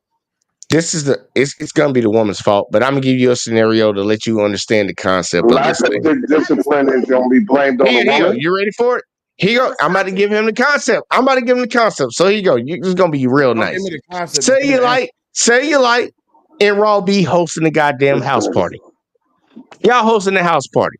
It's gonna be the woman's fault, but I'm gonna give you a scenario to let you understand the concept of this thing. Lack of discipline is gonna be blamed on the woman. You ready for it? Here you go. I'm about to give him the concept. So here you go. This is gonna be real nice. Cellulite and Raw B hosting the goddamn house party. Y'all hosting the house party.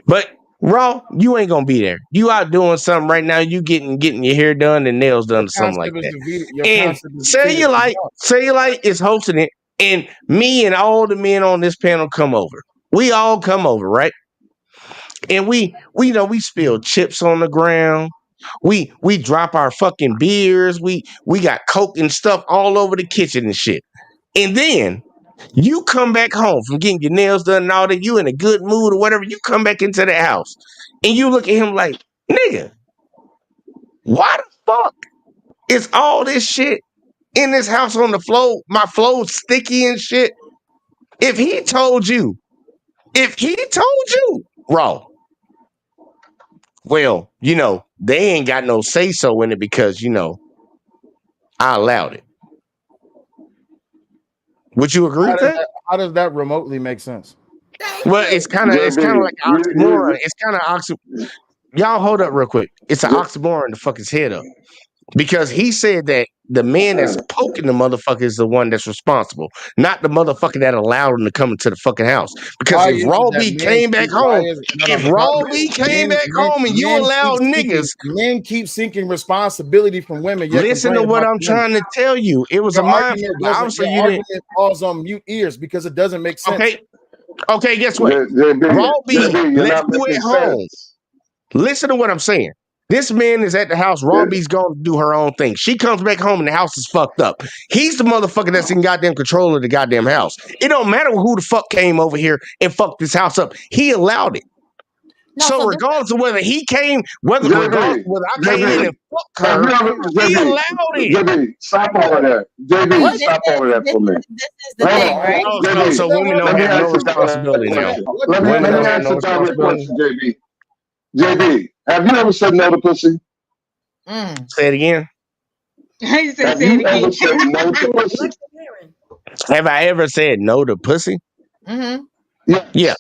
But Raw, you ain't gonna be there. You out doing something right now. You getting your hair done and nails done or something like that. And Cellulite is hosting it, and me and all the men on this panel come over. We all come over, right? And we spill chips on the ground. We drop our fucking beers. We got Coke and stuff all over the kitchen and shit. And then you come back home from getting your nails done and all that. You in a good mood or whatever. You come back into the house and you look at him like, nigga, why the fuck is all this shit in this house on the floor? My floor's sticky and shit. If he told you, Raw, well, they ain't got no say-so in it because, I allowed it. Would you agree with that? How does that remotely make sense? Well, it's kind of like an oxymoron. It's kind of Y'all hold up real quick. It's an oxymoron to fuck his head up. Because he said that the man that's poking the motherfucker is the one that's responsible, not the motherfucker that allowed him to come into the fucking house. Because if Raw B came back home, and you allowed niggas, men keep seeking responsibility from women. Listen to what I'm trying to tell you. It was a mind. Obviously, you didn't falls on mute ears because it doesn't make sense. Okay. Guess what? Raw B left you at home. Listen to what I'm saying. This man is at the house. Raw B's going to do her own thing. She comes back home and the house is fucked up. He's the motherfucker that's in goddamn control of the goddamn house. It don't matter who the fuck came over here and fucked this house up. He allowed it. So regardless of whether he came, whether I came in and fucked her, he allowed it. JB, stop all of that. JB, stop all of that for me. This is the thing, right? So women don't have no responsibility now. Let me ask a direct question, JB. JB, have you ever said no to pussy? Say it again. Have you ever said no to pussy? Have I ever said no to pussy? Yeah.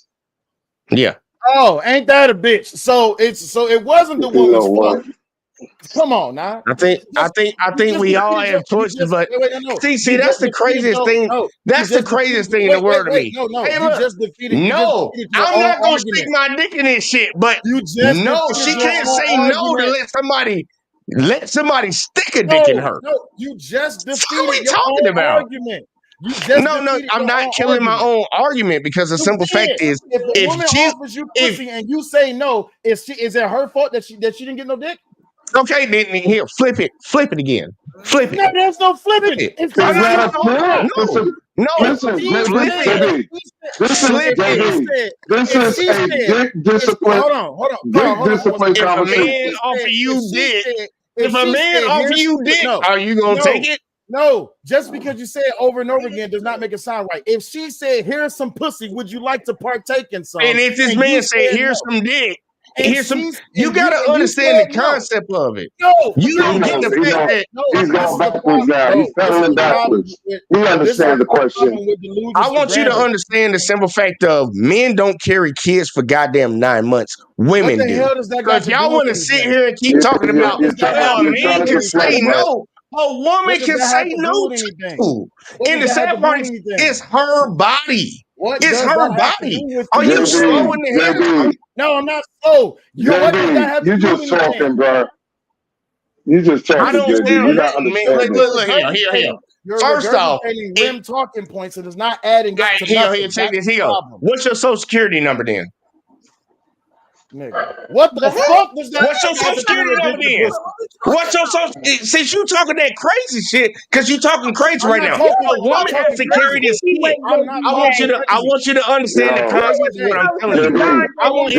Oh, ain't that a bitch? So it wasn't the woman's fault. Come on now. I think we all have choices, but see, that's the craziest thing. That's the craziest thing in the world to me. No, Hey, you look, just defeated. no, I'm not gonna stick my dick in this shit. But no, she can't say no to let somebody stick a dick in her. No, you just defeated what are we your talking own about? argument. You just No, I'm not killing my own argument because the simple fact is, if a woman offers you pussy and you say no, is it her fault that she didn't get no dick? Okay, then here, flip it again. Flip it. No, there's no flipping. It's not a flip. Listen, baby. This is a dick discipline. Hold on. Dick discipline conversation. If a man offer you dick, are you gonna take it? No, just because you say it over and over again does not make it sound right. If she said, "Here's some pussy, would you like to partake in some?" And if this man said, "Here's some dick," you gotta understand the concept of it. No, you don't get the fact that he's going backwards now. He's pedaling backwards. He understands the question. I want you to understand the simple fact of men don't carry kids for goddamn 9 months. Women do. Because y'all want to sit here and keep talking about a man can say no. A woman can say no too. And the sad part is, it's her body. It's her body. Are you slow in the head? No, I'm not slow. You just talking, bro. You just talking, JB. You're not understanding. Look, here. First off, rim talking points, and it's not adding up to nothing. Check this here. What's your social security number then? Nigga. What the fuck does that? What's your social security number then? What's your social? Since you talking that crazy shit, because you talking crazy right now. A woman has to carry this kid. I want you to understand the concept of what I'm telling you. I want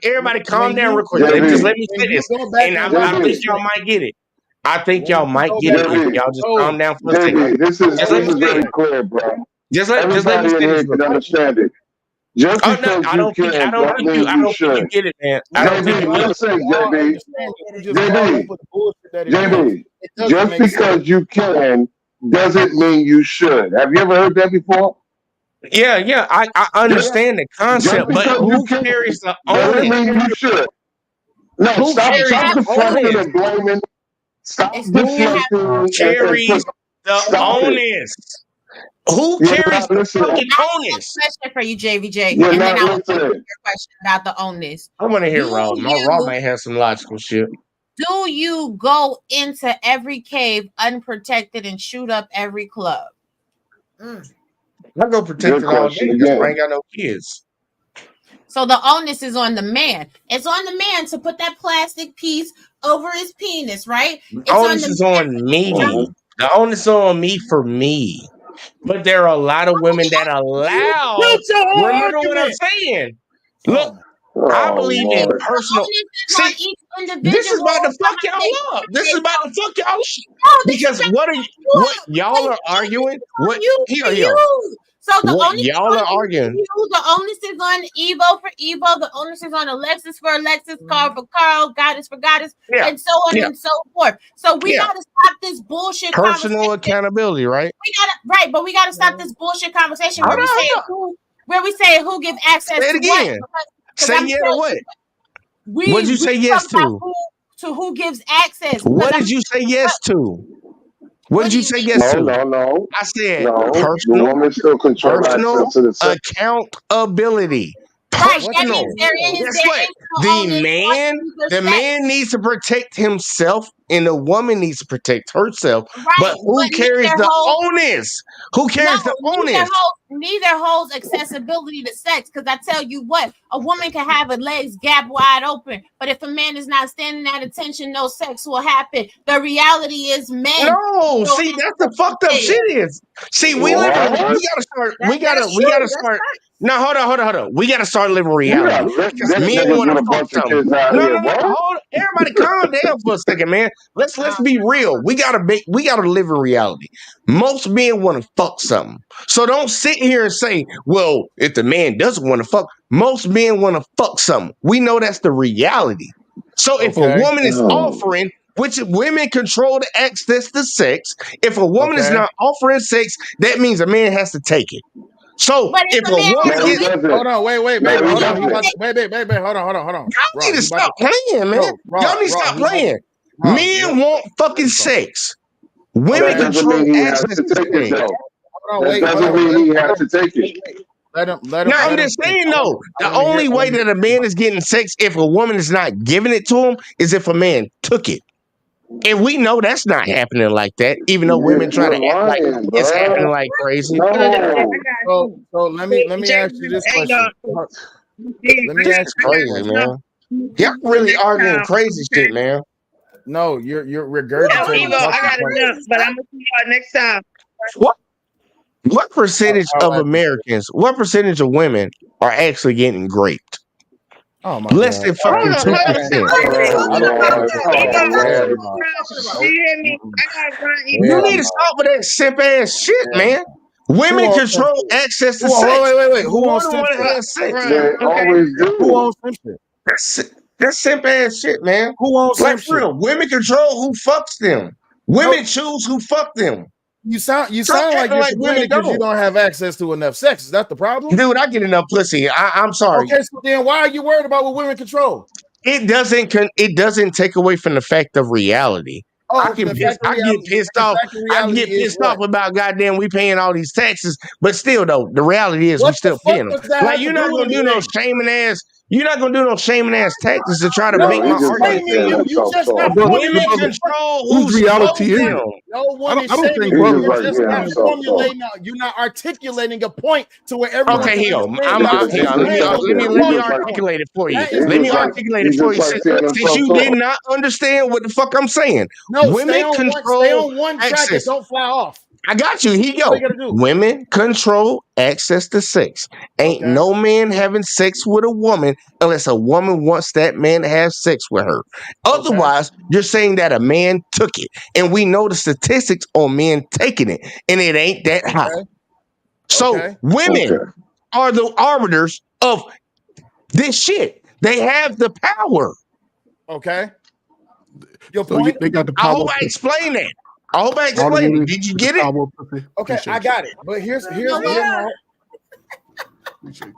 everybody calm down real quick. Just let me say this, and I think y'all might get it. I think y'all might get it. Y'all just calm down for a second. This is very clear, bro. Just let me say this. Understand it. Just because I don't think you get it, man. I don't think you JB, just because you can doesn't mean you should. Have you ever heard that before? Yeah, I understand the concept, but who carries the onus? Doesn't mean you should. No, stop confronting and blaming. Stop deflecting. Carries the onus. Who carries the fucking onus? Question for you, JVJ, and then I will answer your question about the onus. I want to hear Raw. Raw might have some logical shit. Do you go into every cave unprotected and shoot up every club? I go protected all day because I ain't got no kids. So the onus is on the man. It's on the man to put that plastic piece over his penis, right? The onus is on me. The onus is on me for me. But there are a lot of women that allow. Remember what I'm saying? Look, I believe in personal. See, this is about to fuck y'all up. This is about to fuck y'all up. Because what y'all are arguing? What here? So the onus y'all are arguing. The onus is on Evo for Evo. The onus is on Alexis for Alexis, Carl for Carl, Goddess for Goddess, and so on and so forth. So we gotta stop this bullshit. Personal accountability, right? But we gotta stop this bullshit conversation where we say who give access. Say it again. Say yes or what? What did you say yes to? To who gives access? What did you say yes to? What did you say yes to? No. I said personal accountability. Personal. Guess what? The man needs to protect himself, and the woman needs to protect herself. Right, but who carries the onus? Who carries the onus? Neither holds accessibility to sex. Because I tell you what, a woman can have her legs gap wide open, but if a man is not standing at attention, no sex will happen. The reality is, men. No, see, that's the fucked up shit. Is see, we gotta start. No, hold on. We gotta start living reality. Men want to fuck something. No. Hold. Everybody, calm down for a second, man. Let's be real. We gotta live in reality. Most men want to fuck something. So don't sit here and say, well, if the man doesn't want to fuck, most men want to fuck something. We know that's the reality. So if a woman is offering, which women control the access to sex, if a woman is not offering sex, that means a man has to take it. So But if if a a man woman has No, he gets, doesn't. Hold on, wait, No, baby. he Hold on. doesn't. Wait, hold on. y'all Raw, need to he about to, stop playing, man. Y'all need to stop playing. Men want fucking sex. Women That doesn't control mean he has access to to take it, sex. though. Hold on, That wait, hold doesn't on. mean he has to take it. Let him, No, I'm let him just finish. saying though, I the want to hear. only way that a man is getting sex if a woman is not giving it to him is if a man took it. And we know that's not happening like that, even though women try You're to act like lying, it's happening bro. like crazy. No. So let me ask you this question. Let me ask It's you this crazy, question. man. Y'all really arguing crazy shit, man. No, you're regurgitating. Evo, I talking gotta points. jump, but I'm gonna see y'all next time. What percentage All of right. Americans, what percentage of women are actually getting raped? Oh my Less God. than fucking Hold on, 2%. Oh, I don't Lord. think Oh, Evo, Lord. do you hear me? I gotta run, You Evo. need to stop with that simp ass shit, man. Who Women owns control access to Who, sex. wait. The Who owns woman want to Simpson? have sex. They always Who do. owns Simpson? That's simp ass shit, man. Who owns Like for Simpson? real, women control who fucks them. Women choose who fuck them. You sound Stop like acting you're like women complaining because you don't. don't have access to enough sex. Is that the problem? Dude, I get enough pussy. I'm sorry. Okay, so then why are you worried about what women control? It doesn't take away from the fact of reality. Oh, I get the fact of pissed off. I reality get is pissed what? off about goddamn we paying all these taxes, but still though, the reality is we What the still fuck paying them. does that Like have to you're do not with gonna do no anything? shaming ass. You're not gonna do no shaming ass taxes to try to No make No, he my one's just like argument. shaming saying you. that You tough just not talk. Women formulating. control Whose who's reality is them. it? No one is I don't shaming think He you. just You're like just hearing not tough talk. formulating. You're not articulating a point to where everyone Okay, can here. understand without He just explaining like what the Let he me point just is. like articulate it for you. That is he the Let me just like point. articulate he it for just you. like saying that Since tough you did talk. not understand what the fuck I'm saying, No, women stay control on one track and access. don't fly off. I got you. Here you All go. you gotta do. Women control access to sex. Ain't Okay. no man having sex with a woman unless a woman wants that man to have sex with her. Okay. Otherwise, you're saying that a man took it. And we know the statistics on men taking it, and it ain't that high. Okay. So Okay. women Okay. are the arbiters of this shit. They have the power. Okay. Your So point? they got the I power. hope I explained that. I hope I All the explained it. women Did you with the get it? power of pussy. Okay, I Appreciate got it. But here's my Appreciate you.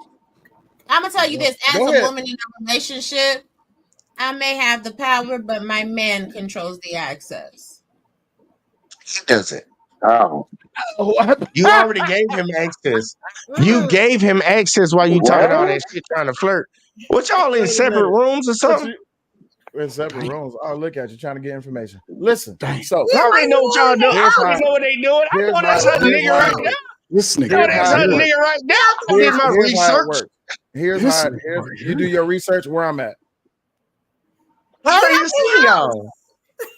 I'm gonna tell you this: as Go a ahead. woman in a relationship, I may have the power, but my man controls the access. He doesn't. How? You already gave him access. You gave him access while you talking all What? that shit trying to flirt. What y'all in Wait a separate minute. rooms or something? We're in separate rooms. Oh, look at you trying to get information. Listen. Dang. So I already know what y'all doing. I here's already how know what they doing. I here's know that's how her here's nigga how right it now. works. This I know nigga. Here's that's how her it works. nigga right now. I did my Here's how it research. works. Here's This how nigga here's right you do your research where I'm at. I already see y'all.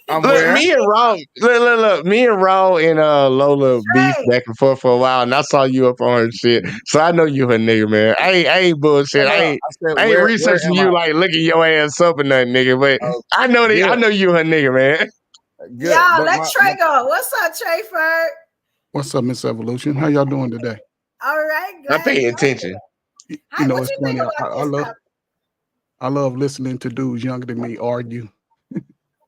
I'm Look, where? me and Raw, look, me and Raw and Lola beef Trey. back and forth for a while, and I saw you up on her shit, so I know you her nigga, man. I ain't bullshit. No, I I said ain't where researching am you I? like looking your ass up or nothing, nigga. But Oh, I know good. I know you her nigga, man. Good. Y'all, But let Trey go. What's up, Trey Ferd? What's up, Miss Evolution? How y'all doing today? All right, I glad. pay attention. You Hi, know, what it's you think funny. about this topic? I love listening to dudes younger than me argue.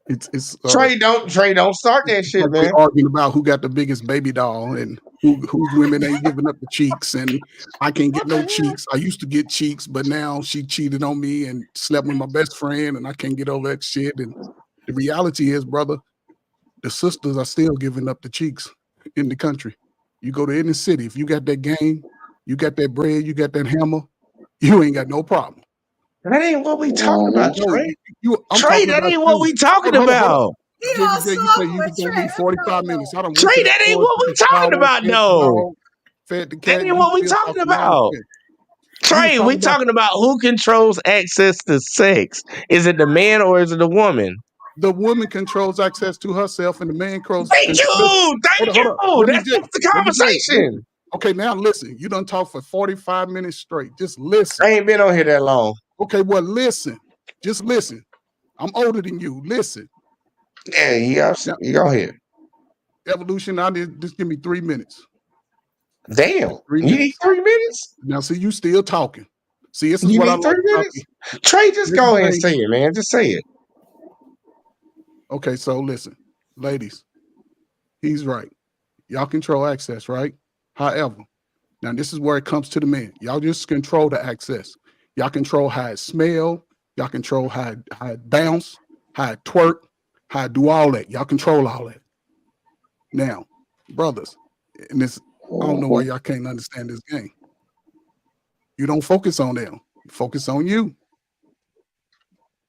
It's Trey, don't start that shit, like they man. arguing about who got the biggest baby doll and whose women ain't giving up the cheeks, and I can't get no cheeks. I used to get cheeks, but now she cheated on me and slept with my best friend, and I can't get over that shit. And the reality is, brother, the sisters are still giving up the cheeks in the country. You go to any city, if you got that game, you got that bread, you got that hammer, you ain't got no problem. That ain't what we talking about, No, Trey. I'm Trey, talking that about ain't what you. we talking Hold on. about. He You all say slow you was with gonna Trey. be 45 minutes. I done went Trey, to the that ain't store, what took we a talking shower, about, fed the though. dog, fed the That cat, ain't you what we still talking talking about. nonsense. Trey, we talking about who controls access to sex. Is it the man or is it the woman? The woman controls access to herself, and the man controls. Thank you. Thank Hold on. you. That's the conversation. Listen. Okay, now listen. You done talk for 45 minutes straight. Just listen. I ain't been on here that long. Okay, well, listen. Just listen. I'm older than you. Listen. Yeah, you go ahead. Evolution, I need just give me 3 minutes. Damn. Just 3 You minutes. need 3 minutes? Now, see, you still talking. See, this is You what I need 3 like about minutes? you. Trey, just Here's go the ahead and thing. say it, man. Just say it. Okay, so listen, ladies, he's right. Y'all control access, right? However, Now, this is where it comes to the men. Y'all just control the access. Y'all control how it smell. Y'all control how it bounce, how it twerk, how it do all that. Y'all control all that. Now, brothers, and this, I don't know why y'all can't understand this game. You don't focus on them. You focus on you.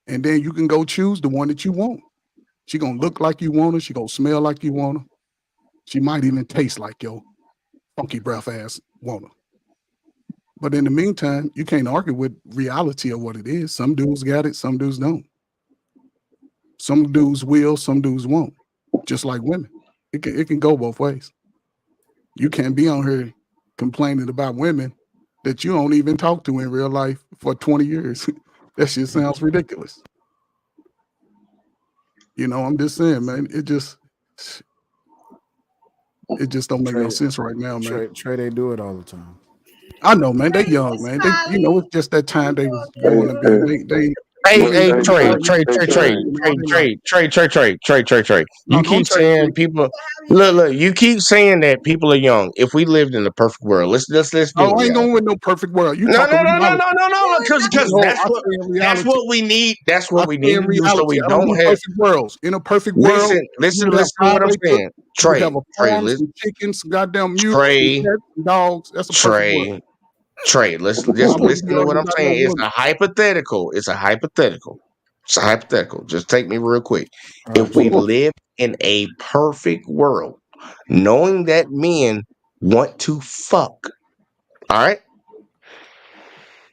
And then you can go choose the one that you want. She gonna look like you want her. She gonna smell like you want her. She might even taste like your funky breath ass want her. But in the meantime, you can't argue with reality of what it is. Some dudes got it, some dudes don't. Some dudes will, some dudes won't. Just like women. It can go both ways. You can't be on here complaining about women that you don't even talk to in real life for 20 years. That shit sounds ridiculous. You know, I'm just saying, man, it just don't make no sense right now, man. Trey, they do it all the time. I know, man. They young, man. They, you know, it's just that time they was going to be. Hey, Trey. You keep saying people. Look. You keep saying that people are young. If we lived in the perfect world, let's do it. Oh, I ain't going with no perfect world. You No. Because that's what we need. That's what we need to do. So we don't have perfect worlds. In a perfect world, listen to what I'm saying. Trey, have a farm, some chickens, some goddamn mule, dogs. That's a perfect world. Trey, just listen to what I'm saying. It's a hypothetical. Just take me real quick. If we live in a perfect world, knowing that men want to fuck, all right?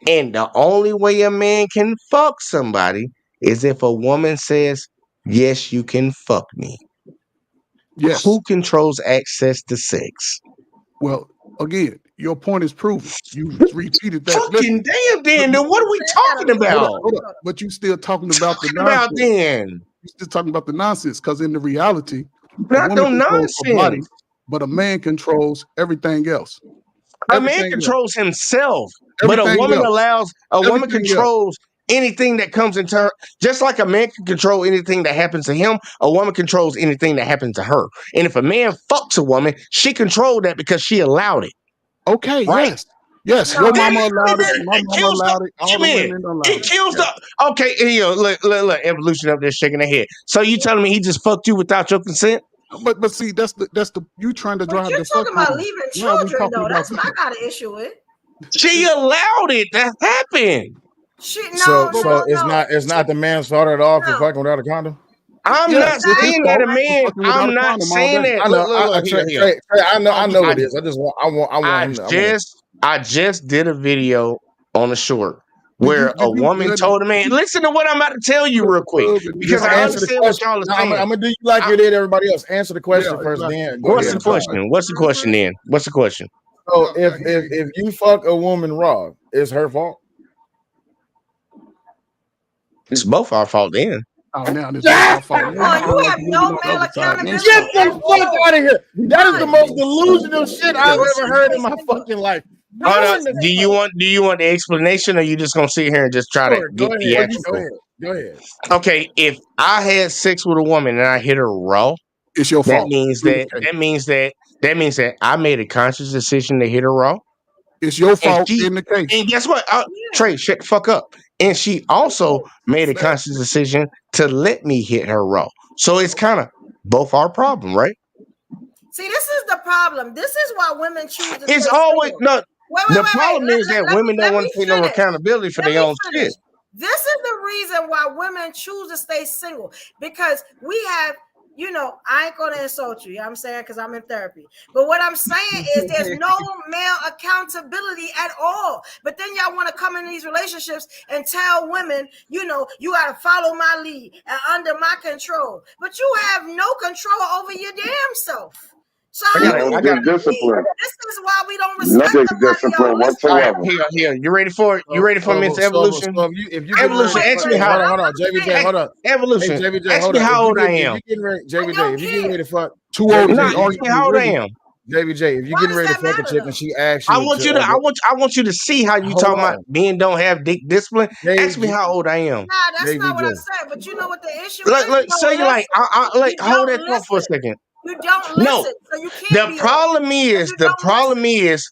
And the only way a man can fuck somebody is if a woman says, yes, you can fuck me. Yes. Who controls access to sex? Well, again, your point is proven. You repeated that. Fucking damn, then what are we talking about? Hold up. But you still talking about the nonsense. You still talking about the nonsense, because in the reality, not no nonsense. Body, but a man controls everything else. A man controls himself, but a woman allows a woman controls anything that comes into her. Just like a man can control anything that happens to him, a woman controls anything that happens to her. And if a man fucks a woman, she controlled that because she allowed it. Okay, right? Yes. Your mama allowed it. My mama allowed it. All the women allowed it. It kills the. Okay, look, evolution up there shaking their head. So you telling me he just fucked you without your consent? But see, that's the you trying to drive. You're talking about leaving children, though. That's what I got an issue with. She allowed it. That happened. So it's not the man's fault at all for fucking without a condom. I'm not saying that a man. I'm not saying that. I know it is. I want him to. I just did a video on a short where a woman told a man, listen to what I'm about to tell you real quick, because I understand what y'all are saying. I'm gonna do you like you did everybody else. Answer the question first, then. What's the question? What's the question then? What's the question? So if you fuck a woman raw, it's her fault. It's both our fault then. Oh, now this is our fault. You have no male accountability. Get the fuck out of here. That is the most delusional shit I've ever heard in my fucking life. Do you want the explanation, or you just gonna sit here and just try to get theatrical? Go ahead. Okay, if I had sex with a woman and I hit her raw, it's your fault. That means that I made a conscious decision to hit her raw. It's your fault in the case. And guess what? Trey, shut the fuck up. And she also made a conscious decision to let me hit her raw. So it's kind of both our problem, right? See, this is the problem. This is why women choose to It's always no. The problem is that women don't want to take no accountability for their own shit. This is the reason why women choose to stay single, because we have, I ain't gonna insult you, know what I'm saying, because I'm in therapy. But what I'm saying is there's no male accountability at all. But then y'all want to come into these relationships and tell women, you gotta follow my lead and under my control. But you have no control over your damn self. So I got discipline. This is why we don't respect Nothing discipline whatsoever. Here. You ready for it? You ready for Miss Evolution? Evolution, ask me how. Hold on, JBJ, hold on. Evolution, ask me how old I am. JBJ, if you getting ready to fuck, too old. Ask me how old I am. JBJ, if you getting ready to fuck a chick and she asks you, I want you to see how you talking about men don't have discipline. Ask me how old I am. Nah, that's not what I said. But you know what the issue is? Hold that thought for a second. You don't listen, so you can't. The problem is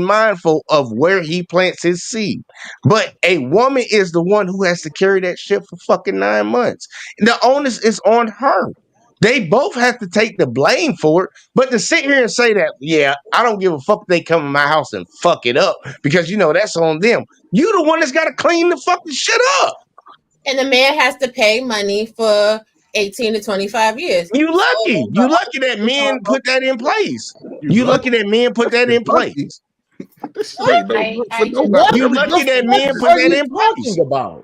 fucking mindful of where he plants his seed. But a woman is the one who has to carry that shit for fucking 9 months. The onus is on her. They both have to take the blame for it. But to sit here and say that, yeah, I don't give a fuck if they come in my house and fuck it up because, you know, that's on them. You the one that's got to clean the fucking shit up. And the man has to pay money for 18 to 25 years. You lucky. You lucky that men put that in place. You lucky that men put that in place. You lucky that men put that in place.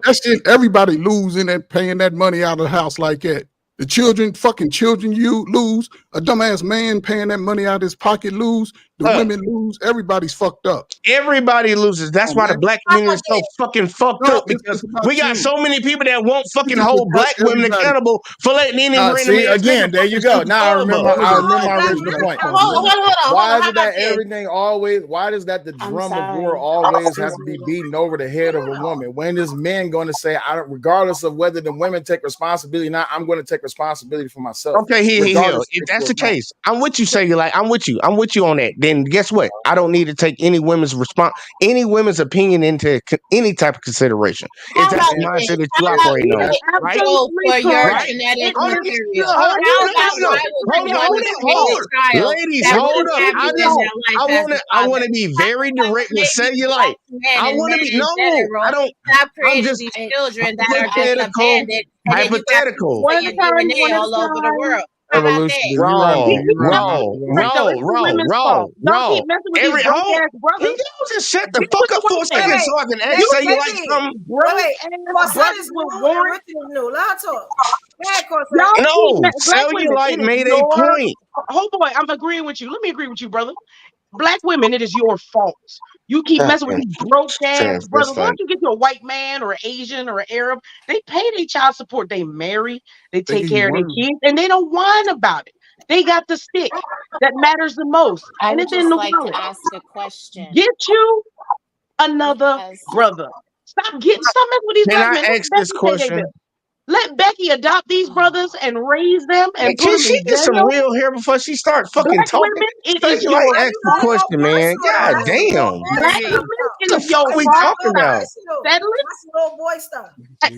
That shit, everybody losing and paying that money out of the house like that. The children, fucking children, you lose. A dumbass man paying that money out of his pocket lose. The women lose. Everybody's fucked up. Everybody loses. That's why the black community is so fucking fucked up, because we got so many people that won't fucking hold black women accountable for letting any random see, ass again, nigga there you fucking go. Now I remember my Starbucks. original point. Hold on. Why is How it that about this? everything always? Why does that the drum of war always have to be beaten over the head of a woman? When is men going to say, I don't, regardless of whether the women take responsibility or not, I'm going to take responsibility for myself. Okay, if that's the case, I'm with you, Cellulite. I'm with you on that. Then guess what? I don't need to take any women's opinion into any type of consideration. If that's the mindset that you operating on, right? For your Right? genetic Hold material. on. Ladies, hold up. I want to be very direct with Cellulite. I want to be Stop creating these children that are just abandoned. Hypothetical. All over the world. Evolution. Wrong. Can you just shut the fuck up for a second so I can ask Cellulite something? No, Cellulite made a point. Hold on, I'm agreeing with you. Let me agree with you, brother. Black women, it is your fault. You keep messing with these broke ass brothers. Why don't you get to a white man or an Asian or an Arab? They pay their child support. They marry. They take care of their kids, and they don't whine about it. They got the stick that matters the most. I And would it's in just the like wallet. to ask a question. Get you another brother. Stop messing with these Can black I men. ask this question? Let Becky adopt these brothers and raise them and put Can them she in get some jail. real hair before she starts fucking Black talking? women, it So is you your like ask the question, man. God damn. Black women, it What is the your fuck we fault. talking about? Little boy stuff.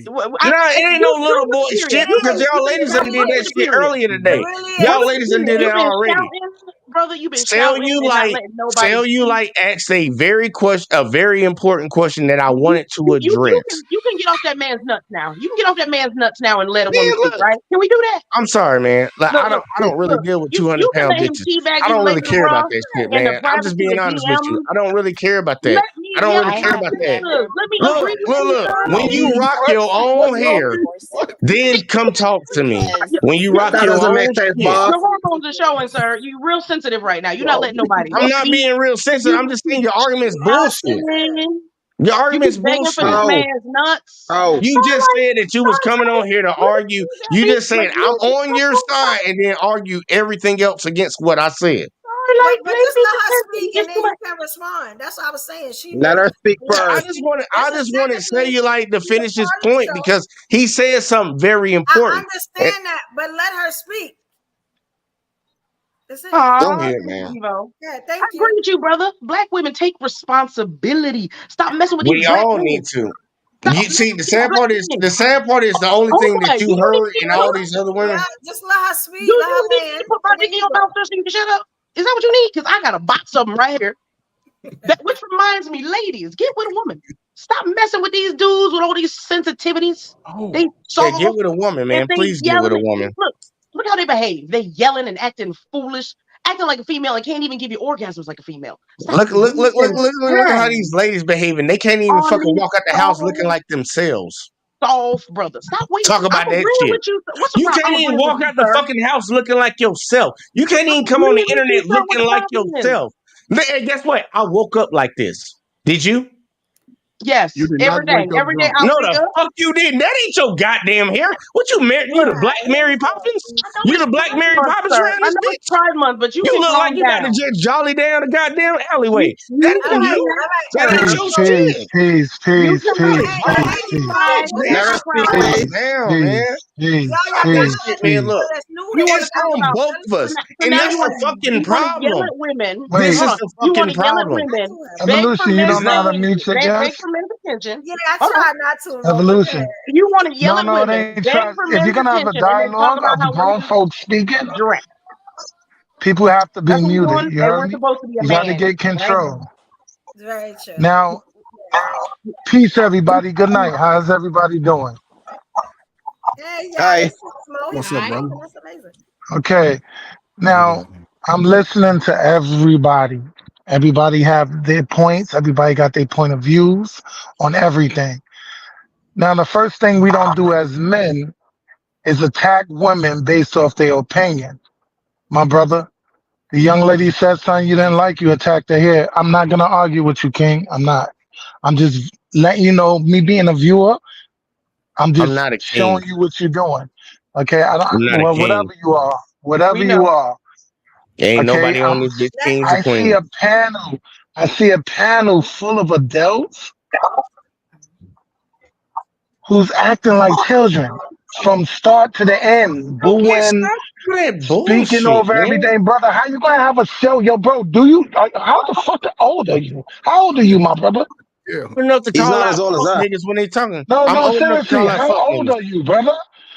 Nah, it ain't no little boy shit, because y'all ladies done did that shit earlier today. Y'all ladies done did that already. Brother, you've been shouting and not letting nobody. Cellulite asked a very important question that I wanted to address. You can get off that man's nuts now. You can get off that man's nuts now and let a Man, woman speak, right? Can we do that? I'm sorry, man. Like, I don't really deal with 200-pound let him bitches. teabag I you don't really later care about on that shit, in the man. I'm just privacy being of honest with you. DMs. I don't really care about that. Let me I don't yell really at care my about that. sisters. Let me agree with Look. you. When you rock your own hair, then come talk to me. When you rock That your doesn't own make sense, shit. boss. Your hormones are showing, sir. You're real sensitive right now. You're not letting nobody. I'm not being real sensitive. I'm just saying your argument's bullshit. Your argument's begging for bullshit. this man's nuts. You just said that you was coming on here to argue. You just said I'm on your side and then argue everything else against what I said. But just let her speak and then you can respond. That's what I was saying. Let her speak I first. just wanted Cellulite to finish his point because he said something very important. I understand that, but let her speak. That's it. Go ahead, man. Yeah, thank I agree with you, brother. Black women take responsibility. Stop messing with We these black all men. need to. You see, the sad part is the only thing that you heard in all these other women. Just let her speak. Do you need to put my dick in your mouth so you can shut up? Is that what you need? Because I got a box of them right here. Which reminds me, ladies, get with a woman. Stop messing with these dudes with all these sensitivities. They Get with a woman, man. Please get with a woman. Look how they behave. They yelling and acting foolish, acting like a female and can't even give you orgasms like a female. Look at how these ladies behaving. They can't even fucking walk out the house looking like themselves. Soft, brother. Stop waiting. Talk about that shit. You can't even walk out the fucking house looking like yourself. You can't even come on the internet looking like yourself. And guess what? I woke up like this. Did you? Yes, every day. Every day. No, the fuck you didn't. That ain't your goddamn hair. What you married? You the Black Mary Poppins? You the Black Mary Poppins around this bitch? Pride month, but you look like you got to just jolly down the goddamn alleyway. That ain't you. That ain't your skin. Man, look. It's on both of us. And that's the fucking problem. This is the fucking problem. Evolution, you don't know how to mute your guest? Yeah, I try not to. Evolution. You want to yell at No, women. it ain't try. If you're gonna have a dialogue of grown folks speaking, people have to be muted. You heard me? You got to get control. Very true. Now, peace, everybody. Good night. How's everybody doing? Hi. What's up, brother? That's amazing. Okay. Now, I'm listening to everybody. Everybody have their points. Everybody got their point of views on everything. Now, the first thing we don't do as men is attack women based off their opinion. My brother, the young lady said something you didn't like, you attacked her here. I'm not gonna argue with you, King. I'm not. I'm just letting you know, me being a viewer, I'm I'm just not a king. showing you what you're doing. Okay, I I'm don't not a well, king. whatever We you know. are. Ain't Okay, nobody on this bitch kings or I see queens. a panel. I see a panel full of adults who's acting like children from start to the end, It's booing, not that speaking bullshit, over man. everything, brother. How you gonna have a show, yo, bro? Do you? How the fuck old are you? How old are you, my brother? Yeah. Old enough to He's call not out as old as fuck I. niggas when they talking. No, I'm no, old enough to seriously. call out How fuck old niggas. are you, brother?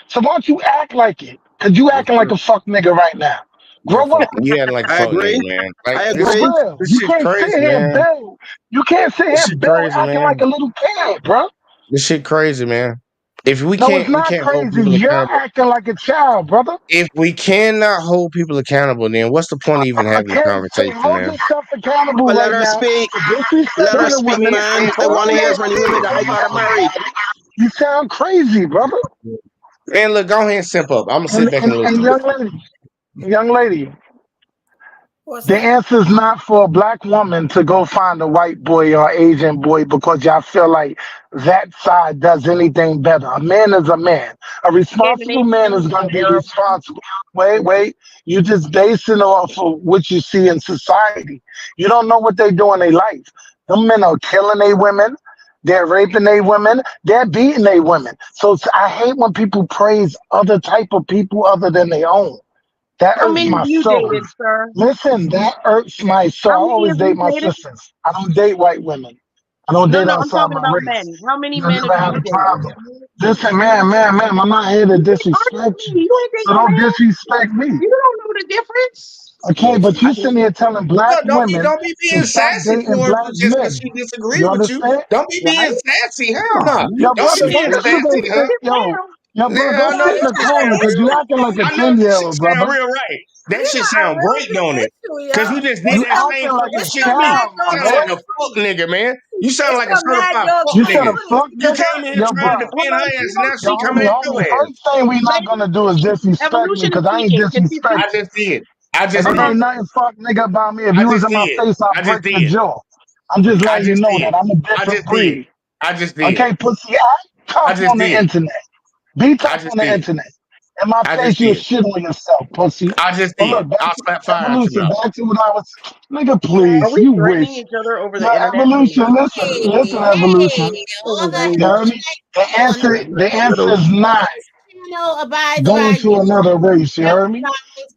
So why don't you act like it? Cause you Yes, acting like sir. a fuck nigga right now. Yeah, Grow fuck. up. You acting like a I fuck nigga, agree. man. Like I For agree. real. this You shit can't sit crazy, here and man. build. You can't sit This here shit and build crazy, acting man. like a little kid, bro. This shit crazy, man. If we No, it's can't not hold crazy. people You're accountable. acting like a child, brother. If we cannot hold people accountable, then what's the point of even having a Okay, so conversation, hold man? yourself accountable But let right her now speak. for Let her disrespecting the speak, women. man. I Hold want to hear on, from the women that I gotta marry. you sound crazy, brother. And look, go ahead and simp up. I'm gonna sit back and And listen. young lady, What's the up? answer is not for a black woman to go find a white boy or Asian boy because y'all feel like that side does anything better. A man is a man. A responsible man is going to be responsible. Wait. You just basing it off of what you see in society. You don't know what they do in their life. Them men are killing their women. They're raping their women. They're beating their women. So I hate when people praise other type of people other than their own. That How hurts many my have you soul. dated, sir? Listen, that hurts my soul. I How many always have date you my dated? sisters. I don't date white women. I don't No, date no, I'm outside talking my about race. men. How many I men never have had you a dated? problem. Listen, man, I'm not here to disrespect you. You ain't date So no don't man. disrespect me. You don't know the difference. Okay, but you sitting here telling black Look, women don't be to being stop sassy dating for black just because men. she disagree You with you. understand? Don't be being Right? sassy. Hell no. Yo, Don't be brother, So being why this you is gotta a sassy, huh? break sick, it yo. down? Yo, bro, Yeah, go I know sit in that the shit corner sound because real. you acting like a I know that shit 10-year-old, sound brother. real right. That We shit got a sound real great, big don't it? issue, Cause y'all. you just did You that same acting like a fucking It's shit the to me. mad child, my dog Sound like boy. a fuck nigga, man. You sound It's like a the mad certified dog fuck You said nigga. a 2020. fuck You nigga? came in here Yo, trying bro. to defend her You ass, and don't now Yo, she speak coming for homie, at me. your homie. ass. First thing we not Lady, gonna do is disrespect me evolution is because I ain't speaking. Can she I speak? disrespect you. just did. I And just it Uh-uh. did. ain't nothing fuck nigga about me. If I you was just in my did. face, I'll I just break your did. jaw. I'm just I letting you just know did. that I'm a I different just did. breed. I just did. Okay, pussy, act I tough just on the did. internet. Be I tough just on the did. internet. In my I just face, you'll did. shit on yourself, pussy. I just But did. look, back I'll to slap fire out your evolution. mouth. Back to what I was. Nigga, Are please, we you threatening wish. each other over Yo, the internet? evolution, listen, evolution. All the You heard me? The answer is not channel abides going by to another race. You heard me?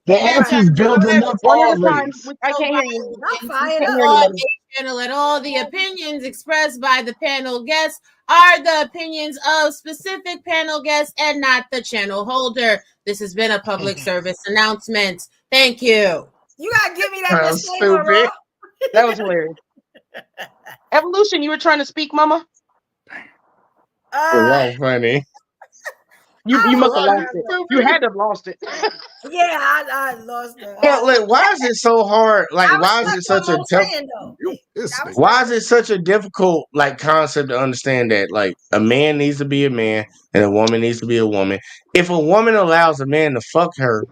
The Right. answer is building up One at our a time. race. I can't hear you. I'm fired Can't up. hear anybody. channel and all the opinions expressed by the panel guests are the opinions of specific panel guests and not the channel holder. This has been a public service announcement. Thank you. You gotta give me that I'm disclaimer, bro. stupid. That was hilarious. Evolution, you were trying to speak, Mama? That's funny. You I must was have trying lost to it. have You fun. had to have lost it. Yeah, I lost it. Yeah, like, why is it so hard? Like, I why is respect it what such a I'm tough? saying though. You this I nigga. respect Why is what it such a difficult like concept to understand that like a man needs to be a man and a woman needs to be a woman? If a woman allows a man to fuck her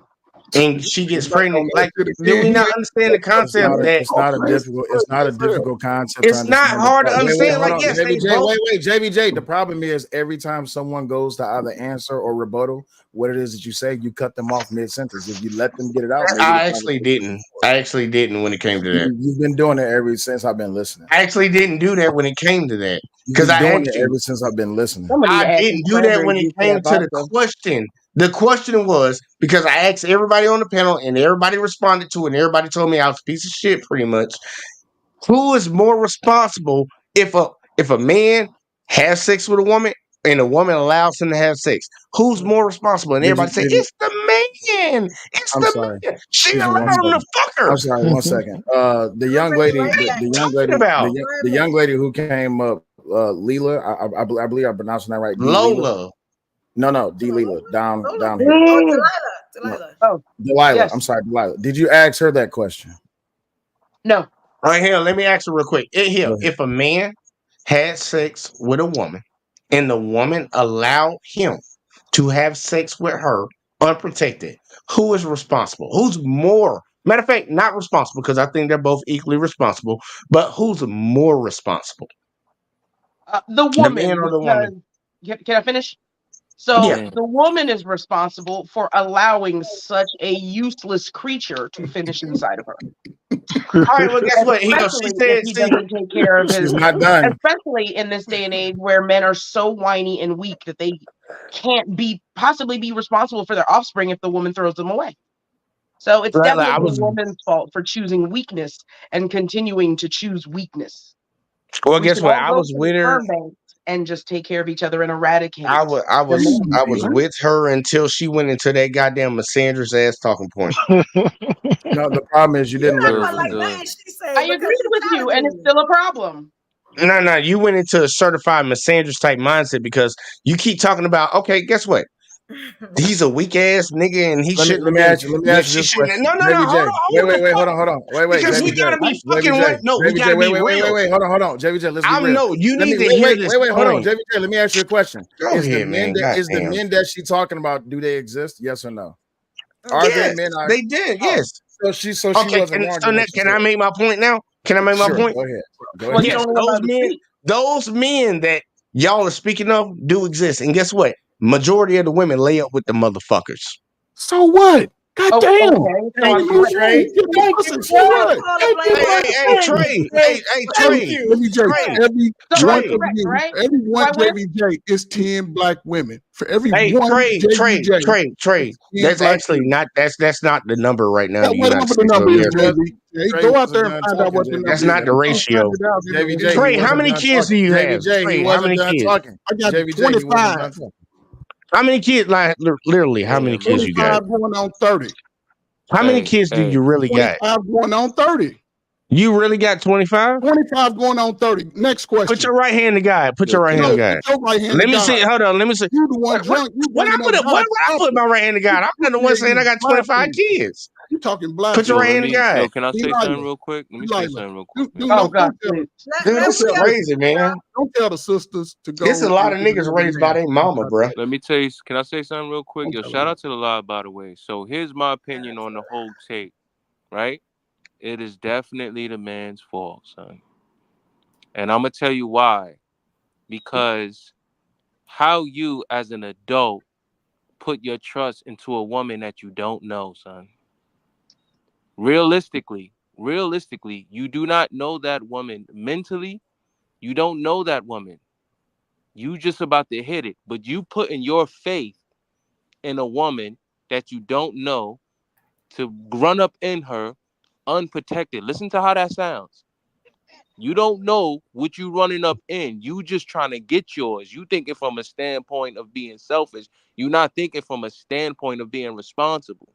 and she gets Back on pregnant, that like, shit do we again. not understand the concept that It's not a difficult concept to it's not understand. hard to Wait, understand? hold Like, on, yes, they JBJ. both. Wait, JBJ. The problem is every time someone goes to either answer or rebuttal what it is that you say, you cut them off mid-sentence. If you let them get it out, maybe the I actually conversation didn't. I actually didn't when it came to that. you've been doing it ever since I've been listening. I actually didn't do that when it came to that You've because been I doing asked it you. ever since I've been listening. Somebody I add didn't some do that cranberry when it juice to came that to the vodka. question. The question was because I asked everybody on the panel and everybody responded to it and everybody told me I was a piece of shit pretty much. Who is more responsible if a man has sex with a woman and a woman allows him to have sex? Who's more responsible? And Did you? everybody say it's the man. It's I'm the sorry. man. She Excuse me allowed one him to second. fuck her. I'm sorry, 1 second. The young bring it lady, right the, back. the What young you talking lady, about? the young lady who came up, Leela. I believe I'm pronouncing that right. D Leela. Lola. No, D Leela. Down here. Oh, No, Delilah. Oh, Delilah. yes. I'm sorry, Delilah. Did you ask her that question? No. Right here, let me ask you real quick. Here, Go ahead. if a man had sex with a woman and the woman allowed him to have sex with her unprotected, who is responsible? Who's more? Matter of fact, not responsible, because I think they're both equally responsible, but who's more responsible? The The woman, man or the because woman? can I finish? So Yeah. the woman is responsible for allowing such a useless creature to finish inside of her. All right, well, guess what? She Especially if said, he see, doesn't take care of She's his, not done. especially in this day and age where men are so whiny and weak that they can't possibly be responsible for their offspring if the woman throws them away. So it's Like, definitely the woman's fault for choosing weakness and continuing to choose weakness. well, We guess should what? all I go was to with the her. sperm bank and just take care of each other and eradicate. I was with her until she went into that goddamn misandrous ass talking point. No, the problem is you didn't let her Like finish. nothing she said I because agreed she's with you, and it's challenging. still a problem. No, you went into a certified misandrous type mindset because you keep talking about, okay, guess what? He's a weak ass nigga and he Let shouldn't me have ask you been. this She shouldn't have. question. No, JBJ. hold Wait, on. hold on. Wait, Because we JBJ. gotta be fucking JBJ. we gotta be real. Wait, hold on. JBJ, let's be I real. know you Let need me to hear this wait, hold on. point. JBJ, let me ask you a question. Go Is ahead, man. the Goddamn. men that she's talking about, do they exist? Yes or no? Are Yes, they men? they did. Yes. So she Okay. wasn't wrong. Can I make my point now? Can I make my Sure, point? go ahead. Well, Yes, those men that y'all are speaking of do exist. And guess what? Majority of the women lay up with the motherfuckers. So what? God damn. Okay, so Hey, I'm you Trey. get that pussy, so what? Hey, Trey. Every one JVJ is 10 black women. For every Hey, one Trey. JVJ, That's actually not that's not the number right now in the United whatever the States of number is, America. JVJ. Go out there and find out what the number is. That's not the ratio. Trey, how many kids do you have? Trey, how many kids? I got 25. How many kids? Like literally, how many kids you got? 25 going on 30. How many kids do you really got? 25 going on 30. You really got 25? 25 going on 30. Next question. Put your right hand to God. Put your right hand to God. Let me see. Hold on. Let me see. You the one drunk. What I put my right hand to God? I'm not the one saying I got 25 kids. You talking black? Put your right hand to God. Can I say something real quick? Let me say something real quick. Oh God, dude, this is crazy, man. Don't tell the sisters to go. There's a lot of niggas raised by their mama, bro. Let me tell you. Can I say something real quick? Yo, shout out to the live, by the way. So here's my opinion on the whole tape. Right? It is definitely the man's fault, son. And I'm gonna tell you why. Because how you, as an adult, put your trust into a woman that you don't know, son. Realistically, you do not know that woman mentally. You don't know that woman. You just about to hit it. But you putting your faith in a woman that you don't know to run up in her unprotected. Listen to how that sounds. You don't know what you running up in. You just trying to get yours. You thinking from a standpoint of being selfish. You're not thinking from a standpoint of being responsible.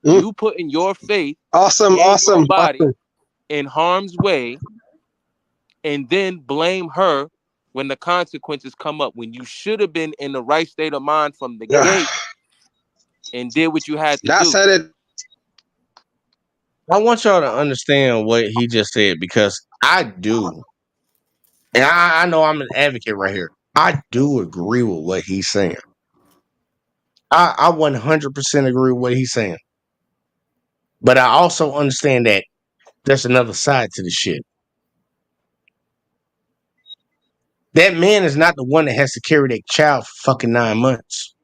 You putting your faith your body in harm's way and then blame her when the consequences come up, when you should have been in the right state of mind from the gate and did what you had to do. I want y'all to understand what he just said, because I do. And I know I'm an advocate right here. I do agree with what he's saying. I 100% agree with what he's saying. But I also understand that there's another side to the shit. That man is not the one that has to carry that child for fucking 9 months.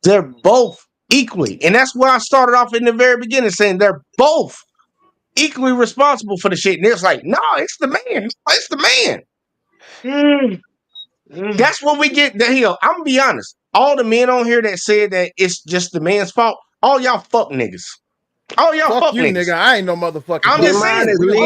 They're both equally. And that's where I started off in the very beginning, saying they're both equally responsible for the shit. And it's like, no, it's the man. It's the man. That's what we get the hell. I'm gonna be honest. All the men on here that said that it's just the man's fault, all y'all fuck niggas. All y'all fuck you, niggas. nigga. I ain't no motherfucking. I'm just saying. You can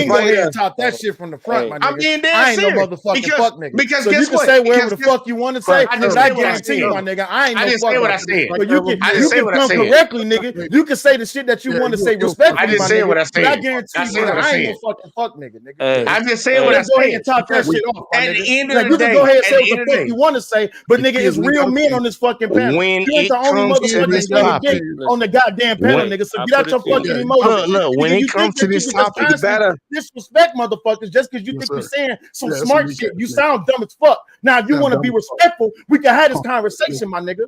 go ahead and talk that shit from the front, my nigga. I'm being dead I ain't no serious. motherfucking fuck nigga. Because so guess you can what? say whatever the fuck you want to say. I just I said what I guarantee you, said. my nigga, I ain't no I just fuck said what I nigga. said. So you I just said can what I come said. correctly, nigga. You can say the shit that you want to say respectfully, I just my said nigga. what I But I said. guarantee I you, said what I I ain't said. no fucking fuck nigga, nigga. I just said what I Let's go ahead said. and talk that shit off, my At nigga. the end of Like, the you can day, go ahead and at say the what end the of the fuck day, you want to say, but nigga, it's real men on this fucking panel. when You ain't it the only comes to motherfucker this getting topic, dick on the goddamn panel, nigga. nigga. So get out your fucking emotions. Look, when it comes to this topic, you better disrespect motherfuckers just because you think you're saying some smart shit. You sound dumb as fuck. Now, if you want to be respectful, we can have this conversation, my nigga.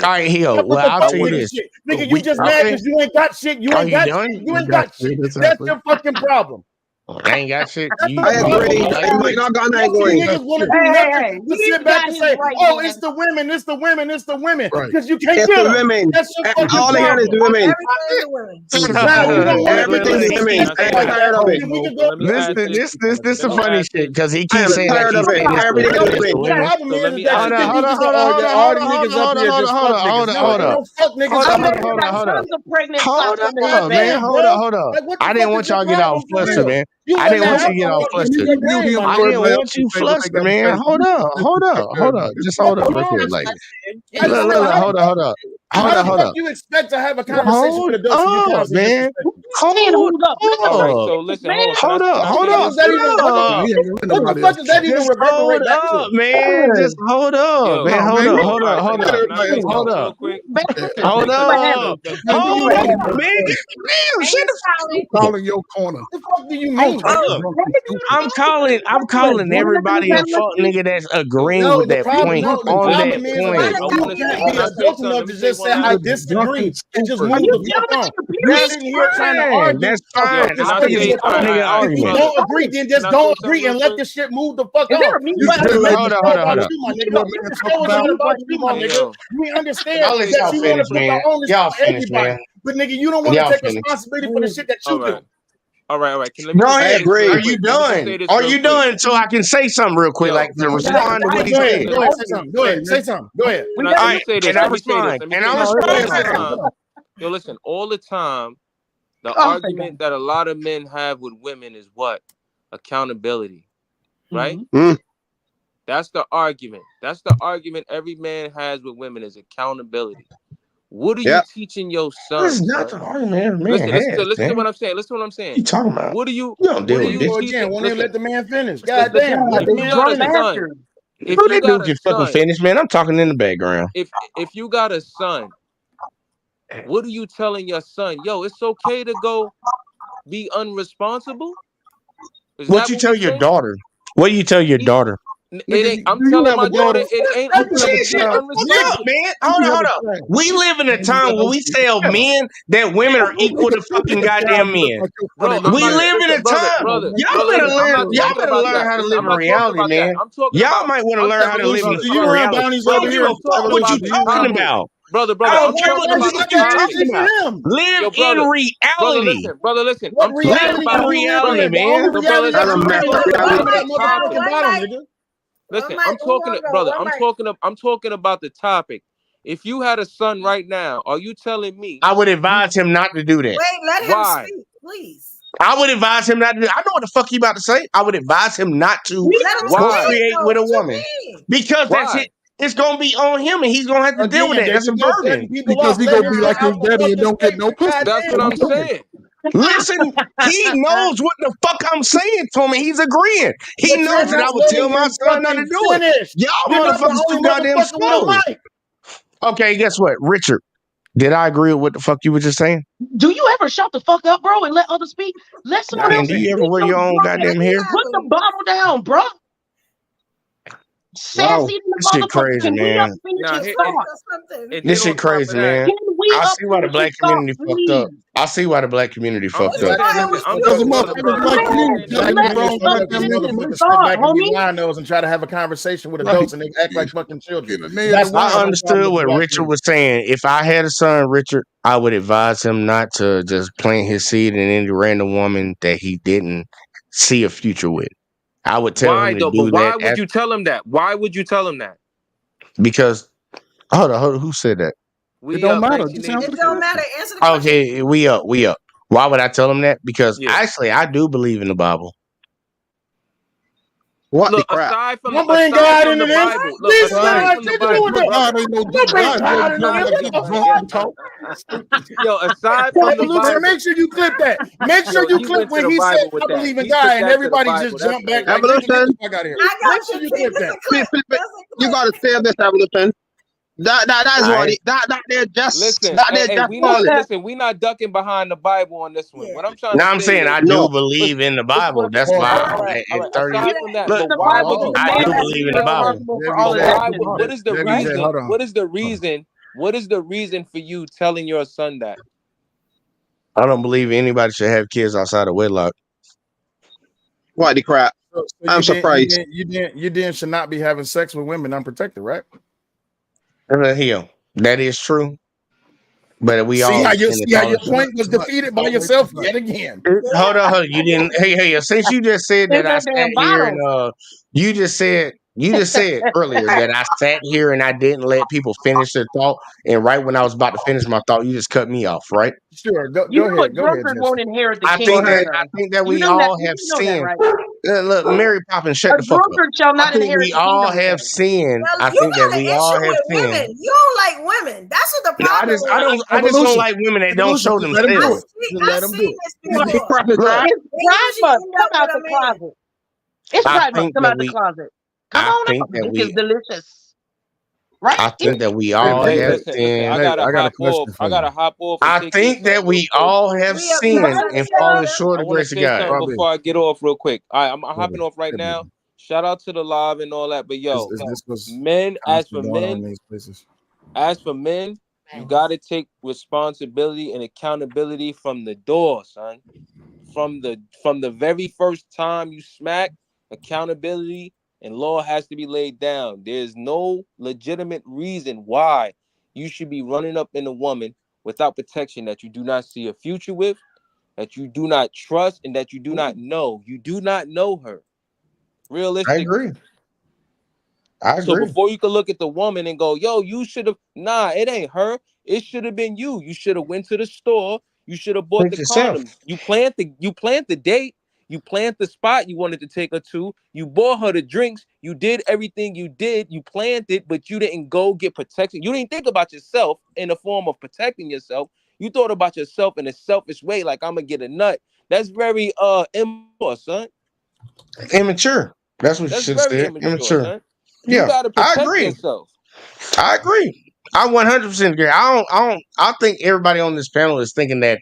All right, Hill. Well, I'll tell you this. Nigga, you just mad because you ain't got shit. You ain't got shit. You ain't got shit. That's your fucking problem. I ain't got shit. I agree. Niggas want to do nothing but sit back and say, "Oh, it's the women, it's the women, it's the women," because you can't get them. That's your fucking all they got is the women. Everything is women. This is funny shit because he keeps saying that he's saying this. Hold up. I didn't want y'all to get all flustered, man. I didn't want you to get all flustered. I didn't want you flustered, man. Hold up. Just hold up real quick. Like, look, hold up. How the fuck you expect to have a conversation with adults? Man. Hold up. All right, so listen, hold up. What the fuck is that even reverberate back to? Man, just hold up, man. Hold up, man. Shut the fuck calling your corner. What the fuck do you mean? I'm calling everybody a fuck nigga that's agreeing with that point on that point. You can't be adult enough to just say I disagree and just move the fuck on. You're sitting here trying to argue. That's fine. If you don't agree, then just don't agree and let this shit move the fuck on. We understand that you want to put the onus on everybody, but nigga, you don't want to take responsibility for the shit that you do. All right. I agree. Are you done? Are you done? So I can say something real quick, like to respond to what he said. Go ahead. Say something. Go ahead. All right. And I respond. Yo, listen. All the time, the argument that a lot of men have with women is what? Accountability, right? That's the argument. That's the argument every man has with women is accountability. What are you teaching your son? This is not the argument. Listen to what I'm saying. Listen to what I'm saying. You talking about? What are you? Don't deal with this. Again, won't even let the man finish. God damn. If you got a son, if you got a fucking finish, man, I'm talking in the background. If you got a son, what are you telling your son? Yo, it's okay to go be unresponsible. What you tell your daughter? What do you tell your daughter? I'm telling my daughter it ain't man. Hold up. We live in a time where we tell men that women are equal to fucking goddamn men. We live in a time. Y'all better learn how to live in reality, man. Y'all might want to learn how to live in reality. What you talking about? Brother, I don't care what the fuck you talking about. Live in reality. Brother, listen. I'm talking about reality, man. Listen, I'm talking about the topic. If you had a son right now, are you telling me? I would advise him not to do that. Wait, let him speak, please. I would advise him not to do that. I know what the fuck he about to say. I would advise him not to procreate with a woman. Because that's it. It's gonna be on him, and he's gonna have to deal with that. That's a burden. Because he's gonna be like his daddy and don't get no pussy. That's what I'm saying. Listen, he knows what the fuck I'm saying to him, and he's agreeing. He knows that I would tell my son not to do it. Y'all motherfuckers too goddamn slow. Okay, guess what, Richard? Did I agree with what the fuck you were just saying? Do you ever shut the fuck up, bro, and let others speak? Let someone else speak. Do you ever wear your own goddamn hair? Put the bottle down, bro. Wow. This shit crazy, man. This shit crazy, man. I see why the black community fucked up. I see why the black community fucked up. And try to have a conversation with adults and they act like fucking children. I understood what Richard was saying. If I had a son, Richard, I would advise him not to just plant his seed in any random woman that he didn't see a future with. I would tell him to do that. Why would you tell him that? Why would you tell him that? Because hold on, who said that? It don't matter. It don't matter. Answer the question. Okay, we up. Why would I tell him that? Because actually, I do believe in the Bible. What look, the crap? Aside from don't bring God into this. Please, God, Yo, aside from the Bible, make sure you clip that. Make sure you clip when he said, "I believe in God," and everybody just jumped back. Evolution. I got here. Make sure you clip that. You gotta say this, Evolution. That's what it. That they're just Listen, that they're just we not ducking behind the Bible on this one. What I'm trying No, to I'm say saying is, I do believe in the Bible. That's why all right. at 30. Aside from that, Look, but The why Bible, would the you? I Why man do has would to you believe be in the tell? Bible. responsible for JV, all of But his why? actions. What is the JV, reason? hold on. What is the reason? What is the reason for you telling your son that? I don't believe anybody should have kids outside of wedlock. what the crap. So I'm surprised. you then should not be having sex with women unprotected, right? Hell, that is true. But we See all how sin and your fall point short. was defeated by yourself yet again. Hold on, you didn't. Hey, since you just said Take that I that sat damn here and bottle. you just said earlier that I sat here and I didn't let people finish their thought, and right when I was about to finish my thought, you just cut me off, right? Sure, go You know a ahead, drunkard won't Jesse. inherit the I kingdom. think that You we know that. all You have do know that, sinned. right? Look, Mary Poppins, shut A the fuck up. drunkard shall I not think inherit we the all kingdom of have heaven. sinned. Well, I you think that got an we all issue have with sinned. women. You don't like women. That's what the No, problem is. I just don't Evolution. like women that don't Evolution. show Just let him do themselves. it. Just let I've him do seen it. this What the before. crap is Look, that? It's They pride usually month. end Come up out with the a man. closet. It's I pride month. think Come that out the we closet. Come I on think up. that Dick is we delicious. Right? I think that we Hey, all hey, have hey, Listen. I sinned. hey, gotta I got a hop question off. for you. And I take this think that something real we quick. all have We are sinned trying to and say fallen that. short I of want to grace of say God. something Bobby, before I get off real quick. I'm hopping Bobby, off right hey, now. Bobby. Shout out to the live and all that. But yo, This was men, constantly going on in these places. as for men, you gotta take responsibility and accountability from the door, son. From the very first time you smack, accountability and law has to be laid down. There's no legitimate reason why you should be running up in a woman without protection that you do not see a future with, that you do not trust, and that you do not know. You do not know her. I Realistically. agree. I So agree. before you can look at the woman and go, yo, you should have, nah, it ain't her. It should have been you. You should have went to the store. You should have bought Think the yourself. condoms. You planned the date. You planned the spot you wanted to take her to. You bought her the drinks. You did everything you did. You planned it, but you didn't go get protection. You didn't think about yourself in the form of protecting yourself. You thought about yourself in a selfish way, like I'm gonna get a nut. That's very immature, son. Immature. That's what you That's should have very said. immature, Immature. son. You Yeah, gotta I protect agree. yourself. I agree. I 100% agree. I think everybody on this panel is thinking that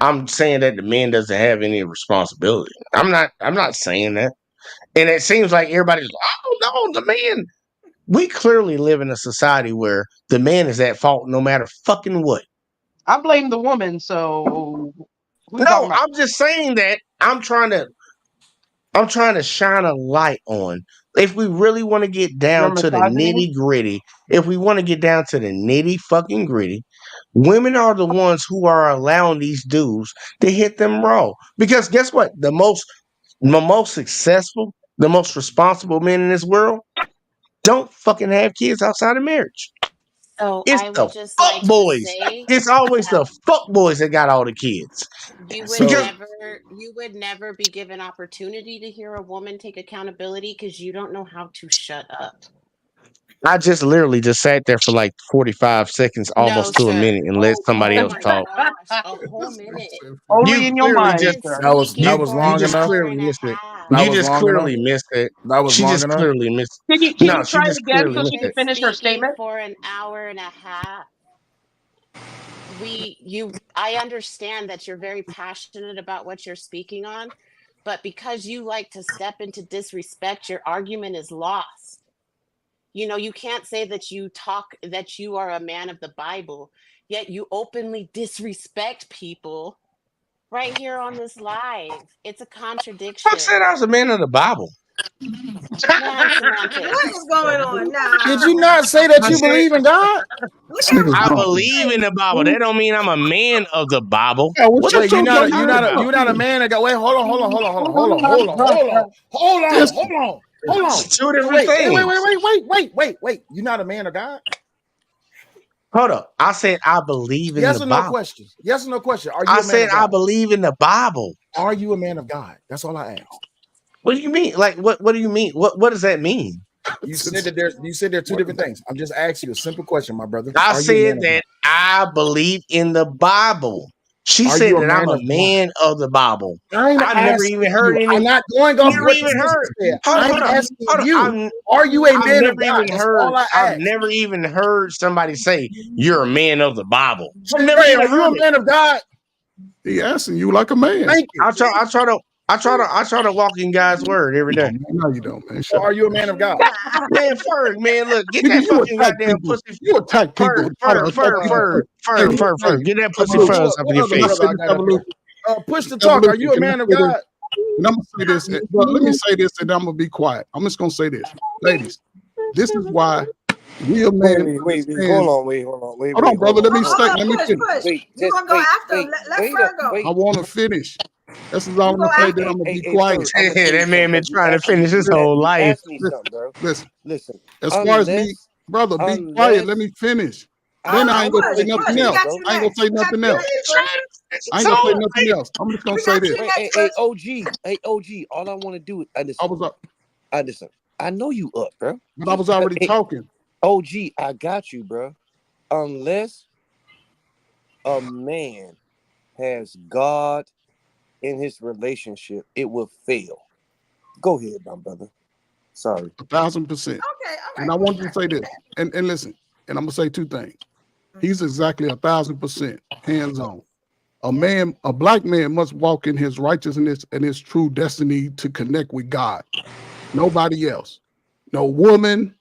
I'm saying that the man doesn't have any responsibility. I'm not saying that. And it seems like everybody's like, oh no, the man. We clearly live in a society where the man is at fault no matter fucking what. I blame the woman. So who you talking No, about? I'm just saying that I'm trying to shine a light on. If we really want to get Your down to the misogyny. nitty gritty, if we want to get down to the nitty fucking gritty, women are the ones who are allowing these dudes to hit them raw. Because guess what? The most successful, the most responsible men in this world don't fucking have kids outside of marriage. So It's I the would just fuck like to boys. say It's always that the fuck boys that got all the kids. Because you would never be given opportunity to hear a woman take accountability because you don't know how to shut up. I just literally just sat there for like 45 seconds, No, almost to a sir. minute, and let somebody Oh else my talk. gosh, a whole minute. Only You in your clearly mind, just I've been sir. That speaking was for you an long just enough. hour clearly and a missed it. half. That You was just long enough. clearly missed it. That was She long just enough. clearly missed. Can you No, she try it just again clearly so I've she missed can been it. finish her speaking statement? for an hour and a half. I understand that you're very passionate about what you're speaking on, but because you like to step into disrespect, your argument is lost. You can't say that you are a man of the Bible, yet you openly disrespect people right here on this live. It's a Fuck said contradiction. I was a man of the Bible. Man, What is semantics. going on? Did Nah. you not say that I you said believe in God? Look This at nigga's I drunk. believe in the Bible. That don't mean I'm a man of the Bible. Yeah, what What you the Wait, fuck talking are you talking about? you're not a man that got. Wait, This hold on. It's two different things. Wait. You're not a man of God? Hold up. I said I believe in the Yes or no Bible. question? Yes or no question? Are you I a man said of I God? believe in the Bible. Are you a man of God? That's all I asked. What do you mean? Like what do you mean? What does that mean? You said there are two different things. I'm just asking you a simple question, my brother. I Are you a man said of God? that I believe in the Bible. She Are said you a that I'm man a of God? man of the Bible. I'm I've never asking even heard you. any. I'm not going off Never what even the heard. sister said. Hold I'm on, asking hold on. you. Are you a I've man of never God? even That's heard. all I I've ask. never even heard somebody say you're a man of the Bible. I've Hey, never even are you heard a it. man of God? He asking you like a man. Thank you. I try to walk in God's word every day. No, you don't, man. So Shut are up. you a man of God? Man, Ferg, man, look, get Nigga, that you fucking attack goddamn people. pussy. You attack people. Ferg. Get that pussy What fuzz up in your other face. brother I got up here? Push the talk. Are you a man of God? And I'm gonna say this. Well, let me say this, and I'm gonna be quiet. I'm just gonna say this, ladies. This is why real men. Wait. Hold on, Hold on, brother. Let me Hold on, let me finish. push. You're gonna go after him. Let Ferg go. I want to finish. This is all I'm You go gonna say. after Then I'm gonna Hey, be quiet. Ferg, I'm gonna tell you That man something, been bro. trying to finish his whole You life. asked me something, bro. Listen. As far as me, Unless, brother, be quiet. Let me finish. Then I ain't gonna say nothing else. I ain't gonna say nothing else. I ain't gonna say nothing else. I'm just gonna say this. Hey, OG. All I want to do is listen. I know you up, bro. But I was already talking. OG, I got you, bro. Unless a man has God in his relationship, it will fail. Go ahead, my brother. Sorry. 1,000%. Okay. And I wanted to say this. And listen. And I'm gonna say two things. He's exactly 1,000% hands on. A black man must walk in his righteousness and his true destiny to connect with God. Nobody else. No woman.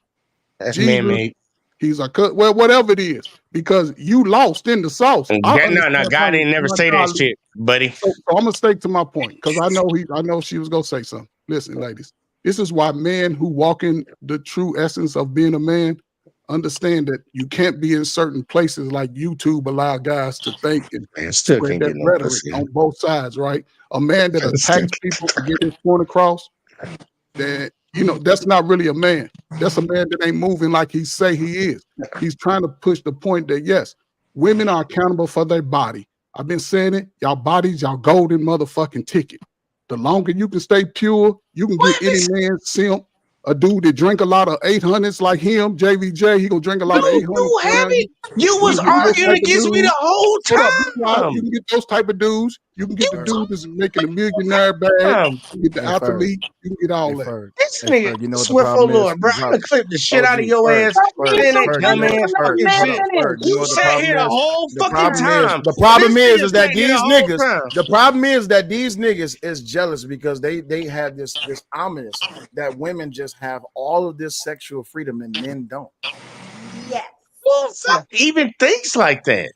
That's Jesus. man-made. He's well, whatever it is, because you lost in the sauce. God ain't never say that shit, buddy. So I'm gonna stick to my point because I know she was gonna say something. Listen, ladies, this is why men who walk in the true essence of being a man understand that you can't be in certain places like YouTube allow guys to think and still spread can't that get no rhetoric pussy. on both sides, right? A man that attacks people to get his point across, then that's not really a man. That's a man that ain't moving like he say he is. He's trying to push the point that yes, women are accountable for their body. I've been saying it. Y'all bodies, y'all golden motherfucking ticket. The longer you can stay pure, you can get any man simp. A dude that drink a lot of 800s like him, JVJ, he gonna drink a lot of 800s. You haven't. You was arguing against me the whole time. You can get those type of dudes. You can get the dude that's making a millionaire bag. You can get the athlete. You can get all that. This nigga, you know what the swear for problem is? Lord, bro. I'm gonna clip the shit out of your Ferg, ass. Saying that dumbass fucking shit. You know You what the sat problem here the is? whole The fucking problem is, time. the problem This is nigga that sat here these the whole niggas, time. the problem is that these niggas is jealous because they have this ominous that women just have all of this sexual freedom and men don't. Yes. Who even thinks like that?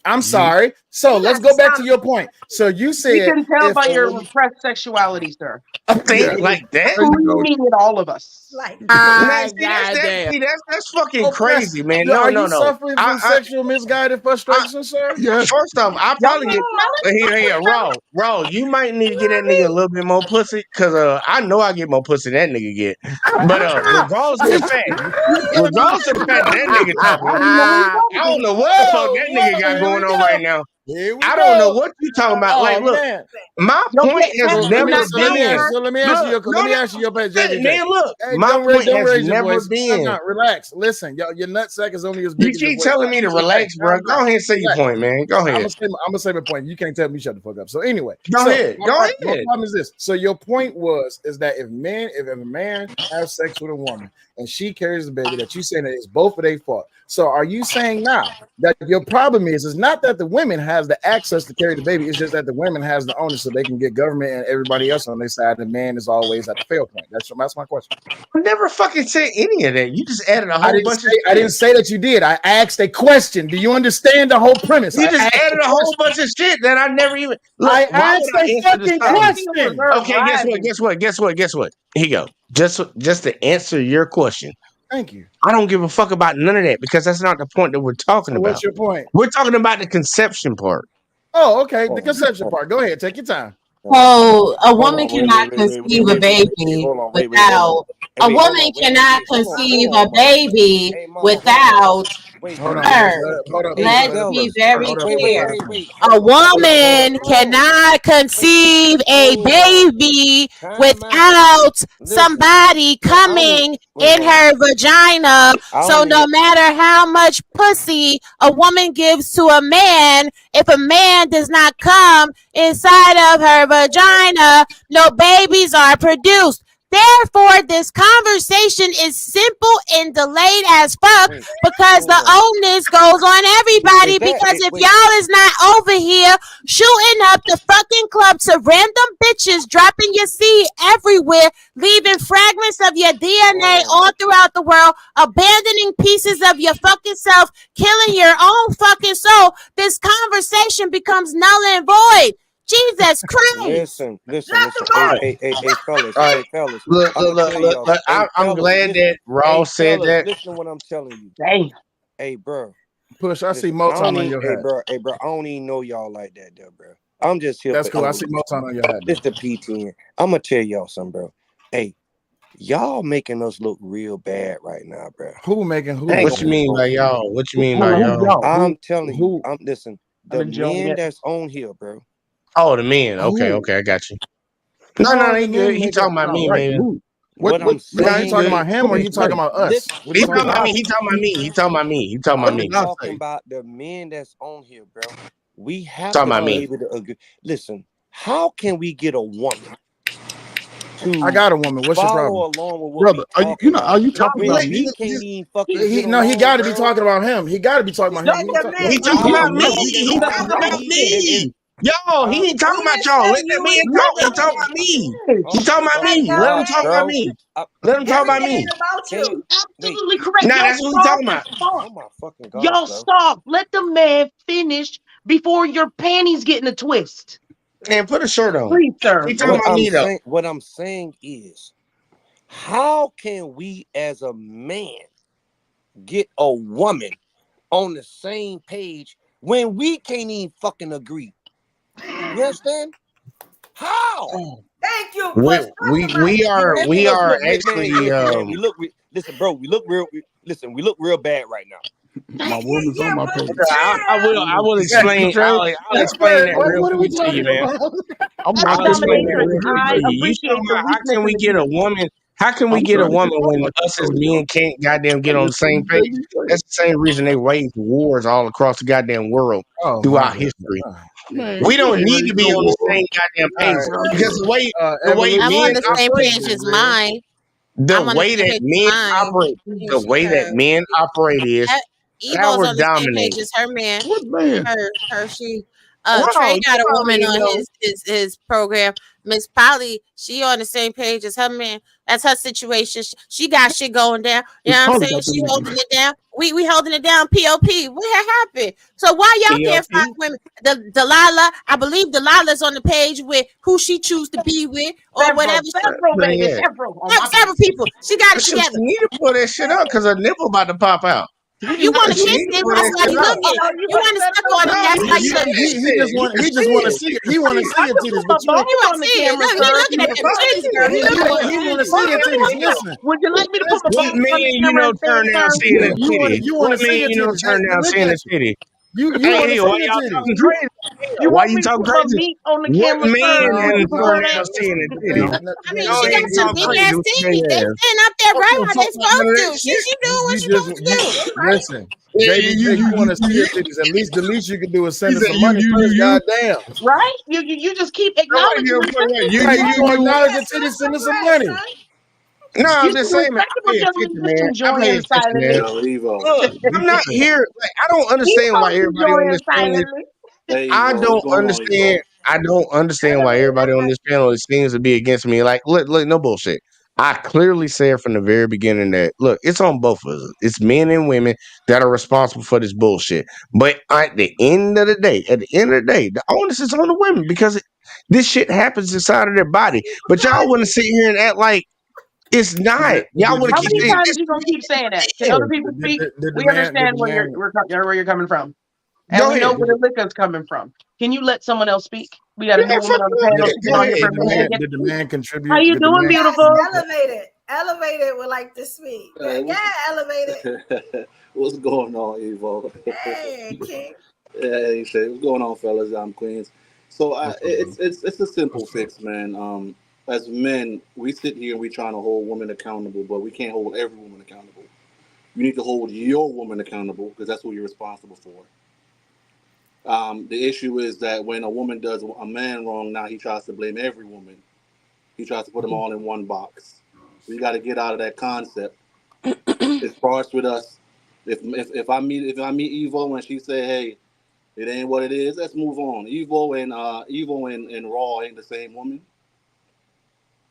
I'm sorry. So let's go back to your point. So you We said can tell if by a your woman, repressed sexuality, sir. Think like that? Screaming at all of us. Man, see, that's fucking crazy, man. Are you No. suffering from sexual misguided frustration, sir? Yeah. First off, I probably get here, Raw. You might need to get that nigga a little bit more pussy, cause I know I get more pussy than that nigga get. But regardless of the fact that nigga talking, I don't know what the fuck that nigga got going on right now. I don't know what you talking about. Like, look, my point has never been. So let me ask you your page, JVJ. Man, look, Hey, my point don't has raise your never voice. been. Relax. Listen, your nutsack is only as big You as your keep voice. telling me to relax, bro. Go ahead and say your point, man. Go ahead. I'm gonna say my point. You can't tell me shut the fuck up. So anyway, Go ahead. My problem is this. So your point is that if a man has sex with a woman and she carries the baby, that you saying that it's both of their fault. So are you saying now that your problem is not that the women has the access to carry the baby, it's just that the women has the onus so they can get government and everybody else on their side. The man is always at the fail point. That's my question. I never fucking said any of that. You just added a whole bunch of shit. I didn't say that you did. I asked a question. Do you understand the whole premise? You just added a whole bunch of shit that I never even. Look, I why asked would I a answer fucking this question. Okay, guess what? Here you go. Just to answer your question. Thank you. I don't give a fuck about none of that because that's not the point that we're talking about. What's your point? We're talking about the conception part. Oh, okay. The conception part. Go ahead. Take your time. So a woman cannot conceive a baby without. A woman cannot conceive a baby without Hold on. Hold on. Let's be very clear. Wait. A woman cannot conceive a baby without somebody coming in her vagina. So no matter how much pussy a woman gives to a man, if a man does not come inside of her vagina, no babies are produced. Therefore, this conversation is simple and delayed as fuck because the onus goes on everybody. Because if y'all is not over here shooting up the fucking clubs of random bitches, dropping your seed everywhere, leaving fragments of your DNA all throughout the world, abandoning pieces of your fucking self, killing your own fucking soul, this conversation becomes null and void. Jesus Christ. Listen. Hey, fellas. Look. I'm glad that Ross said that. Listen to what I'm telling you. Dang. Hey, bro. Push, I see Motown on your head. Hey, bro. I don't even know y'all like that, though, bro. I'm just here. That's cool. I see Motown on your head. This the PTN. I'm gonna tell y'all something, bro. Hey, y'all making us look real bad right now, bro. Who making who? What you mean by y'all? What you mean by y'all? I'm telling you. Listen. The men that's on here, bro. Oh, the men. Okay, I got you. No, he good. He talking about me, man. What I'm saying? Are you talking about him or are you talking about us? He talking about me. He talking about me. I'm talking about the men that's on here, bro. We have to be able to agree. Listen, how can we get a woman? I got a woman. What's your problem, brother? Are you talking about me? He got to be talking about him. He got to be talking about him. He talking about me. He talking about me. Yo, he ain't talking about y'all. Let that man talk. He talking about me. He talking about me. Let him talk about me. Let him talk about me. Absolutely correct. Nah, that's what he talking about. Oh my fucking God, y'all stop. Let the man finish before your panties get in a twist. And put a shirt on. Please, sir. He talking about me though. What I'm saying is, how can we as a man get a woman on the same page when we can't even fucking agree? You understand? How? Thank you. We are actually. Listen, bro. We look real bad right now. My woman's on my page. I will explain. I'll explain that real quick to you, man. I'll explain that real quick to you. You talking about how can we get a woman? How can we get a woman when us as men can't goddamn get on the same page? That's the same reason they wage wars all across the goddamn world throughout history. We don't need to be on the same goddamn page because the way I'm on the same page as mine. The way that men operate is Evo's on the same page as her man. She Trey got a woman on his program. Miss Polly, she on the same page as her man. That's her situation. She got shit going down. You know what I'm saying? She holding it down. We holding it down. POP. What happened? So why y'all can't find women? Delilah, I believe Delilah's on the page with who she choose to be with or whatever. Several people. She got it together. You need to pull that shit up because her nipple about to pop out. You want to kiss it? That's why you looking. You want to suck on it? That's why you looking. He just want to see it. He want to see your titties, but you want to see it. Look, he looking at them. He want to see your titties. Listen. Would you like me to put my What man you know turn down seeing a titty? What man you know turn down seeing a titty? Hey, why y'all talking crazy? Why you talking crazy? What man and turn down seeing a titty? I mean, she got some big ass titties. They sitting up there right how they supposed to. She doing what she supposed to do. Listen. Baby, you want to see your titties. At least the least you can do is send us some money first. Goddamn. Right? You just keep acknowledging. You acknowledge the titties, send us some money. No, I'm just saying, man. I pay attention, man. Look, I'm not here. Like, I don't understand why everybody on this panel. I don't understand why everybody on this panel seems to be against me. Like, look, no bullshit. I clearly said from the very beginning that look, it's on both of us. It's men and women that are responsible for this bullshit. But at the end of the day, the onus is on the women because this shit happens inside of their body. But y'all want to sit here and act like it's not. Y'all want to keep saying. How many times you gonna keep saying that? Can other people speak? We understand where you're coming from, and we know where the liquor's coming from. Can you let someone else speak? We got a new woman on the panel. Did the man contribute? How you doing, beautiful? Elevated. Elevated would like to speak. Yeah, Elevated. What's going on, Evo? Hey, King. Hey, shit. What's going on, fellas? I'm Queens. So it's a simple fix, man. As men, we sit here and we trying to hold women accountable, but we can't hold every woman accountable. You need to hold your woman accountable because that's who you're responsible for. The issue is that when a woman does a man wrong, now he tries to blame every woman. He tries to put them all in one box. We got to get out of that concept. It starts with us. If I meet Evo and she say, "Hey, it ain't what it is," let's move on. Evo and Raw ain't the same woman.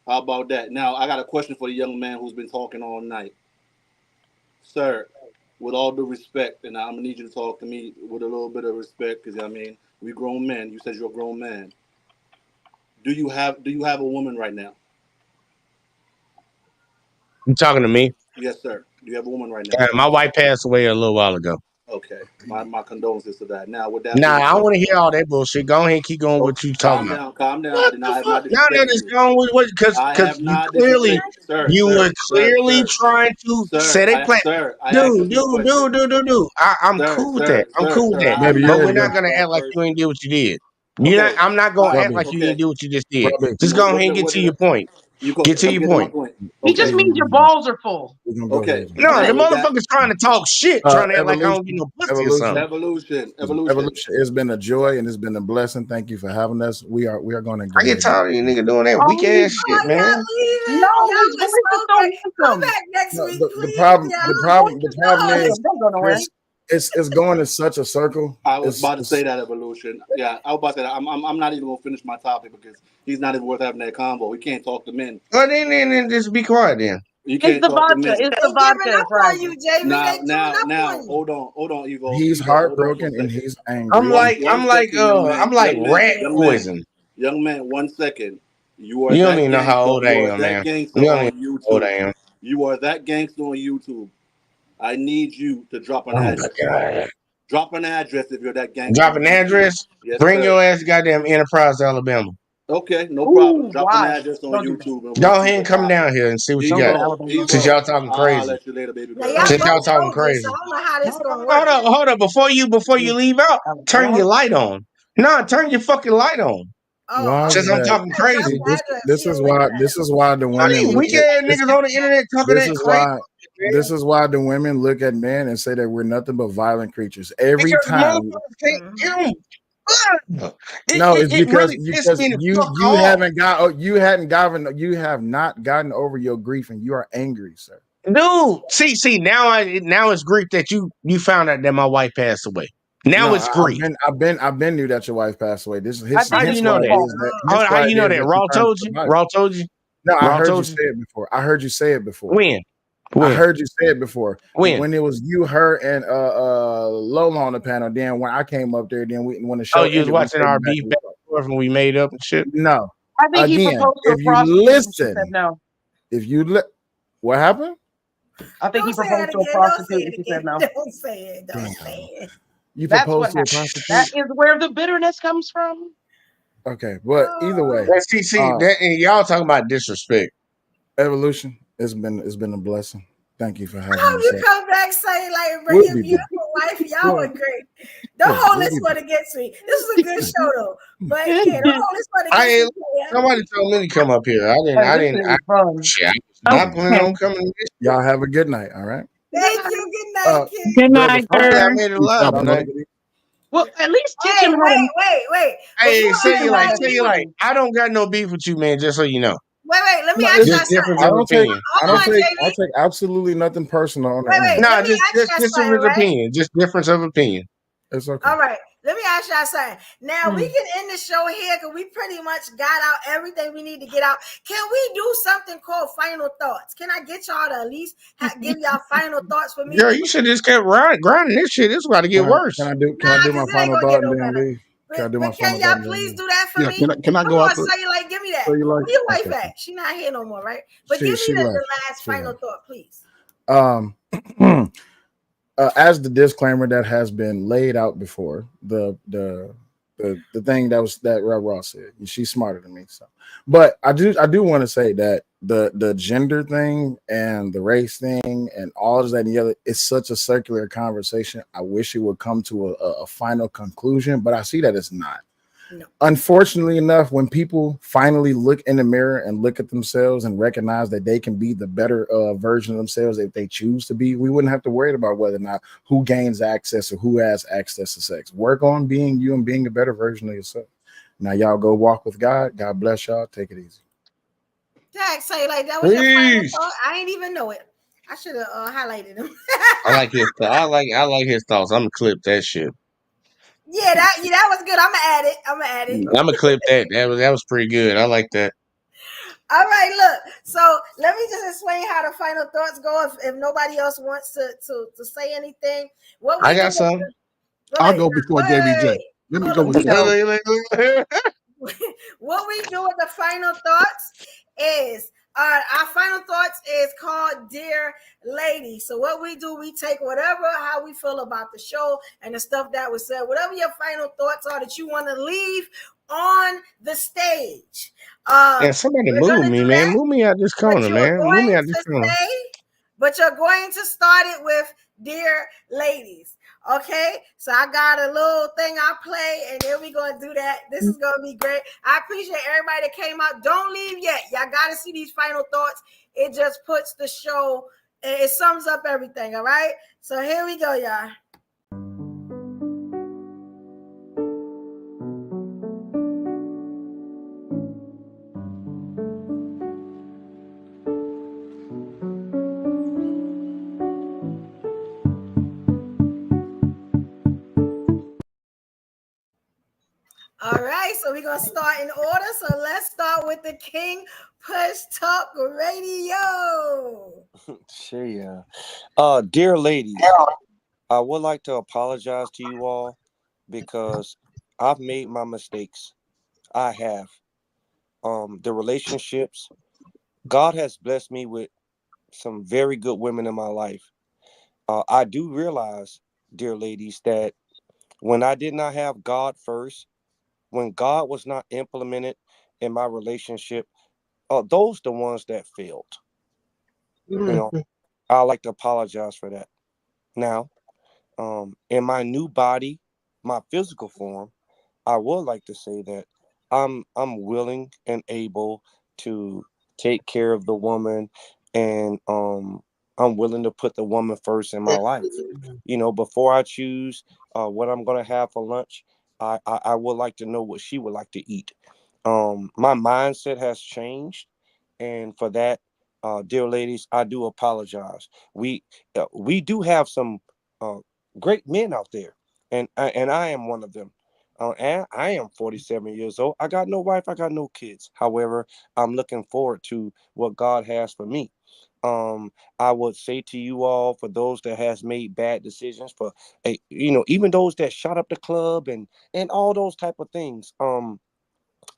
How about that? Now I got a question for the young man who's been talking all night, sir. With all due respect, and I'm gonna need you to talk to me with a little bit of respect, because I mean we grown men. You said you're a grown man. Do you have a woman right now? You talking to me? Yes, sir. Do you have a woman right now? Yeah, my wife passed away a little while ago. Okay. My condolences to that. Now, with that Nah, being I don't said, want to hear all that bullshit. Go ahead and keep going with what you talking about. calm down. I have not Now that disrespected is you. going with what I have because you not clearly disrespected, you were clearly sir, trying to set a plan. I asked you a few questions. Dude. I'm cool with that. I'm cool with that. I'm Baby, But not we're you not being a gonna act bad like you person. ain't did what you did. I'm not gonna act like you Okay. didn't do what you just did. Robbie, Just go ahead and get to your point. Get to I'm your getting to my point. point. He just means your balls are full. Okay. No, the With that, motherfucker's trying to talk shit, trying to act like I don't get Evolution, no pussy or something. evolution. It's been a joy and it's been a blessing. Thank you for having us. We are going to I get tired of you nigga doing that weak ass shit, man. Y'all his voice is so Come handsome. back next week, the please. problem y'all. the problem is Don't go nowhere. it's going in such a circle. I was about to say that, evolution. Yeah, I was about to say that. I'm not even gonna finish my topic because he's not even worth having that convo. We can't talk to men. Well, then just be quiet then. You can't talk to men. It's the vodka. Up on you, JV. Now, hold on, Evo. He's Evo, hold on for a heartbroken and second. he's angry. I'm like rat poison. Young man, 1 second. You are You don't that even know how gangster. old I You are am, that man. gangster You don't on even know how old I YouTube. am. You are that gangster on YouTube. I need you to drop an Oh my address. God. Drop an address if you're that gangster. Drop an address. Yes, Bring sir. your ass to goddamn Enterprise, Alabama. Okay, no problem. Drop an address on Don't do YouTube. And Go we'll see ahead and what's come poppin'. down here and see what you Don't got. go to Alabama. Since y'all talking I'll crazy. let you later, baby Now, girl. y'all Since y'all both talking soldiers, so crazy. I don't know how this gonna work. Hold up. Before you leave out, turn your light on. No, turn your fucking light on. Why is Since I'm that? talking crazy. See, this is why the All these women look weak at ass niggas on the internet talking this that is crazy. why the women look at men and say that we're nothing but violent creatures every Because time. motherfuckers can't get them. No, it's It really because pissed me the fuck you off. you have not gotten over your grief and you are angry, sir. Dude, see, now it's grief that you found out that my wife passed away. Now No, it's grief. I've been knew that your wife passed away. This is How you know that? How you know that? Raw told you? Raw told you? No, I Raw heard you told say it before. I heard you say it before. When? I heard you say it before. When it was you, her, and Lola on the panel. Then when I came up there, then when the show you was ended, watching our beef back and forth when we made up and shit? No. I think he Again, proposed to a if you prostitute and she listen, said no. if you what happened? I think he proposed to a prostitute and she said no. Don't say it. Don't say it. You That's proposed what to a happened. prostitute? That is where the bitterness comes from. Okay, but either way, See, that, and y'all talking about disrespect. Evolution. It's been a blessing. Thank you for having I hope me. you come back saying like bring We'll your be beautiful wife. Y'all were great. Don't hold this one against me. This is a good show though. But yeah, don't hold this one against me. Somebody told me to come up here. I was not planning on coming. Y'all have a good night. All right. Thank you. Good night, kid. Good night, Hopefully I sir. made it alive tonight. Well, at least teach him how to. Wait. Hey, Before say you like, everybody- I don't got no beef with you, man, just so you know. Wait. Let me ask y'all Just difference something. of opinion. I take absolutely nothing personal on Wait, that. let Nah, me just ask y'all difference something, of right? opinion. Just difference of opinion. It's okay. All right. Let me ask y'all something. Now we can end the show here because we pretty much got out everything we need to get out. Can we do something called final thoughts? Can I get y'all to at least give y'all final thoughts for me? Girl, you should just kept grinding this shit. This is about to get worse. Can I do my final thought and then leave? Can I do my But final can y'all thought? please do that for Yeah, me? can I go Come out on, Cellulite, give me that. Cellulite? Where your wife Okay. at? She not here no more, right? But She give me the left. last She final left. thought, please. As the disclaimer that has been laid out before, the the thing that Ross said. She's smarter than me. So, but I do want to say that the gender thing and the race thing and all of that and the other, it's such a circular conversation. I wish it would come to a final conclusion, but I see that it's not. No. Unfortunately enough, when people finally look in the mirror and look at themselves and recognize that they can be the better version of themselves if they choose to be, we wouldn't have to worry about whether or not who gains access or who has access to sex. Work on being you and being a better version of yourself. Now, y'all go walk with God. God bless y'all. Take it easy. Jack, say like that was your final thought. I didn't even know it. I should have highlighted him. I like his. I like his thoughts. I'm gonna clip that shit. Yeah, that was good. I'm gonna add it. I'm gonna clip that. That was pretty good. I like that. All right, look. So let me just explain how the final thoughts go. If nobody else wants to say anything, I got some. I'll go before JBJ. Let me go before. What we do with the final thoughts is our final thoughts is called Dear Lady. So what we do, we take how we feel about the show and the stuff that was said, whatever your final thoughts are that you want to leave on the stage. And somebody move me, man. Move me out this corner, man. Move me out this corner. But you're going to start it with Dear Ladies. Okay, so I got a little thing I play, and then we're gonna do that. This is gonna be great. I appreciate everybody that came out. Don't leave yet. Y'all gotta see these final thoughts. It just puts the show, it sums up everything. All right, so here we go, y'all. All right, so we're going to start in order. So let's start with the King Push Talk Radio. Sure, yeah. Dear ladies, I would like to apologize to you all because I've made my mistakes. I have. The relationships, God has blessed me with some very good women in my life. I do realize, dear ladies, that when I did not have God first, when God was not implemented in my relationship, those the ones that failed. You know, I like to apologize for that. Now, in my new body, my physical form, I would like to say that I'm willing and able to take care of the woman, and I'm willing to put the woman first in my life. You know, before I choose what I'm gonna have for lunch, I would like to know what she would like to eat. My mindset has changed, and for that, dear ladies, I do apologize. We do have some great men out there, and I am one of them. And I am 47 years old. I got no wife. I got no kids. However, I'm looking forward to what God has for me. I would say to you all, for those that has made bad decisions, for even those that shot up the club and all those type of things,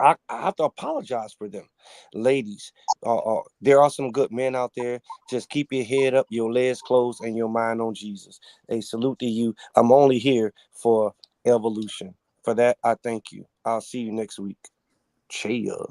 I have to apologize for them. Ladies, there are some good men out there. Just keep your head up, your legs closed, and your mind on Jesus. A salute to you. I'm only here for evolution. For that, I thank you. I'll see you next week. Cheer. Okay,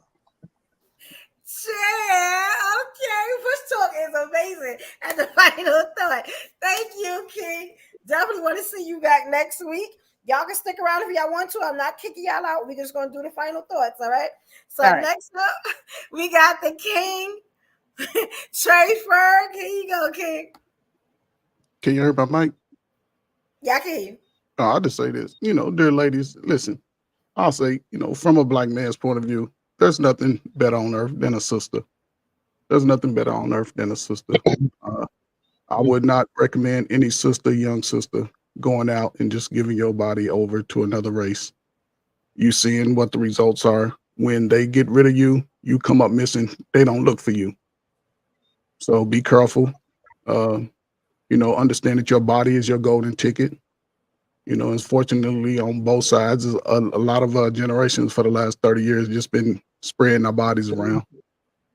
Push Talk is amazing. And the final thought. Thank you, King. Definitely want to see you back next week. Y'all can stick around if y'all want to. I'm not kicking y'all out. We're just going to do the final thoughts, all right? So next up, we got the King, Trey Ferg. Here you go, King. Can you hear my mic? Yeah, I can hear you. I'll just say this. Dear ladies, listen. I'll say, from a black man's point of view, there's nothing better on earth than a sister. There's nothing better on earth than a sister. I would not recommend any young sister, going out and just giving your body over to another race. You seeing what the results are. When they get rid of you, you come up missing. They don't look for you. So be careful. Understand that your body is your golden ticket. Unfortunately, on both sides, a lot of generations for the last 30 years just been spreading our bodies around.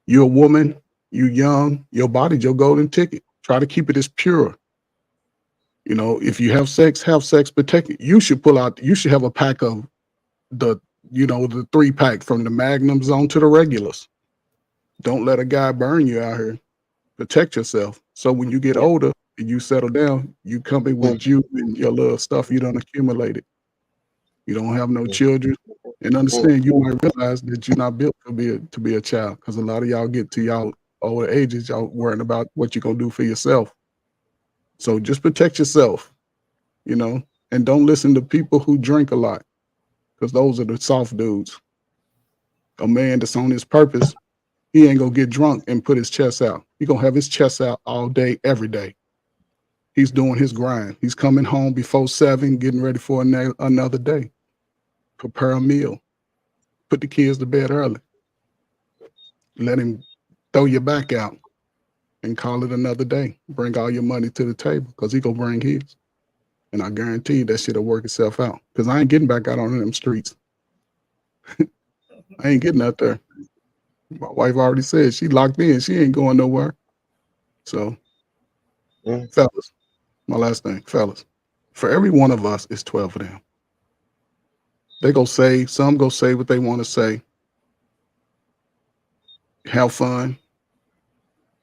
You're a woman, you young, your body's your golden ticket. Try to keep it as pure. If you have sex, protect it. You should have a pack of the the 3-pack from the Magnums on to the regulars. Don't let a guy burn you out here. Protect yourself. So when you get older and you settle down, you come in with you and your little stuff you done accumulated. You don't have no children. And understand, you might realize that you're not built to be a child, because a lot of y'all get to y'all older ages, y'all worrying about what you're gonna do for yourself. So just protect yourself, and don't listen to people who drink a lot, because those are the soft dudes. A man that's on his purpose, he ain't gonna get drunk and put his chest out. He gonna have his chest out all day, every day. He's doing his grind. He's coming home before 7, getting ready for another day. Prepare a meal. Put the kids to bed early. Let him throw your back out and call it another day. Bring all your money to the table, because he gonna bring his. And I guarantee you that shit'll work itself out, because I ain't getting back out on them streets. I ain't getting out there. My wife already said she locked in. She ain't going nowhere. So, fellas, my last thing, fellas, for every one of us, it's 12 of them. They go say, some go say what they want to say. Have fun.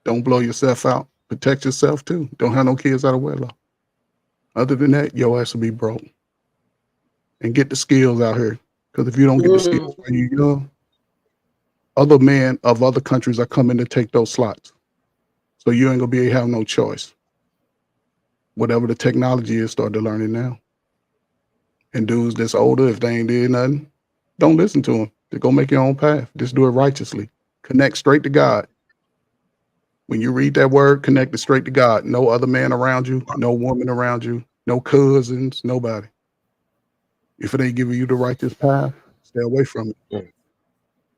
Don't blow yourself out. Protect yourself too. Don't have no kids out of wedlock. Other than that, your ass will be broke. And get the skills out here. Because if you don't get the skills when you're young, other men of other countries are coming to take those slots. So you ain't gonna be able to have no choice. Whatever the technology is, start to learn it now. And dudes that's older, if they ain't did nothing, don't listen to them. They go make your own path. Just do it righteously. Connect straight to God. When you read that word, connect it straight to God. No other man around you, no woman around you, no cousins, nobody. If it ain't giving you the righteous path, stay away from it.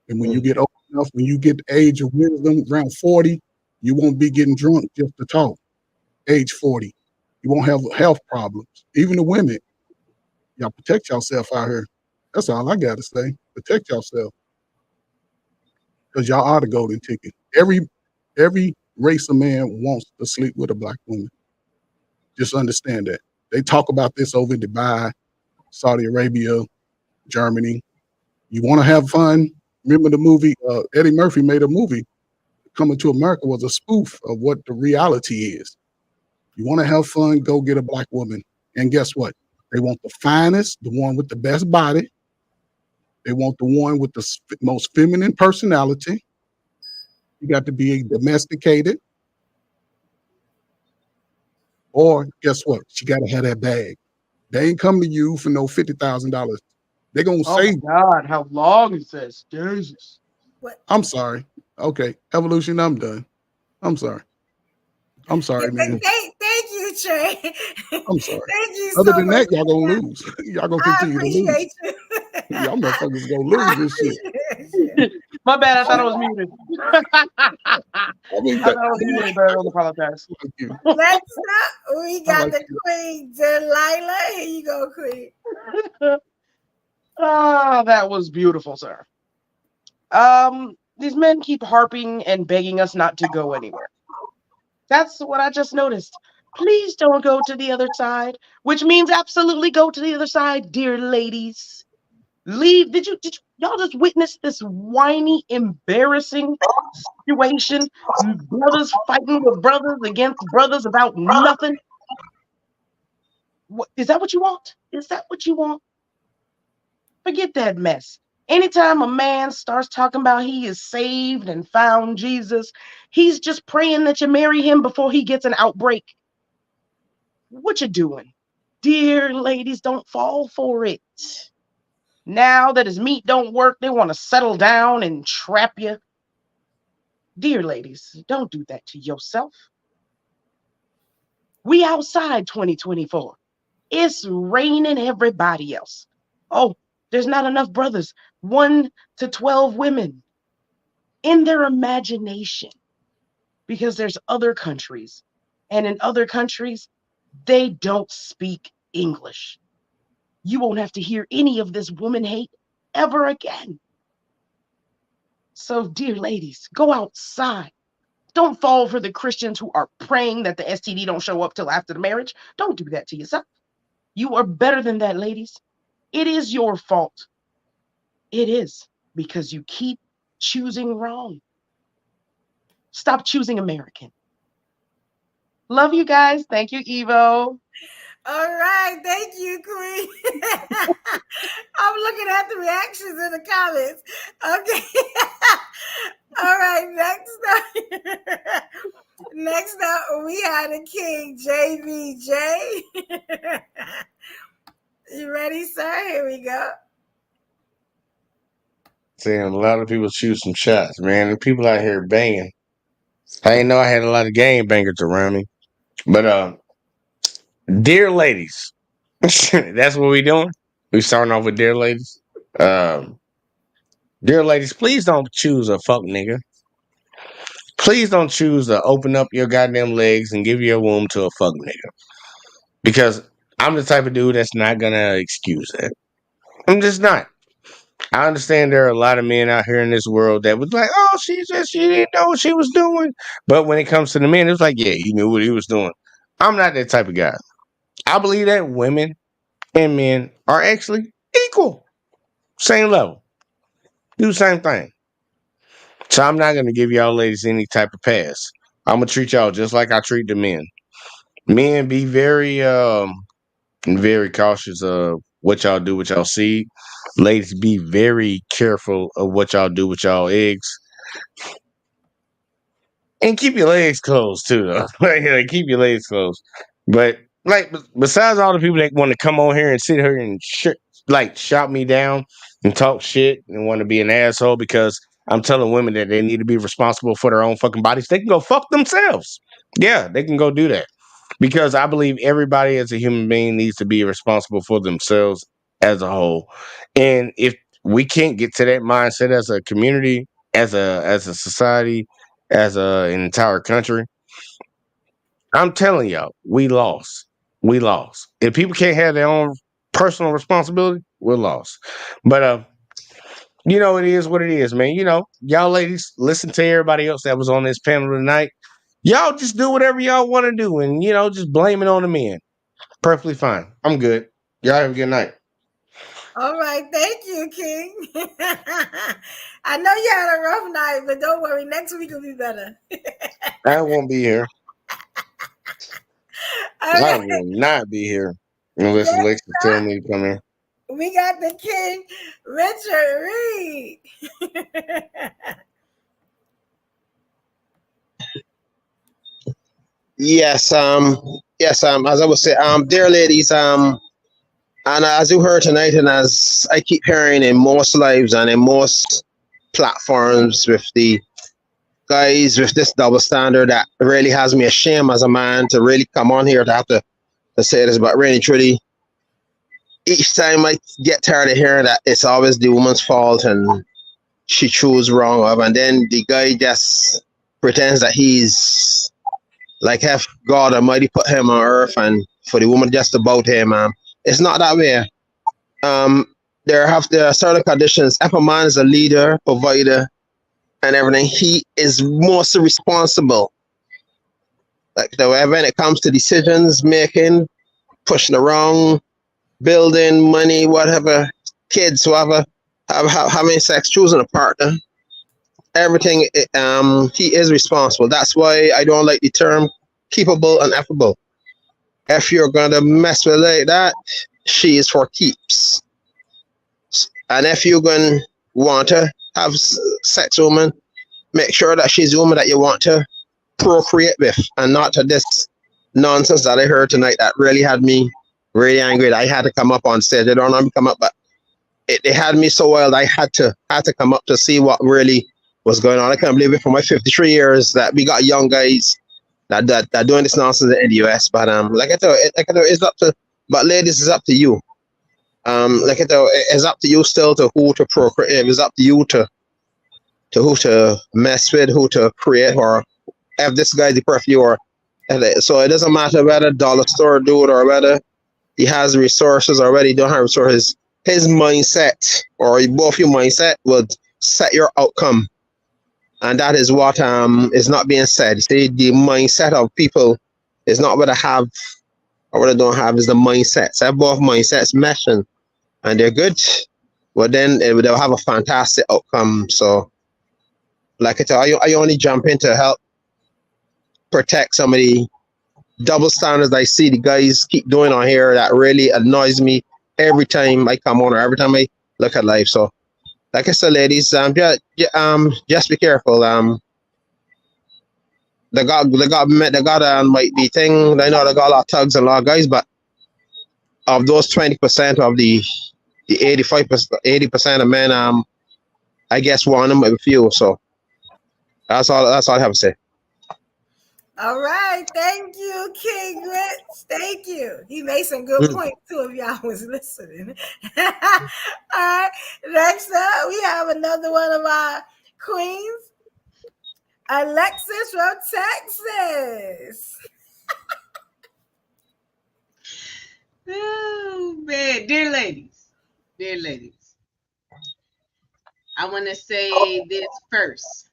And when you get old enough, when you get the age of wisdom, around 40, you won't be getting drunk just to talk. Age 40, you won't have health problems. Even the women, y'all protect yourself out here. That's all I got to say. Protect yourself. Because y'all are the golden ticket. Every race of man wants to sleep with a black woman. Just understand that. They talk about this over in Dubai, Saudi Arabia, Germany. You want to have fun? Remember the movie, Eddie Murphy made a movie, Coming to America was a spoof of what the reality is. You want to have fun, go get a black woman. And guess what? They want the finest, the one with the best body. They want the one with the most feminine personality. You got to be domesticated. Or guess what? She got to have that bag. They ain't come to you for no $50,000. They're going to say, God, how long is this? Jesus. I'm sorry. Okay, Evolution, I'm done. I'm sorry. I'm sorry, man. Thank you, Trey. I'm sorry. Thank you Other so than much. that, y'all gonna lose. Y'all gonna continue to lose. Appreciate you. Y'all motherfuckers gonna lose this shit. My bad, I thought I was muted. I mean, I thought I was muted, but I don't apologize. Next up, we got the Queen Delilah. Here you go, Queen. Oh, that was beautiful, sir. These men keep harping and begging us not to go anywhere. That's what I just noticed. Please don't go to the other side, which means absolutely go to the other side, dear ladies. Leave. Did y'all just witness this whiny, embarrassing situation? Brothers fighting with brothers against brothers about nothing. Is that what you want? Is that what you want? Forget that mess. Anytime a man starts talking about he is saved and found Jesus, he's just praying that you marry him before he gets an outbreak. What you doing? Dear ladies, don't fall for it. Now that his meat don't work, they want to settle down and trap you. Dear ladies, don't do that to yourself. We outside 2024. It's raining everybody else. Oh, there's not enough brothers. 1 to 12 women in their imagination, because there's other countries, and in other countries, they don't speak English. You won't have to hear any of this woman hate ever again. So, dear ladies, go outside. Don't fall for the Christians who are praying that the STD don't show up till after the marriage. Don't do that to yourself. You are better than that, ladies. It is your fault. It is because you keep choosing wrong. Stop choosing American. Love you guys. Thank you, Evo. All right, thank you, Queen. I'm looking at the reactions in the comments. Okay. All right, next up, we had a King JVJ. You ready, sir? Here we go. Saying a lot of people shoot some shots, man. And people out here banging. I didn't know I had a lot of game bangers around me. But dear ladies, that's what we doing. We starting off with dear ladies. Dear ladies, please don't choose a fuck nigga. Please don't choose to open up your goddamn legs and give your womb to a fuck nigga. Because I'm the type of dude that's not gonna excuse that. I'm just not. I understand there are a lot of men out here in this world that was like, oh, she didn't know what she was doing. But when it comes to the men, it's like, yeah, he knew what he was doing. I'm not that type of guy. I believe that women and men are actually equal. Same level. Do the same thing. So I'm not going to give y'all ladies any type of pass. I'm going to treat y'all just like I treat the men. Men, be very cautious of what y'all do with y'all seed. Ladies, be very careful of what y'all do with y'all eggs. And keep your legs closed too, though. Keep your legs closed. But besides all the people that want to come on here and sit here and shout me down and talk shit and want to be an asshole because I'm telling women that they need to be responsible for their own fucking bodies, they can go fuck themselves. Yeah, they can go do that. Because I believe everybody as a human being needs to be responsible for themselves as a whole. And if we can't get to that mindset as a community, as a society, as an entire country, I'm telling y'all, we lost. We lost. If people can't have their own personal responsibility, we're lost. But it is what it is, man. Y'all ladies, listen to everybody else that was on this panel tonight. Y'all just do whatever y'all want to do and, just blame it on the men. Perfectly fine. I'm good. Y'all have a good night. All right. Thank you, King. I know you had a rough night, but don't worry. Next week will be better. I won't be here. I will not be here unless Alexa tell me to come here. We got the King, Richard Reed. Yes, as I would say, dear ladies, and as you heard tonight, and as I keep hearing in most lives and in most platforms with the guys with this double standard, that really has me ashamed as a man to really come on here to have to say this, but really truly, each time I get tired of hearing that it's always the woman's fault and she chose wrong of, and then the guy just pretends that he's like have God Almighty put him on earth and for the woman just about him. It's not that way. There are certain conditions. If a man is a leader, provider, and everything, he is mostly responsible. Like when it comes to decisions making, pushing around, building, money, whatever, kids, whatever, having sex, choosing a partner, everything, he is responsible. That's why I don't like the term keepable and effable. If you're gonna mess with like that, she is for keeps. And if you're gonna want to have sex with a woman, make sure that she's a woman that you want to procreate with, and not to this nonsense that I heard tonight that really had me really angry. I had to come up on stage. I don't know how to come up, but it had me so wild. I had to come up to see what really was going on. I can't believe it for my 53 years that we got young guys that doing this nonsense in the US. But like I thought, it's up to. But ladies, it's up to you. Like I thought, it's up to you still to who to procreate. It's up to you to who to mess with, who to create, or if this guy's the perfect you. So it doesn't matter whether dollar store dude or whether he has resources or whether he don't have resources. His mindset or both your mindset would set your outcome. And that is what is not being said. See, the mindset of people is not what I have or what I don't have, is the mindsets. I have both mindsets meshing and they're good. well then they'll have a fantastic outcome. So, like I tell you, I only jump in to help protect some of the double standards I see the guys keep doing on here that really annoys me every time I come on or every time I look at life. So, like I said, ladies, just be careful. They got might be thing. I know they got a lot of thugs and a lot of guys, but of those 20% of the 80% of men, I guess one of them might be few. So that's all I have to say. All right, thank you, King Grits. Thank you. He made some good points too if y'all was listening. All right, next up we have another one of our queens, Alexis from Texas. Oh man, dear ladies, I want to say this first.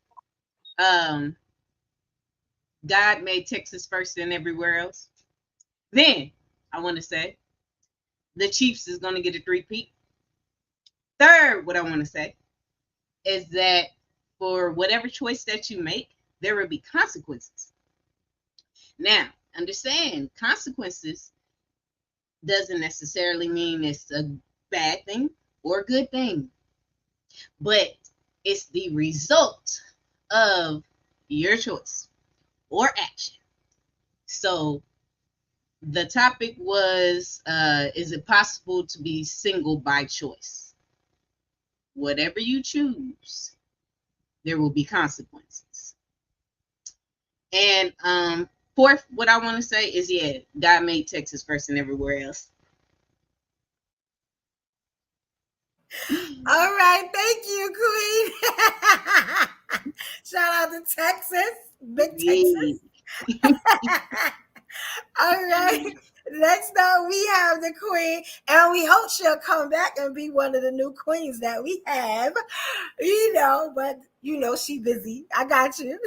God made Texas first and everywhere else. Then I want to say the Chiefs is going to get a 3-peat. Third, what I want to say is that for whatever choice that you make, there will be consequences. Now, understand consequences doesn't necessarily mean it's a bad thing or a good thing, but it's the result of your choice or action. So the topic was, is it possible to be single by choice? Whatever you choose, there will be consequences. And fourth, what I want to say is, yeah, God made Texas first and everywhere else. All right, thank you, Queen. Shout out to Texas, big Texas. All right, next up we have the Queen, and we hope she'll come back and be one of the new queens that we have. But she busy. I got you.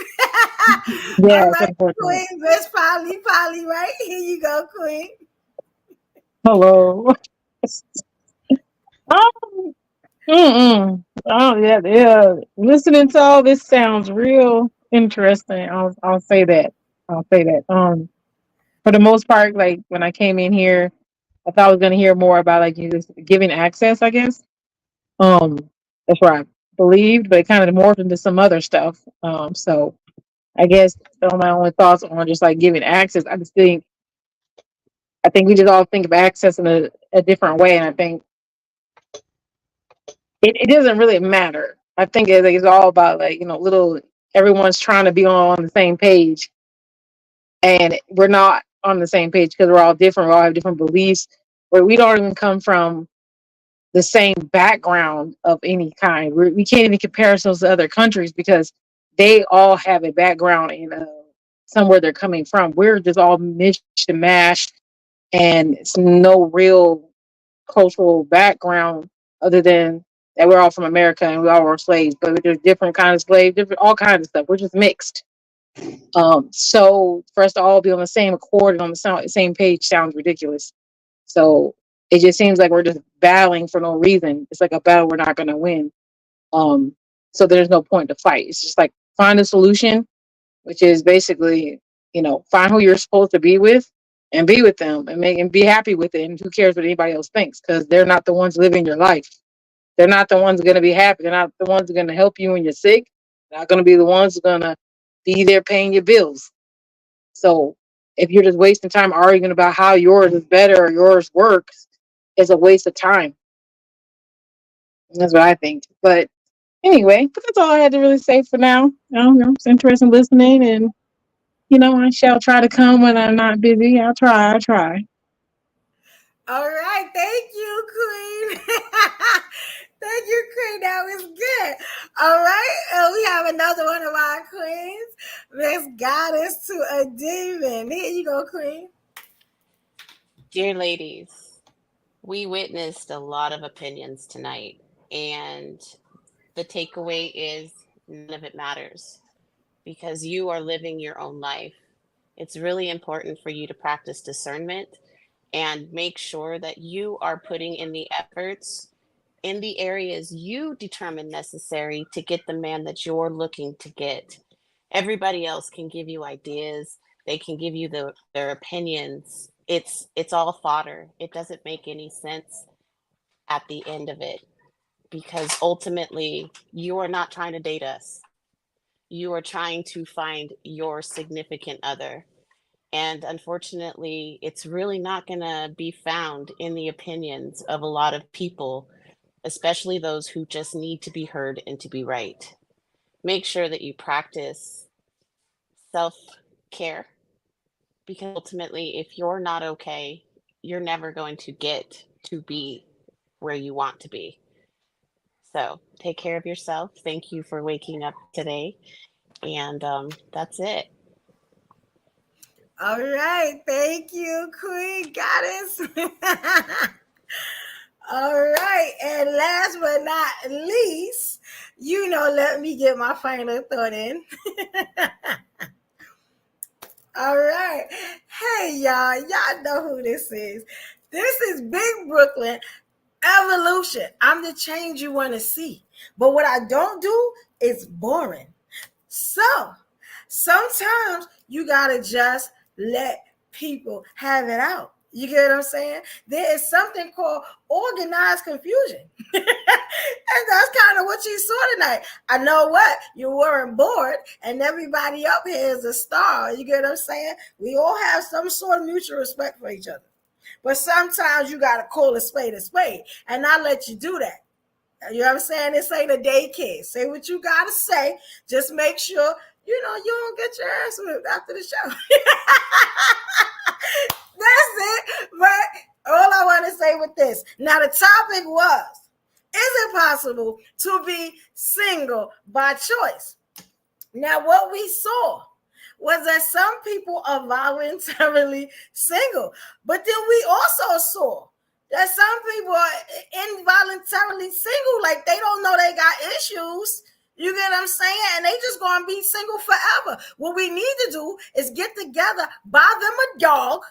Yeah, all right, Queen, Miss Polly, right? Here you go, Queen. hello. Oh yeah. Listening to all this sounds real interesting. I'll say that. For the most part, like when I came in here, I thought I was gonna hear more about like you just giving access, I guess. Um, that's what I believed, but it kind of morphed into some other stuff. So I guess my only thoughts on just like giving access. I think we just all think of access in a different way, and I think it doesn't really matter. I think it's all about like little. Everyone's trying to be on the same page, and we're not on the same page because we're all different. We all have different beliefs, where we don't even come from the same background of any kind. We can't even compare ourselves to other countries because they all have a background in somewhere they're coming from. We're just all mixed and mashed, and it's no real cultural background other than that we're all from America and we all were slaves, but there's different kinds of slaves, different all kinds of stuff. We're just mixed. So for us to all be on the same accord and on the same page sounds ridiculous. So it just seems like we're just battling for no reason. It's like a battle we're not going to win. So there's no point to fight. It's just like find a solution, which is basically, find who you're supposed to be with and be with them and be happy with it. And who cares what anybody else thinks? Because they're not the ones living your life. They're not the ones going to be happy. They're not the ones who are going to help you when you're sick. They're not going to be the ones who are going to be there paying your bills. So if you're just wasting time arguing about how yours is better or yours works, it's a waste of time. That's what I think. But anyway, that's all I had to really say for now. It's interesting listening, and I shall try to come when I'm not busy. I'll try. All right, thank you, Queen. Thank you, Queen. That was good. All right, we have another one of our queens, Miss Goddess to a Demon. Here you go, Queen. Dear ladies, we witnessed a lot of opinions tonight, and the takeaway is none of it matters because you are living your own life. It's really important for you to practice discernment and make sure that you are putting in the efforts in the areas you determine necessary to get the man that you're looking to get. Everybody else can give you ideas. They can give you their opinions. It's all fodder. It doesn't make any sense at the end of it, because ultimately you are not trying to date us. You are trying to find your significant other. And unfortunately, it's really not going to be found in the opinions of a lot of people, especially those who just need to be heard and to be right. Make sure that you practice self-care, because ultimately, if you're not okay, you're never going to get to be where you want to be. So take care of yourself. Thank you for waking up today. And that's it. All right. Thank you, Queen Goddess. All right. And last but not least, let me get my final thought in. All right. Hey, y'all. Y'all know who this is. This is Big Brooklyn Evolution. I'm the change you want to see. But what I don't do is boring. So sometimes you got to just let people have it out. You get what I'm saying? There is something called organized confusion. And that's kind of what you saw tonight. I know what? You weren't bored, and everybody up here is a star. You get what I'm saying? We all have some sort of mutual respect for each other. But sometimes you got to call a spade, and I let you do that. You know what I'm saying? This ain't a daycare. Say what you got to say. Just make sure, you don't get your ass whipped after the show. That's it. But all I want to say with this. Now, the topic was, is it possible to be single by choice? Now, what we saw was that some people are voluntarily single. But then we also saw that some people are involuntarily single, like they don't know they got issues. You get what I'm saying? And they just gonna be single forever. What we need to do is get together, buy them a dog,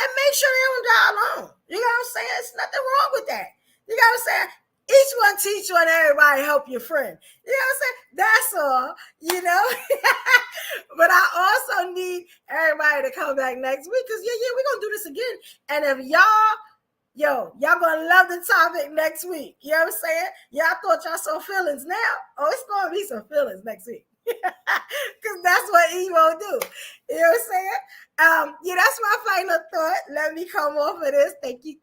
and make sure they don't die alone. You know what I'm saying? There's nothing wrong with that. You know what I'm saying? Each one teach one, everybody help your friend. You know what I'm saying? That's all, But I also need everybody to come back next week, because we're gonna do this again. And if y'all gonna love the topic next week. You know what I'm saying? Y'all thought y'all saw feelings now. Oh, it's gonna be some feelings next week. Because that's what Evo do. You know what I'm saying? That's my final thought. Let me come off of this. Thank you.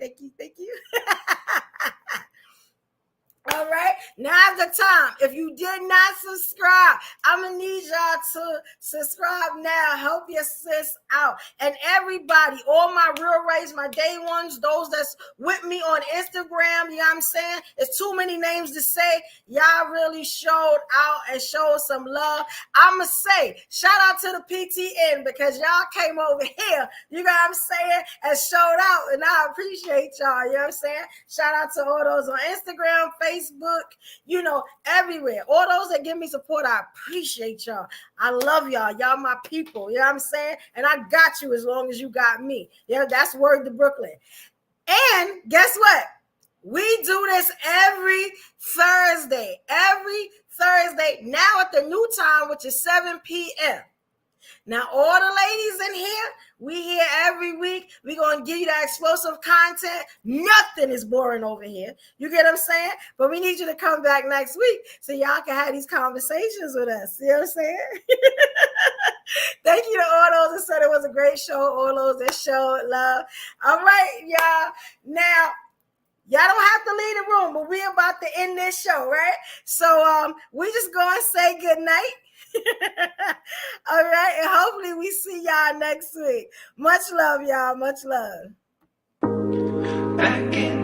All right, now's the time. If you did not subscribe, I'm gonna need y'all to subscribe now. Help your sis out. And everybody, all my real race, my day ones, those that's with me on Instagram, you know what I'm saying? It's too many names to say. Y'all really showed out and showed some love. I'ma say, shout out to the PTN, because y'all came over here, you know what I'm saying, and showed out. And I appreciate y'all, you know what I'm saying? Shout out to all those on Instagram, Facebook, everywhere. All those that give me support, I appreciate y'all. I love y'all. Y'all my people. You know what I'm saying? And I got you as long as you got me. That's word to Brooklyn. And guess what? We do this every Thursday. Now at the new time, which is 7 p.m. Now, all the ladies in here, we here every week. We're going to give you that explosive content. Nothing is boring over here. You get what I'm saying? But we need you to come back next week so y'all can have these conversations with us. You know what I'm saying? Thank you to all those that said it was a great show. All those that showed love. All right, y'all. Now, y'all don't have to leave the room, but we're about to end this show, right? So we just going to say good night. All right, and hopefully we see y'all next week. Much love, y'all. Much love. Back in